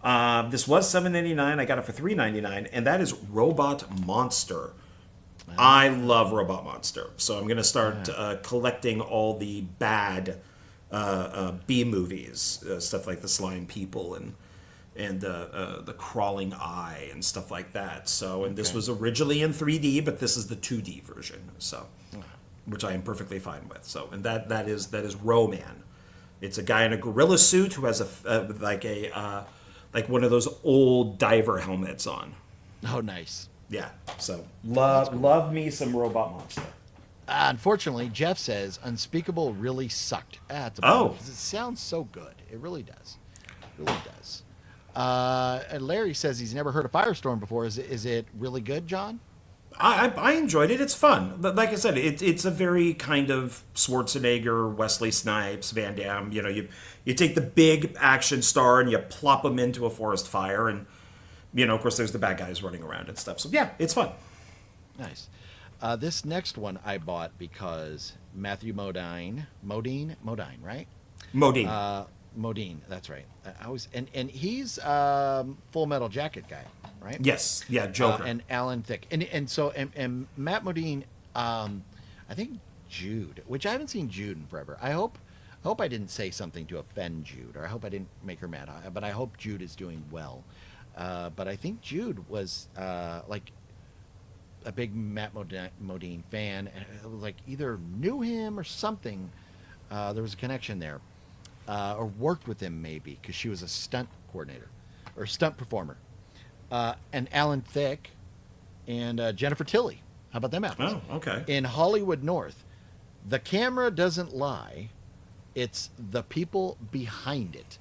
This was $7.99. I got it for $3.99, and that is Robot Monster. I love Robot Monster, so I'm going to start collecting all the bad B movies, stuff like The Slime People and the Crawling Eye and stuff like that. So, and this was originally in 3D, but this is the 2D version. So, which I am perfectly fine with. So, and that is Ro-Man. It's a guy in a gorilla suit who has like one of those old diver helmets on. Oh, nice. Yeah. So love me some Robot Monster. Unfortunately, Jeff says Unspeakable really sucked. It's a Oh. because it sounds so good. It really does. It really does. And Larry says he's never heard of Firestorm before. Is it really good, John? I enjoyed it. It's fun. But like I said, it's a very kind of Schwarzenegger, Wesley Snipes, Van Damme. You know, you take the big action star and you plop him into a forest fire, and you know, of course, there's the bad guys running around and stuff. So yeah, it's fun. Nice. This next one I bought because Matthew Modine, right? Modine. Modine, that's right. And he's Full Metal Jacket guy, right? Yes, yeah, Joker. And Alan Thicke, and Matt Modine, I think Jude, which I haven't seen Jude in forever. I hope I didn't say something to offend Jude, or I hope I didn't make her mad. But I hope Jude is doing well. But I think Jude was like a big Matt Modine fan, and it was like either knew him or something. There was a connection there. Or worked with him maybe, because she was a stunt coordinator or stunt performer. And Alan Thicke and Jennifer Tilly. How about them apples? Oh, okay. In Hollywood North, the camera doesn't lie. It's the people behind it.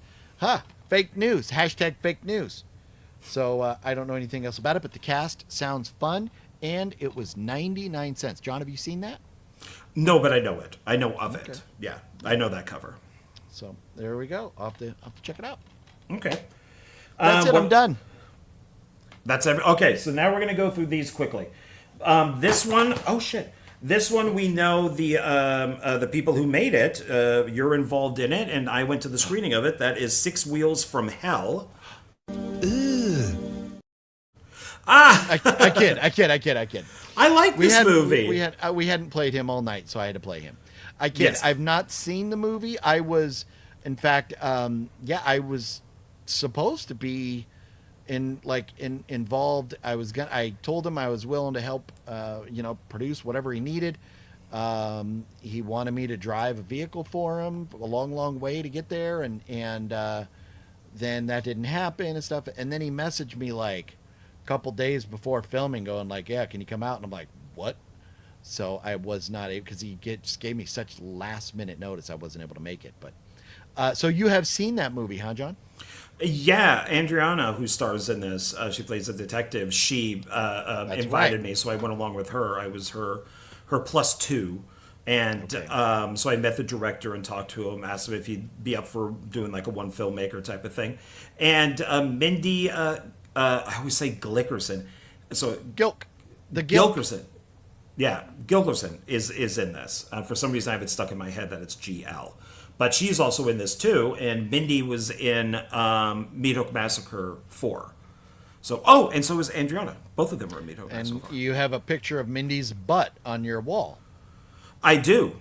Fake news. Hashtag fake news. So I don't know anything else about it, but the cast sounds fun, and it was 99 cents. John, have you seen that? No, but I know it. I know of Okay. it. Yeah, I know that cover. So there we go. I'll have to check it out. Okay. That's it. I'm done. That's okay. So now we're gonna go through these quickly. This one, oh shit. This one we know the people who made it. You're involved in it, and I went to the screening of it. That is Six Wheels from Hell. I kid. I like this movie. We hadn't played him all night, so I had to play him. I kid. Yes. I've not seen the movie. I was, in fact, I was supposed to be involved. I told him I was willing to help, produce whatever he needed. He wanted me to drive a vehicle for him a long way to get there, and then that didn't happen and stuff. And then he messaged me like a couple days before filming, going like, "Yeah, can you come out?" And I'm like, "What?" So I was not able, because he just gave me such last minute notice. I wasn't able to make it. But so you have seen that movie, huh, John? Yeah, Adriana, who stars in this, she plays a detective. She invited me, so I went along with her. I was her +2 And so I met the director and talked to him, asked him if he'd be up for doing like a one filmmaker type of thing. And Mindy, I always say Glickerson. So Gilkerson. Yeah, Gilkerson is in this. For some reason, I have it stuck in my head that it's GL. But she's also in this too. And Mindy was in Meat Hook Massacre 4. So, and so was Adriana. Both of them were in Meat Hook Massacre 4. And you have a picture of Mindy's butt on your wall. I do.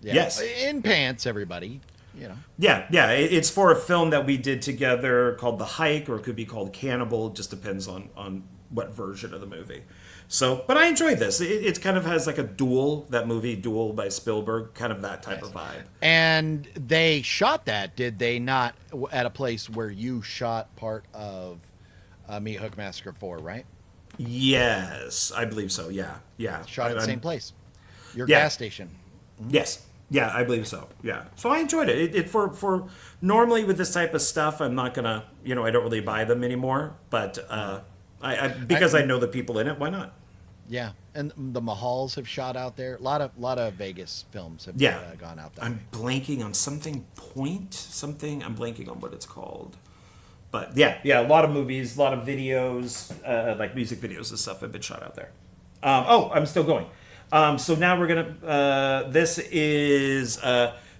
Yeah. Yes. In pants, everybody. You know. Yeah. It's for a film that we did together called The Hike, or it could be called Cannibal. It just depends on what version of the movie. So, but I enjoyed this. It kind of has like a Duel, that movie Duel by Spielberg, kind of that type of vibe. And they shot that, did they not, at a place where you shot part of Meat Hook Massacre 4, right? Yes, I believe so. Yeah. Shot at the same place. Your gas station. Yes. Yeah, I believe so. Yeah. So I enjoyed it. It for normally with this type of stuff, I'm not gonna, I don't really buy them anymore. But I because I know the people in it, why not? Yeah, and the Mahals have shot out there. A lot of Vegas films have gone out there. I'm blanking on something. I'm blanking on what it's called. But yeah, a lot of movies, a lot of videos, like music videos and stuff have been shot out there. I'm still going. So now we're gonna. This is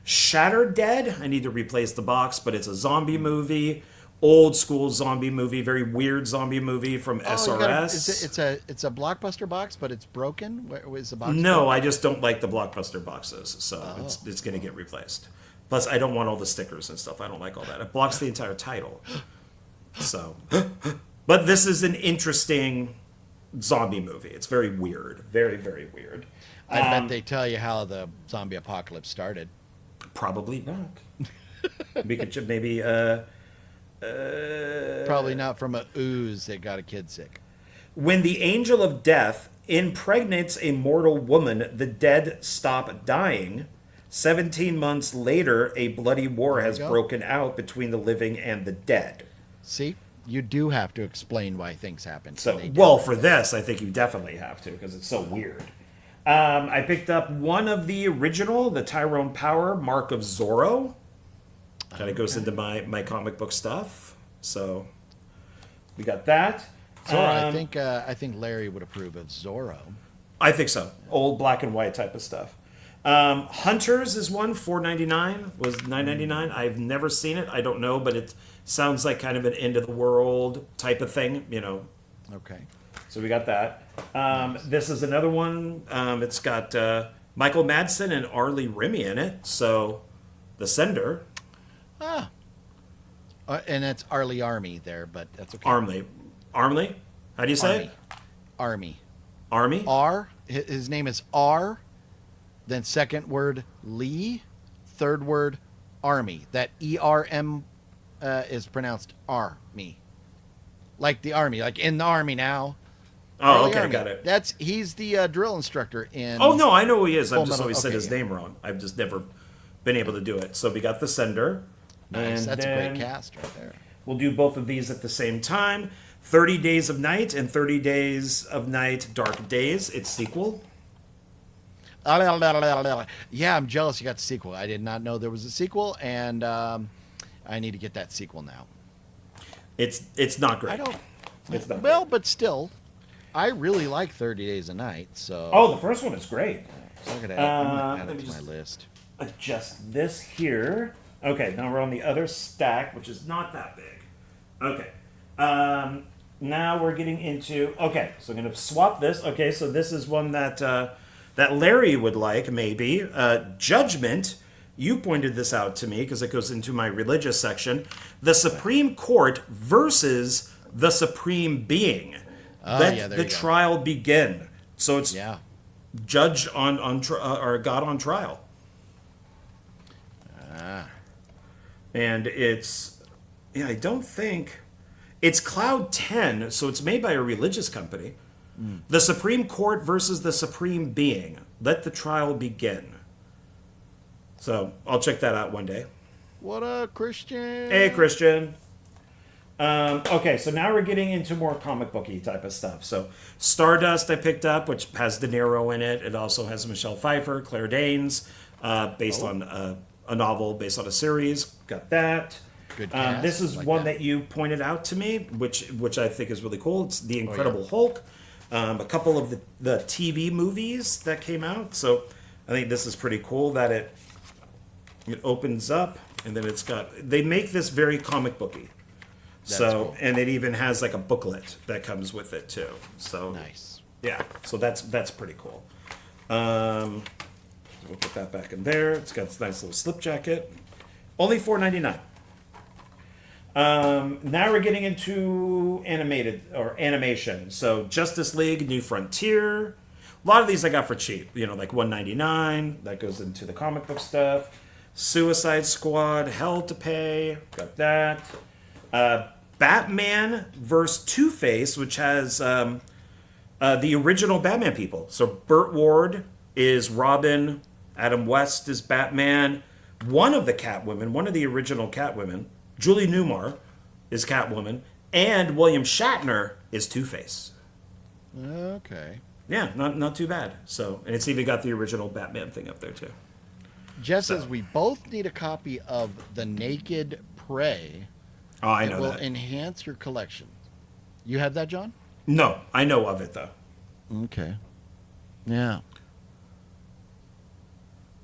Shattered Dead. I need to replace the box, but it's a zombie movie, old school zombie movie, very weird zombie movie from SRS. It's a Blockbuster box, but it's broken. Where is the box? No, broken? I just don't like the Blockbuster boxes, so it's gonna get replaced. Plus, I don't want all the stickers and stuff. I don't like all that. It blocks the entire title. So, but this is an interesting zombie movie. It's very weird. Very, very weird. I bet they tell you how the zombie apocalypse started. Probably not. We could maybe... Probably not from a ooze that got a kid sick. When the angel of death impregnates a mortal woman, the dead stop dying. 17 months later, a bloody war has broken out between the living and the dead. See? You do have to explain why things happen. So, well, for this, I think you definitely have to, because it's so weird. I picked up one of the original, the Tyrone Power, Mark of Zorro. Kind of goes into my comic book stuff. So, we got that. Zorro, I think Larry would approve of Zorro. I think so. Old black and white type of stuff. Hunters is one, $4.99, was $9.99. I've never seen it. I don't know, but it sounds like kind of an end of the world type of thing, Okay. So we got that. This is another one. It's got Michael Madsen and Arlie Remy in it. So, The Sender. And it's Arlie Army there, but that's okay. Armley. How do you say it? Army. Army? His name is R. Then second word Lee, third word Army. That ERM is pronounced Army, like the army, like in the army now. Oh, okay, got it. He's the drill instructor in. Oh no, I know who he is. I've just always said his name wrong. I've just never been able to do it. So we got The Sender. Nice, that's a great cast right there. We'll do both of these at the same time. 30 Days of Night and 30 Days of Night Dark Days. It's sequel. Yeah, I'm jealous you got the sequel. I did not know there was a sequel, and I need to get that sequel now. It's not great. It's not great. But still, I really like 30 Days a Night. So. Oh, the first one is great. So I'm gonna add it to my list. Adjust this here. Okay, now we're on the other stack, which is not that big. Okay. Now we're getting into... Okay, so I'm going to swap this. Okay, so this is one that Larry would like, maybe. Judgment. You pointed this out to me because it goes into my religious section. The Supreme Court versus the Supreme Being. Let the trial begin. So it's judge or God on trial. And it's... Yeah, I don't think... It's Cloud 10, so it's made by a religious company. The Supreme Court versus the Supreme Being. Let the trial begin. So I'll check that out one day. What up, Christian? Hey, Christian. Okay, so now we're getting into more comic booky type of stuff. So Stardust I picked up, which has De Niro in it. It also has Michelle Pfeiffer, Claire Danes, based on a novel based on a series. Got that. Good cast. This is Like one that. that you pointed out to me, which I think is really cool. It's The Incredible Hulk. A couple of the TV movies that came out. So I think this is pretty cool that it opens up and then it's got. They make this very comic booky. Cool. And it even has like a booklet that comes with it too. So Nice. yeah, so that's pretty cool. We'll put that back in there. It's got this nice little slip jacket. Only $4.99. Now we're getting into animation. So Justice League, New Frontier. A lot of these I got for cheap. Like $1.99. That goes into the comic book stuff. Suicide Squad, Hell to Pay. Got that. Batman vs. Two-Face, which has the original Batman people. So Burt Ward is Robin, Adam West is Batman, one of the Catwomen, one of the original Catwomen, Julie Newmar is Catwoman, and William Shatner is Two-Face. Okay. Yeah, not too bad. So, and it's even got the original Batman thing up there too. Jeff says we both need a copy of The Naked Prey. Oh, I It know will that. enhance your collection. You have that, John? No, I know of it though. Okay. Yeah.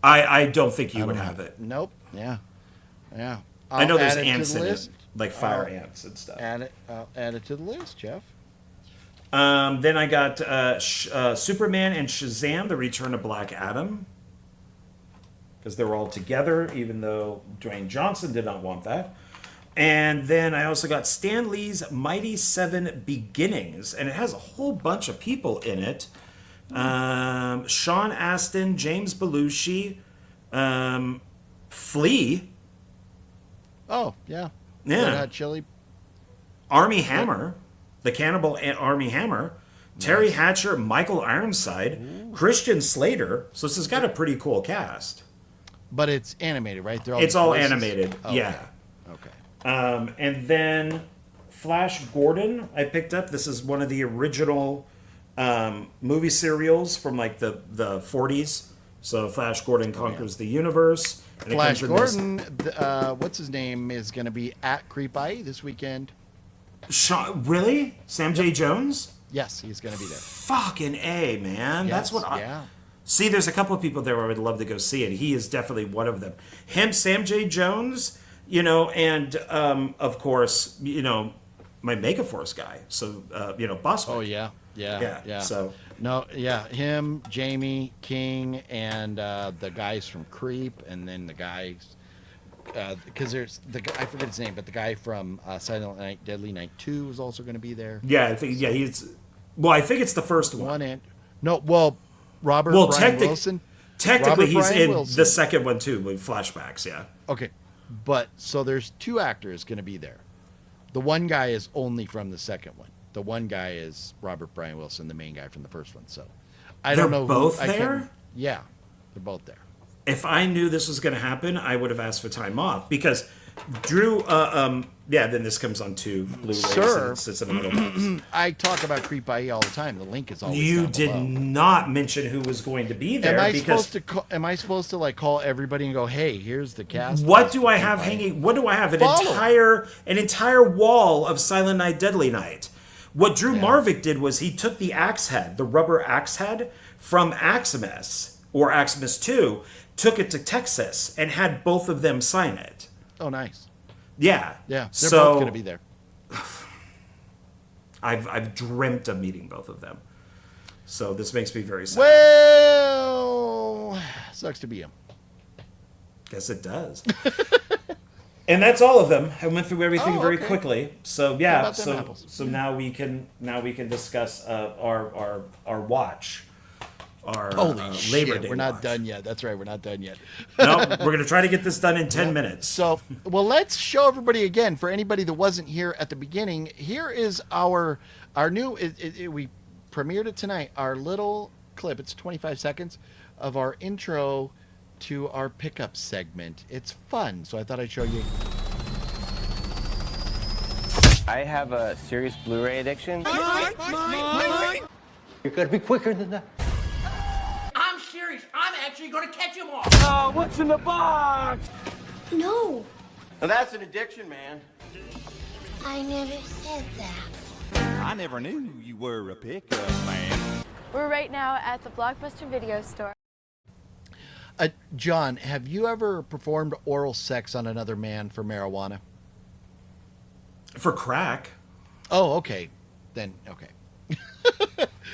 I don't think you I would don't have it. Nope. Yeah. Yeah. I know there's add it to ants the in it, list. like fire ants and stuff. I'll add it to the list, Jeff. Then I got Superman and Shazam: The Return of Black Adam, because they were all together, even though Dwayne Johnson did not want that. And then I also got Stan Lee's Mighty Seven Beginnings, and it has a whole bunch of people in it. Sean Astin, James Belushi, Flea, Oh, yeah. Yeah. Red Hot Chili. Army Hammer, the Cannibal Army Hammer, Terry Hatcher, Michael Ironside, Christian Slater. So this has got a pretty cool cast. But it's animated, right? They're It's all voices? animated, Oh, yeah. Okay. And then Flash Gordon, I picked up. This is one of the original movie serials from like the 40s. So Flash Gordon Conquers the Universe. And it Flash comes in this- Gordon, what's his name, is going to be at Creep I.E this weekend. Really? Sam J. Jones? Yes, he's going to be there. Fucking A, man. That's Yes, what I... Yeah. See, there's a couple of people there where I would love to go see it. He is definitely one of them. Him, Sam J. Jones, and of course, my Megaforce guy. So, Boswick. Oh, yeah. Yeah. So, No, yeah, him, Jamie, King, and the guys from Creep, and then the guys, because there's I forget his name, but the guy from Silent Night, Deadly Night 2 is also going to be there. yeah, I think I think it's the first one. Robert Well, Brian Wilson. technically, Robert he's Brian in Wilson. the second one too with flashbacks. Yeah. Okay, but so there's two actors going to be there. The one guy is only from the second one. The one guy is Robert Brian Wilson, the main guy from the first one. So I don't know. They're both I can't- there? Yeah, they're both there. If I knew this was going to happen, I would have asked for time off because Drew. Then this comes on two Blu-rays Sir. and it sits in the middle box. I talk about Creep I.E all the time. The link is always You down did below. not mention who was going to be there. Am I supposed to like call everybody and go, "Hey, here's the cast"? What do I have hanging? What do I have? An entire wall of Silent Night, Deadly Night. What Drew Marvick did was he took the axe head, the rubber axe head from Aximus or Aximus 2, took it to Texas and had both of them sign it. Oh, nice. Yeah. Yeah, they're both going to be there. I've dreamt of meeting both of them. So this makes me very sad. Well, sucks to be him. Guess it does. And that's all of them. I went through everything very okay. quickly. So How yeah, about them apples? so now we can discuss our watch. Our Holy shit, Labor Day we're not watch. done yet. That's right, we're not done yet. No, we're gonna try to get this done in 10 minutes. So, well, let's show everybody again. For anybody that wasn't here at the beginning, here is our new. We premiered it tonight. Our little clip. It's 25 seconds of our intro to our pickup segment. It's fun, so I thought I'd show you. I have a serious Blu-ray addiction. You're gonna be quicker than that. I'm serious. I'm actually gonna catch him all. Oh, what's in the box? No, Now that's an addiction, man. I never said that. I never knew you were a pickup man. We're right now at the Blockbuster Video Store. John, have you ever performed oral sex on another man for marijuana? For crack. Oh, okay. Then okay.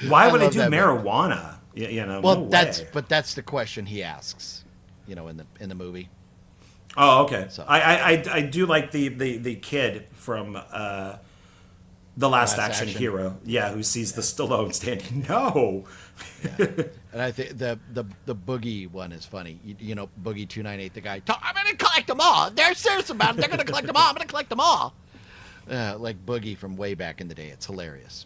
Why would I love do that marijuana? You know. Well, no that's way. but that's the question he asks. In the movie. Oh, okay. So- I do like the kid from The Last Action Hero. Yeah, who sees the Stallone standing. No. And I think the Boogie one is funny. You know, Boogie 298, the guy. I'm gonna collect them all. They're serious about it. They're gonna collect them all. I'm gonna collect them all. Like Boogie from way back in the day. It's hilarious.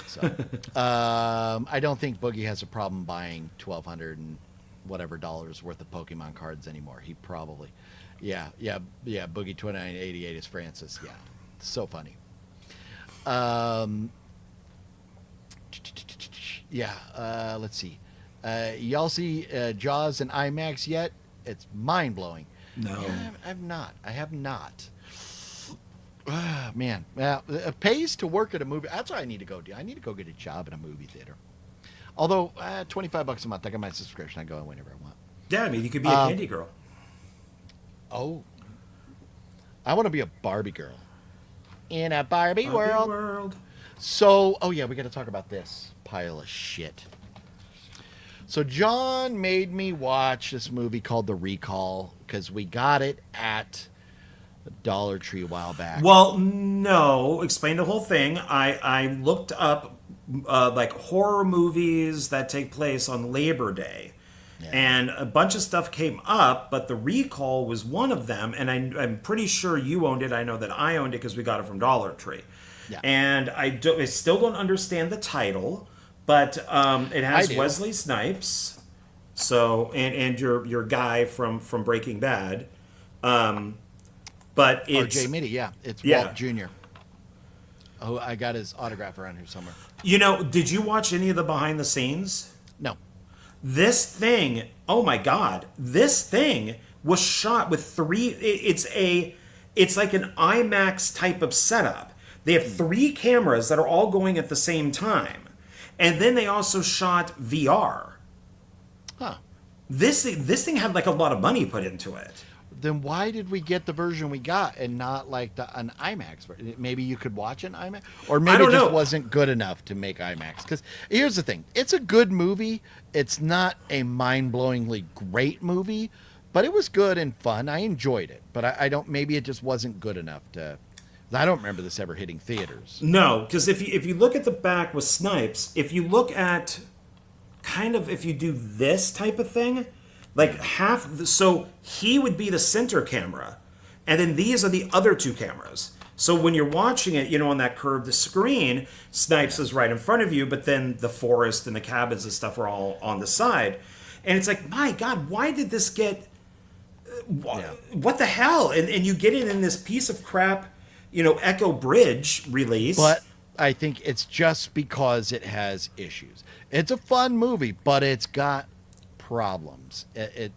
So, I don't think Boogie has a problem buying $1,200 and whatever dollars worth of Pokemon cards anymore. He probably, yeah. Boogie 2988 is Francis. Yeah, so funny. Let's see. Y'all see Jaws in IMAX yet? It's mind blowing. No. I have not. Man, it pays to work at a movie. That's what I need to go do. I need to go get a job in a movie theater. Although $25 a month, I got my subscription. I go in whenever I want. Yeah, I mean, you could be a candy girl. Oh, I want to be a Barbie girl in a Barbie world. So, we got to talk about this pile of shit. So John made me watch this movie called The Recall because we got it at the Dollar Tree a while back. Well, no. Explain the whole thing. I looked up like horror movies that take place on Labor Day. Yeah. And a bunch of stuff came up, but The Recall was one of them. And I'm pretty sure you owned it. I know that I owned it because we got it from Dollar Tree. Yeah. And I still don't understand the title, but it has Wesley Snipes, so and your guy from Breaking Bad, but it's R.J. Mitty, it's Walt Jr. Oh, I got his autograph around here somewhere. You know, did you watch any of the behind the scenes? No. This thing, oh my God, this thing was shot with it's like an IMAX type of setup. They have 3 cameras that are all going at the same time. And then they also shot VR. Huh. This thing had like a lot of money put into it. Then why did we get the version we got and not like an IMAX version? Maybe you could watch an IMAX? Or maybe it just wasn't good enough to make IMAX. Because here's the thing. It's a good movie. It's not a mind-blowingly great movie. But it was good and fun. I enjoyed it. But I don't... Maybe it just wasn't good enough to... I don't remember this ever hitting theaters. No, because if you look at the back with Snipes, if you look at if you do this type of thing, like so he would be the center camera, and then these are the other 2 cameras. So when you're watching it, on that curved screen, Snipes is right in front of you, but then the forest and the cabins and stuff are all on the side. And it's like, my God, why did this get... What the hell? And you get it in this piece of crap... Echo Bridge release. But I think it's just because it has issues. It's a fun movie, but it's got problems.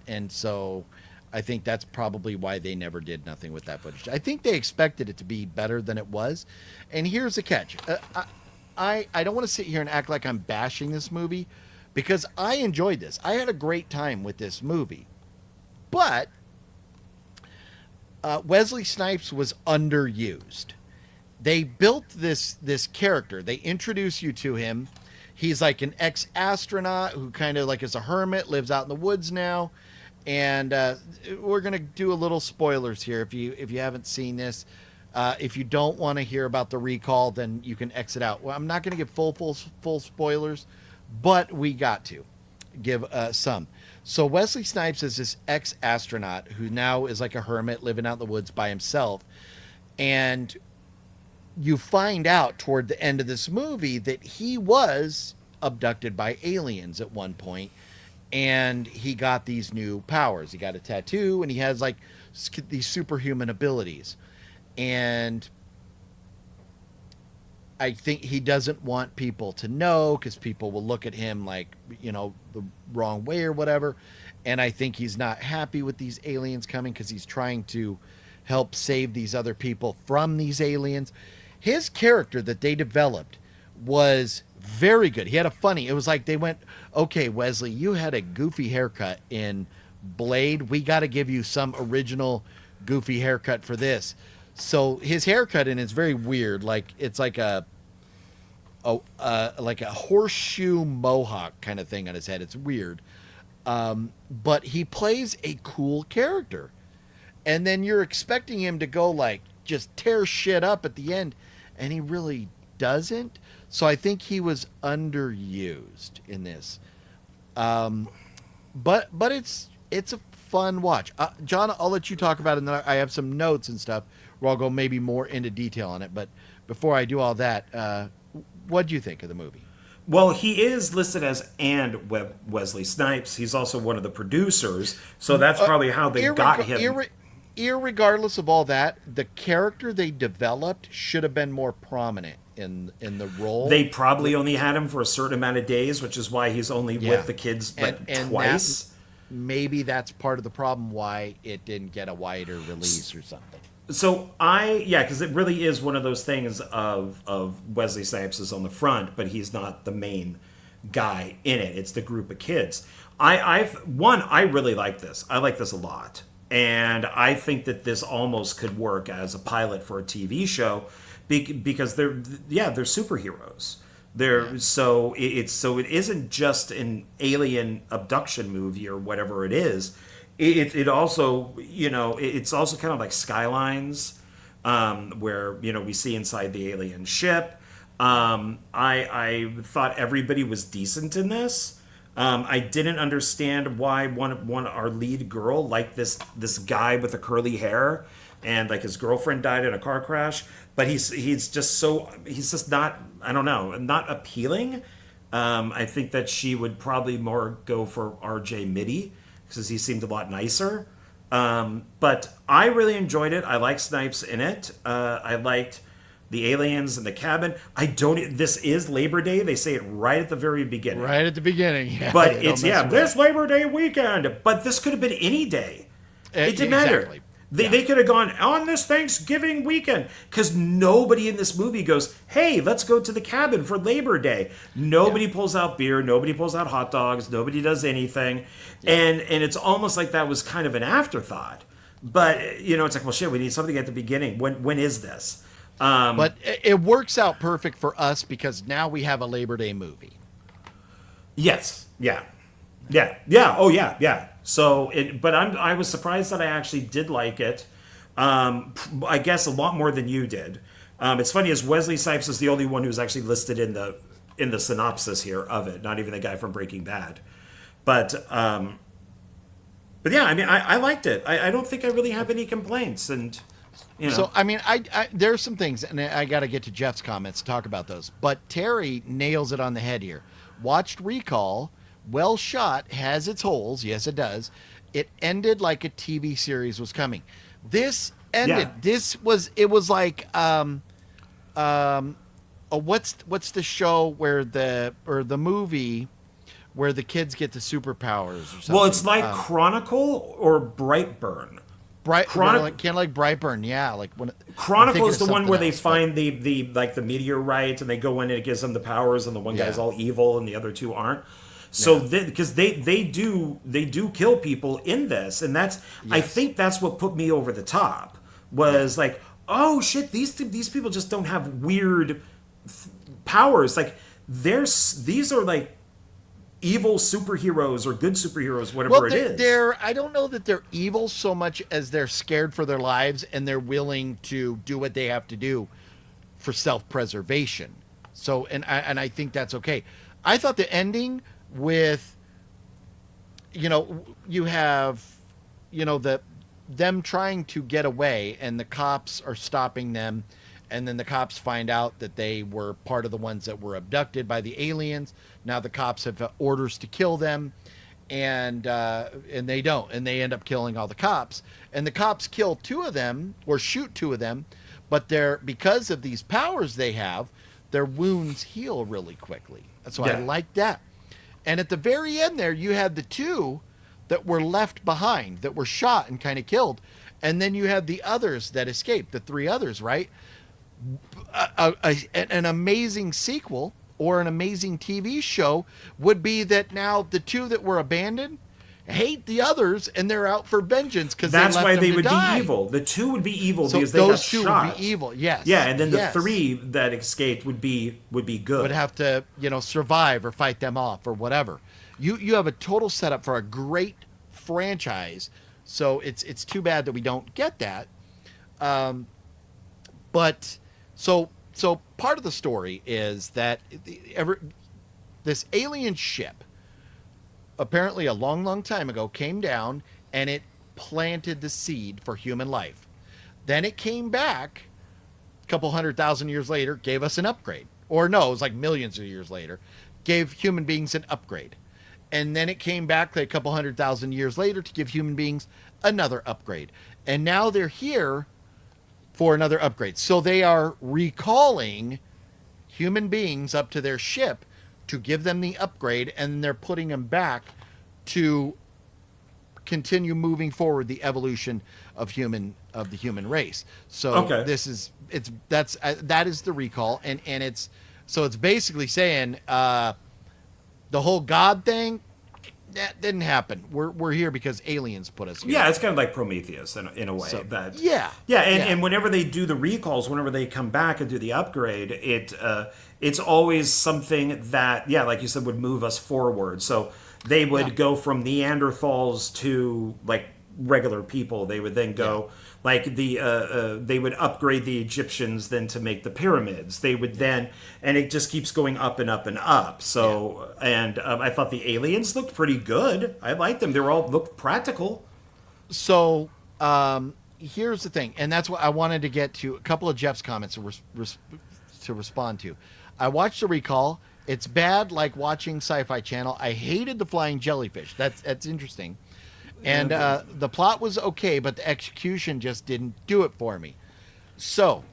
And so I think that's probably why they never did nothing with that footage. I think they expected it to be better than it was. And here's the catch. I don't want to sit here and act like I'm bashing this movie because I enjoyed this. I had a great time with this movie. But... Wesley Snipes was underused. They built this character. They introduce you to him. He's like an ex-astronaut who kind of like is a hermit, lives out in the woods now. And we're gonna do a little spoilers here if you haven't seen this. If you don't want to hear about The Recall, then you can exit out. Well, I'm not gonna give full spoilers, but we got to give some. So Wesley Snipes is this ex-astronaut who now is like a hermit living out in the woods by himself. And you find out toward the end of this movie that he was abducted by aliens at one point, and he got these new powers. He got a tattoo, and he has like these superhuman abilities. And I think he doesn't want people to know because people will look at him like, the wrong way or whatever. And I think he's not happy with these aliens coming because he's trying to help save these other people from these aliens. His character that they developed was very good. He had it was like they went, okay, Wesley, you had a goofy haircut in Blade. We got to give you some original goofy haircut for this. So his haircut in it's very weird. Like it's like a horseshoe mohawk kind of thing on his head. It's weird. But he plays a cool character. And then you're expecting him to go like just tear shit up at the end, and he really doesn't. So I think he was underused in this. But it's a fun watch. John, I'll let you talk about it, and then I have some notes and stuff where I'll go maybe more into detail on it. But before I do all that, what do you think of the movie? Well, he is listed as Wesley Snipes. He's also one of the producers, so that's probably how they got him. Irregardless of all that, the character they developed should have been more prominent in the role. They probably only had him for a certain amount of days, which is why he's only with the kids twice. Maybe that's part of the problem why it didn't get a wider release or something. So because it really is one of those things of Wesley Snipes is on the front, but he's not the main guy in it. It's the group of kids. I really like this. I like this a lot. And I think that this almost could work as a pilot for a TV show because they're superheroes. So it isn't just an alien abduction movie or whatever it is. It also, it's also kind of like Skylines, where, we see inside the alien ship. I thought everybody was decent in this. I didn't understand why our lead girl liked this guy with the curly hair, and like his girlfriend died in a car crash. But he's just not, I don't know, not appealing. I think that she would probably more go for R.J. Mitty because he seemed a lot nicer. But I really enjoyed it. I like Snipes in it. I liked the aliens in the cabin. This is Labor Day. They say it right at the very beginning. Right at the beginning, yeah. But it's, this Labor Day weekend. But this could have been any day. It didn't matter. They could have gone on this Thanksgiving weekend because nobody in this movie goes, hey, let's go to the cabin for Labor Day. Nobody pulls out beer. Nobody pulls out hot dogs. Nobody does anything. Yeah. And it's almost like that was kind of an afterthought. But, it's like, well, shit, we need something at the beginning. When is this? But it works out perfect for us because now we have a Labor Day movie. Yes. Yeah. Oh, yeah. So, but I was surprised that I actually did like it. I guess a lot more than you did. It's funny as Wesley Snipes is the only one who's actually listed in the synopsis here of it. Not even the guy from Breaking Bad. But yeah, I mean, I liked it. I don't think I really have any complaints. And So I mean, I there's some things, and I got to get to Jeff's comments to talk about those. But Terry nails it on the head here. Watched Recall. Well shot, has its holes. Yes, it does. It ended like a TV series was coming. This ended. Yeah. It was like what's the show where the movie where the kids get the superpowers or something? Well, it's like Chronicle or Brightburn. Kind of like Brightburn, yeah. Like when Chronicle is the one where they find the meteorite and they go in and it gives them the powers, and the one guy's all evil and the other two aren't. So because they do kill people in this, and that's I think that's what put me over the top was like, oh shit, these people just don't have weird powers. Like these are like evil superheroes or good superheroes, whatever it is. I don't know that they're evil so much as they're scared for their lives and they're willing to do what they have to do for self-preservation. So and I think that's okay. I thought the ending with you have them trying to get away and the cops are stopping them, and then the cops find out that they were part of the ones that were abducted by the aliens. Now the cops have orders to kill them, and they don't, and they end up killing all the cops, and the cops kill two of them or shoot two of them, but because of these powers they have, their wounds heal really quickly. So I Yeah. like that. And at the very end there, you had the two that were left behind, that were shot and kind of killed. And then you had the others that escaped, the three others, right? An amazing sequel or an amazing TV show would be that now the two that were abandoned hate the others and they're out for vengeance because That's they left why them they to would die. be evil. The two would be evil So because they those got two shot. would be evil, yes. Yeah, and then the yes. three that escaped would be good. Would have to, survive or fight them off or whatever. You have a total setup for a great franchise. So it's too bad that we don't get that. But so part of the story is that this alien ship apparently a long time ago came down and it planted the seed for human life. Then it came back a couple 100,000 years later, gave us an upgrade. Or no, it was like millions of years later, gave human beings an upgrade. And then it came back like a couple 100,000 years later to give human beings another upgrade. And now they're here for another upgrade. So they are recalling human beings up to their ship to give them the upgrade, and they're putting them back to continue moving forward the evolution of the human race. So Okay. that is the recall, and it's basically saying the whole God thing that didn't happen. We're here because aliens put us here. Yeah, it's kind of like Prometheus in a way. So, that yeah. And whenever they do the recalls, whenever they come back and do the upgrade, it's always something that, like you said, would move us forward. So they would go from Neanderthals to like regular people. They would then go like they would upgrade the Egyptians then to make the pyramids. They would then, and it just keeps going up and up and up. So and I thought the aliens looked pretty good. I liked them. They were all looked practical. So here's the thing, and that's what I wanted to get to. A couple of Jeff's comments to respond to. I watched the recall. It's bad, like watching Sci-Fi Channel. I hated the flying jellyfish. That's interesting. And the plot was okay, but the execution just didn't do it for me. So,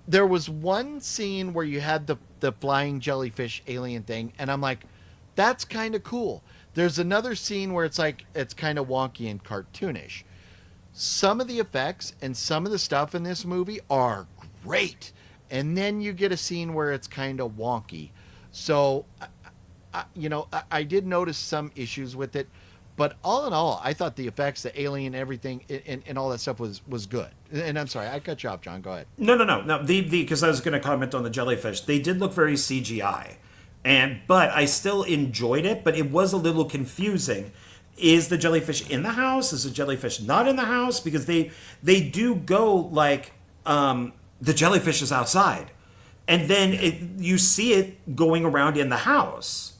there was one scene where you had the flying jellyfish alien thing, and I'm like, that's kind of cool. There's another scene where it's like, it's kind of wonky and cartoonish. Some of the effects and some of the stuff in this movie are great. And then you get a scene where it's kind of wonky. So, I did notice some issues with it. But all in all, I thought the effects, the alien, everything, and all that stuff was good. And I'm sorry, I cut you off, John. Go ahead. No. Because I was going to comment on the jellyfish. They did look very CGI, but I still enjoyed it. But it was a little confusing. Is the jellyfish in the house? Is the jellyfish not in the house? Because they do go like the jellyfish is outside, and then you see it going around in the house.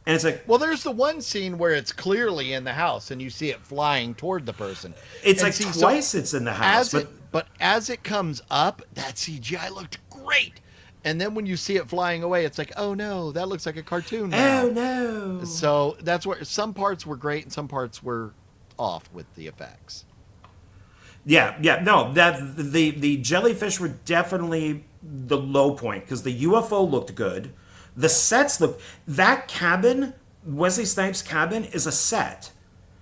And it's like, well, there's the one scene where it's clearly in the house and you see it flying toward the person. It's and like twice it's in the house. But as it comes up, that CGI looked great. And then when you see it flying away, it's like, oh no, that looks like a cartoon now. Oh no. So that's where some parts were great and some parts were off with the effects. No, that the jellyfish were definitely the low point because the UFO looked good. The sets look, that cabin, Wesley Snipes' cabin, is a set.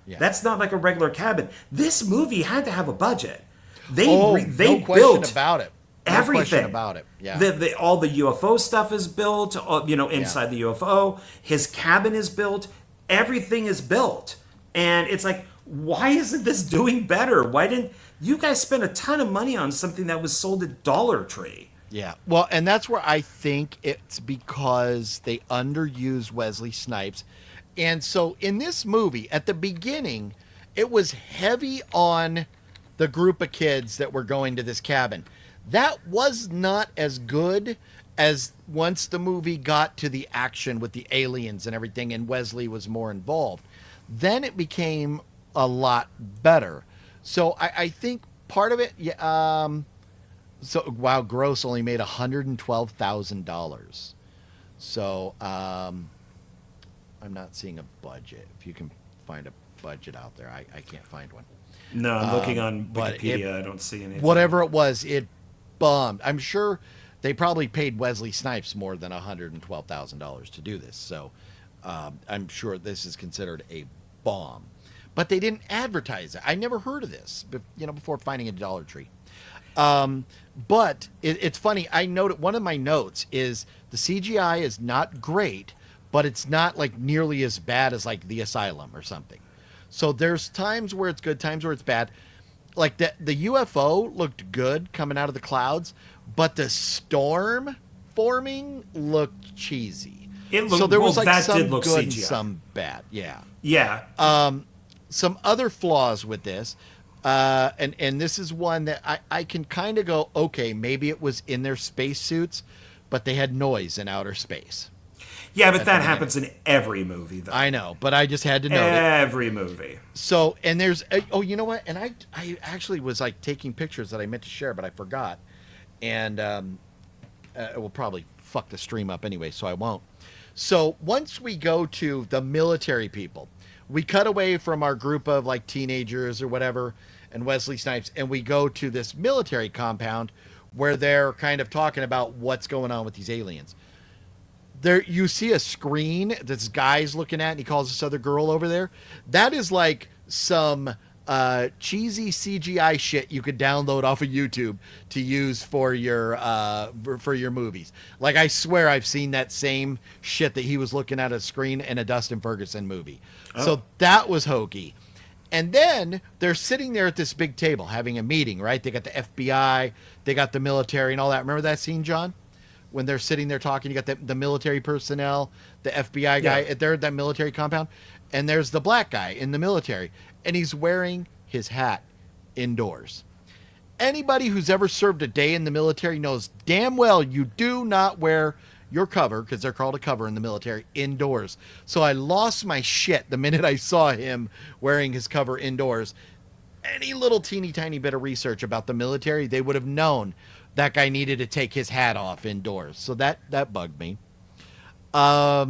Yeah. That's not like a regular cabin. This movie had to have a budget. They no built question about it. No everything question about it. Yeah. All the UFO stuff is built. Inside the UFO, his cabin is built. Everything is built, and it's like, why isn't this doing better? Why didn't you guys spend a ton of money on something that was sold at Dollar Tree? Yeah, well, and that's where I think it's because they underused Wesley Snipes. And so in this movie, at the beginning, it was heavy on the group of kids that were going to this cabin. That was not as good as once the movie got to the action with the aliens and everything, and Wesley was more involved. Then it became a lot better. So I think part of it, Gross only made $112,000. So I'm not seeing a budget. If you can find a budget out there, I can't find one. No, I'm looking on Wikipedia. I don't see anything. Whatever it was, it bombed. I'm sure they probably paid Wesley Snipes more than $112,000 to do this. So I'm sure this is considered a bomb. But they didn't advertise it. I never heard of this, before finding a Dollar Tree. But it's funny. I noted one of my notes is the CGI is not great, but it's not like nearly as bad as like The Asylum or something. So there's times where it's good, times where it's bad. Like the UFO looked good coming out of the clouds, but the storm forming looked cheesy. So there was like some good CGI. And some bad. Yeah. Yeah. Some other flaws with this. And this is one that I can kind of go, okay, maybe it was in their spacesuits, but they had noise in outer space. Yeah, but that happens in every movie, though. I know, but I just had to know every movie. So, and there's, you know what? And I actually was like taking pictures that I meant to share, but I forgot. And it will probably fuck the stream up anyway, so I won't. So once we go to the military people, we cut away from our group of like teenagers or whatever and Wesley Snipes, and we go to this military compound where they're kind of talking about what's going on with these aliens. There, you see a screen this guy's looking at, and he calls this other girl over there. That is like some cheesy CGI shit you could download off of YouTube to use for your movies. Like, I swear I've seen that same shit that he was looking at a screen in a Dustin Ferguson movie. Oh. So that was hokey. And then they're sitting there at this big table having a meeting, right? They got the FBI, they got the military and all that. Remember that scene, John? When they're sitting there talking, you got the military personnel, the FBI guy, they're at that military compound, and there's the black guy in the military, and he's wearing his hat indoors. Anybody who's ever served a day in the military knows damn well you do not wear your cover, because they're called a cover in the military, indoors. So I lost my shit the minute I saw him wearing his cover indoors. Any little teeny tiny bit of research about the military, they would have known that guy needed to take his hat off indoors. So that bugged me. I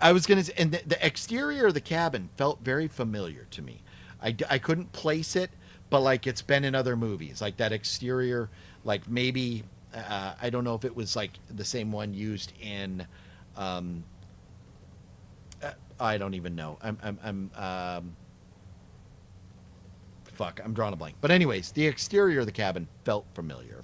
was going to say, and the exterior of the cabin felt very familiar to me. I couldn't place it, but like it's been in other movies. Like that exterior, like maybe, I don't know if it was like the same one used in, I don't even know. I'm drawing a blank. But anyways, the exterior of the cabin felt familiar.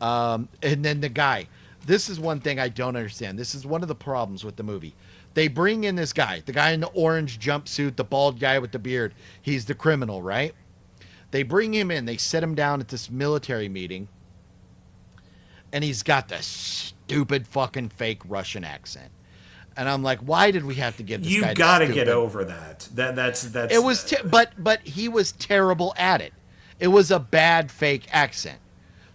And then the guy. This is one thing I don't understand. This is one of the problems with the movie. They bring in this guy, the guy in the orange jumpsuit, the bald guy with the beard. He's the criminal, right? They bring him in. They sit him down at this military meeting. And he's got this stupid fucking fake Russian accent. And I'm like, why did we have to give this guy? You got to get over that. That's. It was, but he was terrible at it. It was a bad fake accent,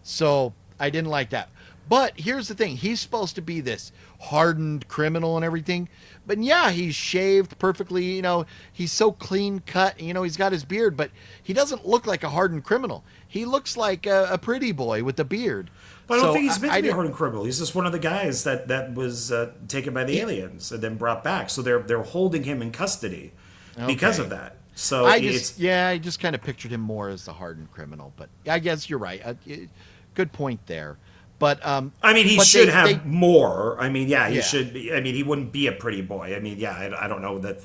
so I didn't like that. But here's the thing: he's supposed to be this hardened criminal and everything. But yeah, he's shaved perfectly. You know, he's so clean cut. You know, he's got his beard, but he doesn't look like a hardened criminal. He looks like a pretty boy with a beard. But I don't think he's meant to be a hardened criminal. He's just one of the guys that was taken by the aliens and then brought back. So they're holding him in custody because of that. So I just kind of pictured him more as the hardened criminal. But I guess you're right. Good point there. But I mean, he should have more. I mean, he should be. I mean, he wouldn't be a pretty boy. I mean, I don't know that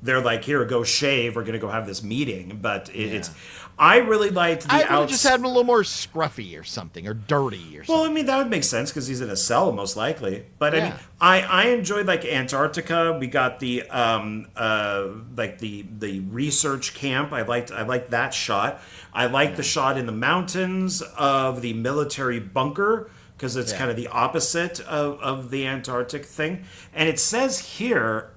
they're like, here, go shave. We're going to go have this meeting. But it's. I really liked the I would just had him a little more scruffy or something, or dirty or something. Well, I mean, that would make sense because he's in a cell, most likely. But I mean, I enjoyed like Antarctica. We got the like the research camp. I liked that shot. I liked the shot in the mountains of the military bunker because it's kind of the opposite of the Antarctic thing. And it says here.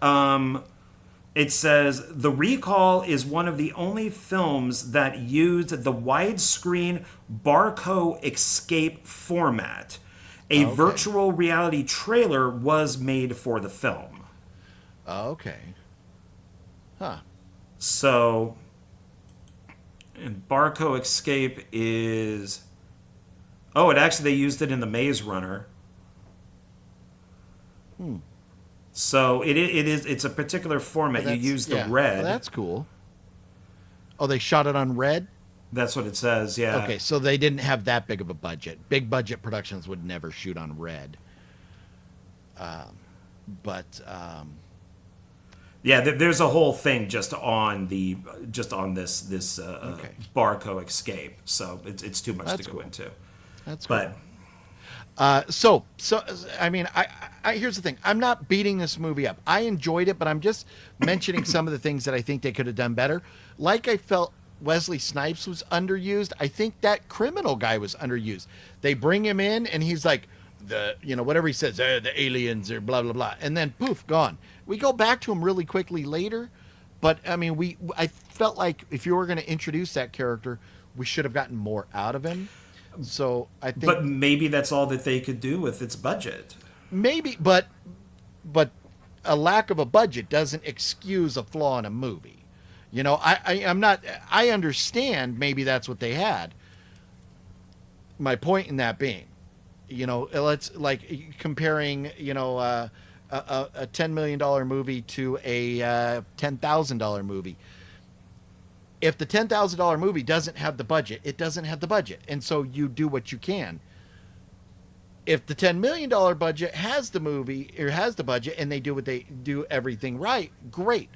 It says, The Recall is one of the only films that used the widescreen Barco escape format. A virtual reality trailer was made for the film. Okay. Huh. So, and Barco escape is... Oh, they used it in the Maze Runner. So it's a particular format. You use the red. Well, that's cool. Oh, they shot it on red? That's what it says. Yeah. Okay, so they didn't have that big of a budget. Big budget productions would never shoot on red. Yeah, there's a whole thing just on this Okay. Barco escape. So it's too much That's to go cool. into. That's But So I mean, I here's the thing. I'm not beating this movie up. I enjoyed it, but I'm just mentioning some of the things that I think they could have done better. Like I felt Wesley Snipes was underused. I think that criminal guy was underused. They bring him in and he's like, whatever he says, the aliens or blah, blah, blah. And then poof, gone. We go back to him really quickly later. But I mean, I felt like if you were going to introduce that character, we should have gotten more out of him. So I think, but maybe that's all that they could do with its budget. maybe, but a lack of a budget doesn't excuse a flaw in a movie. I'm not. I understand maybe that's what they had. My point in that being, let's like comparing, a $10 million movie to a $10,000 movie. If the $10,000 movie doesn't have the budget, it doesn't have the budget. And so you do what you can. If the $10 million budget has the movie or has the budget and they do everything right, great.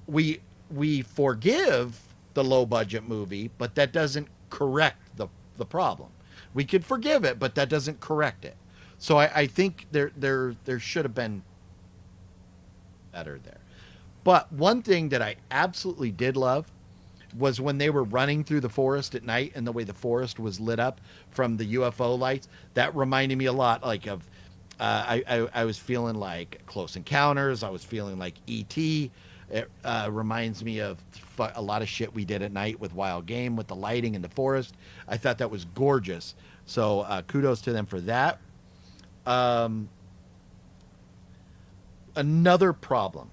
We forgive the low budget movie, but that doesn't correct the problem. We could forgive it, but that doesn't correct it. So I think there should have been better there. But one thing that I absolutely did love was when they were running through the forest at night and the way the forest was lit up from the UFO lights. That reminded me a lot like of I was feeling like Close Encounters. I was feeling like E.T. It reminds me of a lot of shit we did at night with Wild Game, with the lighting in the forest. I thought that was gorgeous. So kudos to them for that. Another problem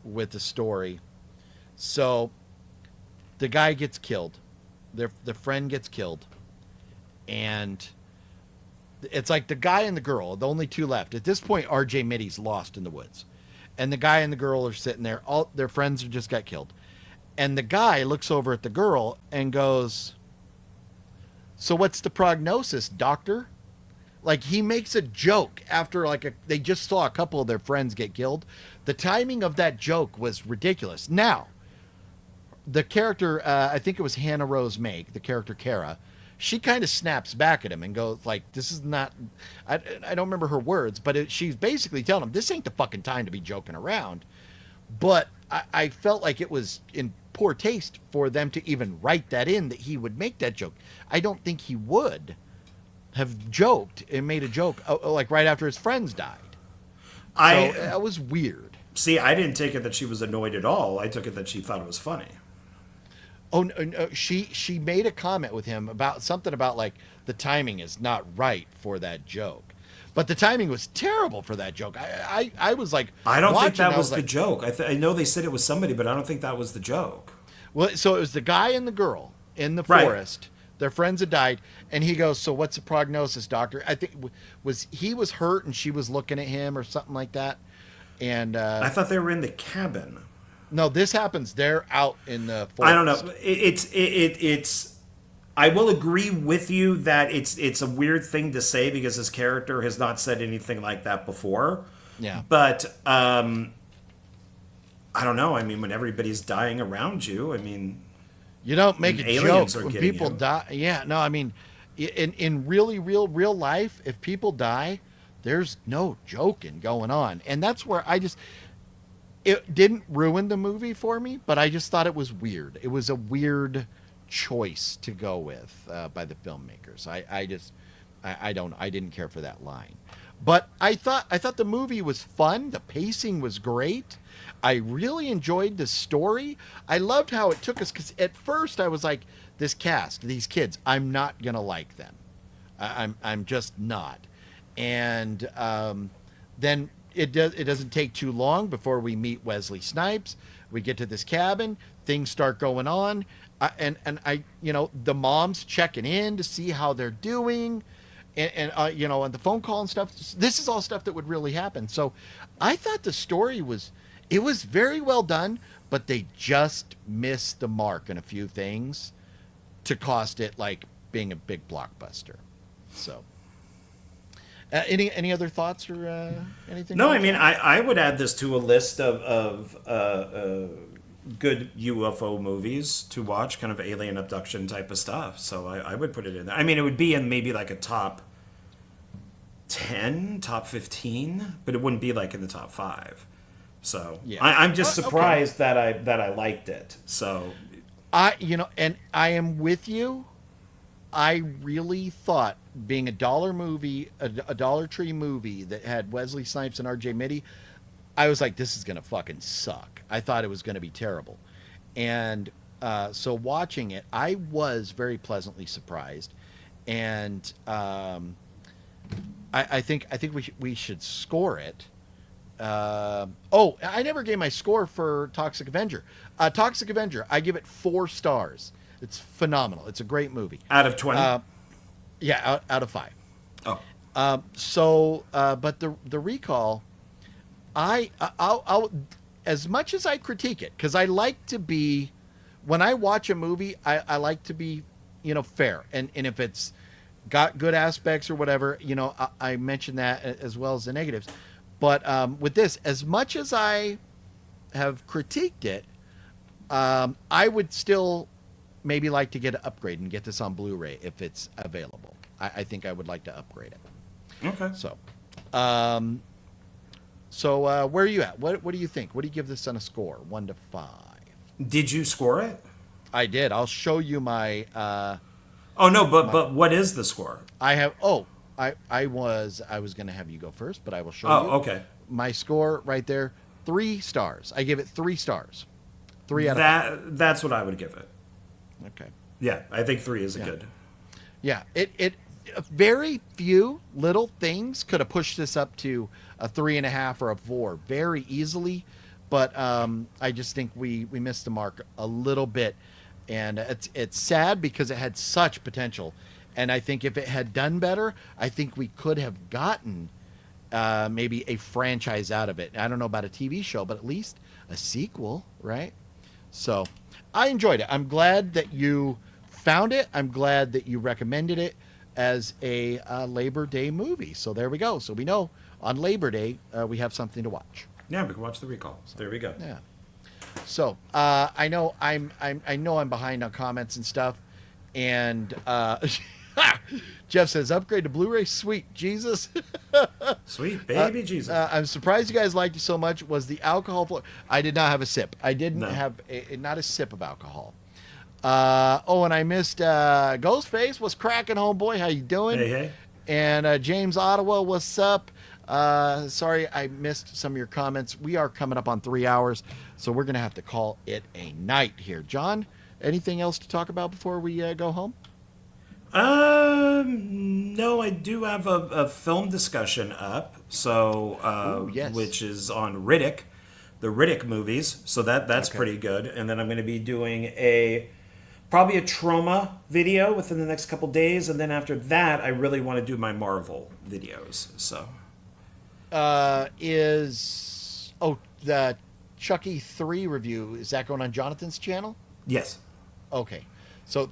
with the story. So the guy gets killed. The friend gets killed. And it's like the guy and the girl, the only two left. At this point, RJ Mitty's lost in the woods. And the guy and the girl are sitting there. All their friends just got killed. And the guy looks over at the girl and goes, "So what's the prognosis, doctor?" Like he makes a joke after they just saw a couple of their friends get killed. The timing of that joke was ridiculous. Now, the character, I think it was Hannah Rose Make, the character Kara, she kind of snaps back at him and goes like, "This is not," I don't remember her words, but she's basically telling him, "This ain't the fucking time to be joking around." But I felt like it was in poor taste for them to even write that in, that he would make that joke. I don't think he would have joked and made a joke like right after his friends died. That was weird. See, I didn't take it that she was annoyed at all. I took it that she thought it was funny. Oh no, she made a comment with him about something about like the timing is not right for that joke, but the timing was terrible for that joke. I was like, I don't think that was the joke. I know they said it was somebody, but I don't think that was the joke. Well, so it was the guy and the girl in the forest. Their friends had died, and he goes, "So what's the prognosis, doctor?" I think he was hurt, and she was looking at him or something like that. And I thought they were in the cabin. No, this happens. They're out in the forest. I don't know. It's. I will agree with you that it's a weird thing to say because his character has not said anything like that before. Yeah. But I don't know. I mean, when everybody's dying around you, I mean, you don't make a joke when people you. die. Yeah. No, I mean, in really real life, if people die, there's no joking going on, and that's where it didn't ruin the movie for me, but I just thought it was weird. It was a weird choice to go with by the filmmakers. I didn't care for that line, but I thought the movie was fun. The pacing was great. I really enjoyed the story. I loved how it took us, because at first I was like, this cast, these kids, I'm not gonna like them. I'm just not. And then it doesn't take too long before we meet Wesley Snipes. We get to this cabin, things start going on, and I the mom's checking in to see how they're doing, and on the phone call and stuff. This is all stuff that would really happen. So I thought the story was very well done, but they just missed the mark in a few things. to cost it like being a big blockbuster. So, any other thoughts or anything? No, I mean, I would add this to a list of good UFO movies to watch, kind of alien abduction type of stuff. So I would put it in there. I mean, it would be in maybe like a top 10, top 15, but it wouldn't be like in the top 5. So yeah. I'm just surprised that I liked it. So and I am with you. I really thought being a dollar movie, a Dollar Tree movie that had Wesley Snipes and R.J. Mitty, I was like, this is going to fucking suck. I thought it was going to be terrible. And so watching it, I was very pleasantly surprised. And I think we should score it. I never gave my score for Toxic Avenger. Toxic Avenger, I give it 4 stars. It's phenomenal. It's a great movie. out of 20? Yeah, out of 5. Oh. But the Recall, I'll as much as I critique it, because I like to be, when I watch a movie, I like to be, fair. And if it's got good aspects or whatever, I mention that as well as the negatives. But with this, as much as I have critiqued it, I would still maybe like to get an upgrade and get this on Blu-ray if it's available. I think I would like to upgrade it. Okay. So where are you at? What do you think? What do you give this on a score? 1 to 5. Did you score it? I did. I'll show you my. But what is the score? I have. I was going to have you go first, but I will show you. Oh, okay. My score right there, 3 stars. I give it 3 stars. 3 out of 5. That's what I would give it. Okay. Yeah, I think 3 is a good. Yeah, it very few little things could have pushed this up to a 3.5 or a 4 very easily, but I just think we missed the mark a little bit, and it's sad because it had such potential, and I think if it had done better, I think we could have gotten maybe a franchise out of it. I don't know about a TV show, but at least a sequel, right? So I enjoyed it. I'm glad that you found it. I'm glad that you recommended it as a Labor Day movie. So there we go. So we know on Labor Day we have something to watch. Yeah, we can watch The Recall. So there we go. Yeah. So I know I'm behind on comments and stuff, and Jeff says upgrade to Blu-ray. Sweet Jesus. Sweet baby Jesus. I'm surprised you guys liked it so much. Was the alcohol? I did not have a sip. I didn't have not a sip of alcohol. And I missed Ghostface. What's cracking, homeboy? How you doing? Hey. And James Ottawa, what's up? Sorry I missed some of your comments. We are coming up on 3 hours, so we're gonna have to call it a night here. John, anything else to talk about before we go home? No, I do have a film discussion up, so yes. which is on Riddick, the Riddick movies. So that's pretty good. And then I'm going to be doing probably a trauma video within the next couple days, and then after that, I really want to do my Marvel videos. So, the Chucky 3 review, is that going on Jonathan's channel? Yes. Okay. So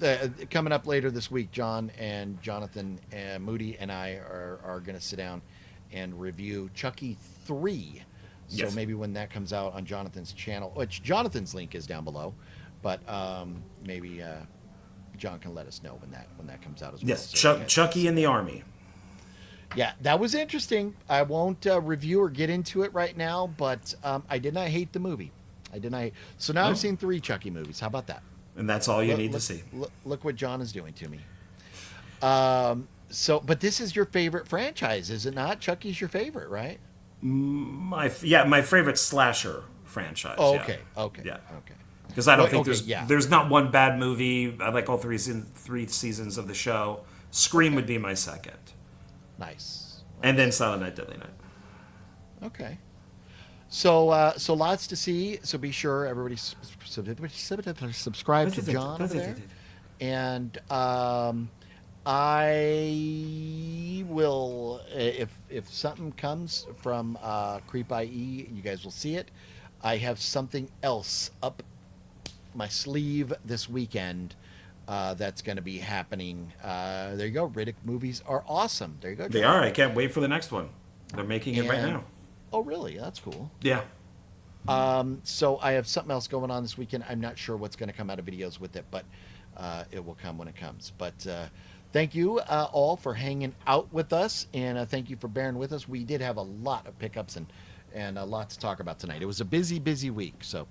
coming up later this week, John and Jonathan and Moody and I are going to sit down and review Chucky 3. So yes. Maybe when that comes out on Jonathan's channel, which Jonathan's link is down below, but maybe John can let us know when that comes out as well. Yes, So Chucky in the Army. Yeah, that was interesting. I won't review or get into it right now, but I did not hate the movie. So now I've seen 3 Chucky movies. How about that? And that's all you need to see. Look what John is doing to me. But this is your favorite franchise, is it not? Chucky's your favorite, right? My favorite slasher franchise. Oh, okay. Okay. Yeah. Okay. Because I don't think there's not one bad movie. I like all 3 seasons of the show. Scream would be my second. Nice. And then Silent Night, Deadly Night. Okay. So lots to see. So be sure everybody subscribe to John over there. And I will, if something comes from Creep I.E, you guys will see it. I have something else up my sleeve this weekend that's going to be happening. There you go. Riddick movies are awesome. There you go. They are. I can't wait for the next one. They're making it right now. Oh, really? That's cool. Yeah. So I have something else going on this weekend. I'm not sure what's going to come out of videos with it, but it will come when it comes. But thank you all for hanging out with us, and thank you for bearing with us. We did have a lot of pickups and a lot to talk about tonight. It was a busy, busy week. So,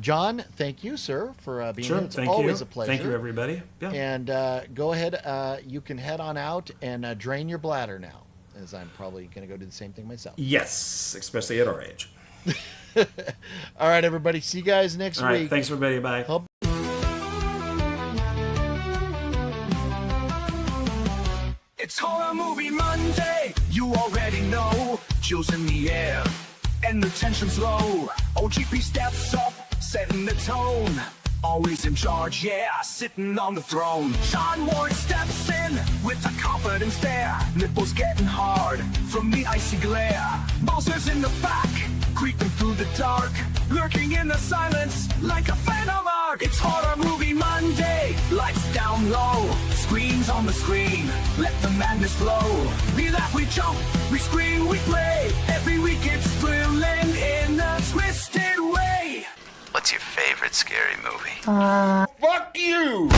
John, thank you, sir, for being here. It's always a pleasure. Thank you, everybody. Yeah. And go ahead. You can head on out and drain your bladder now, as I'm probably going to go do the same thing myself. Yes, especially at our age. All right, everybody. See you guys next All right. week. Thanks, everybody. Bye. It's Horror Movie Monday, you already know. Chills in the air, and the tension's low. OGP steps up, setting the tone. Always in charge, yeah, sitting on the throne. Sean Ward steps in with a confident stare. Nipples getting hard from the icy glare. Bowser's in the back, creeping through the dark. Lurking in the silence like a phantom arc. It's Horror Movie Monday, lights down low. Screens on the screen, let the madness flow. We laugh, we jump, we scream, we play. Every week it's thrilling in a twisted way. What's your favorite scary movie? Fuck you!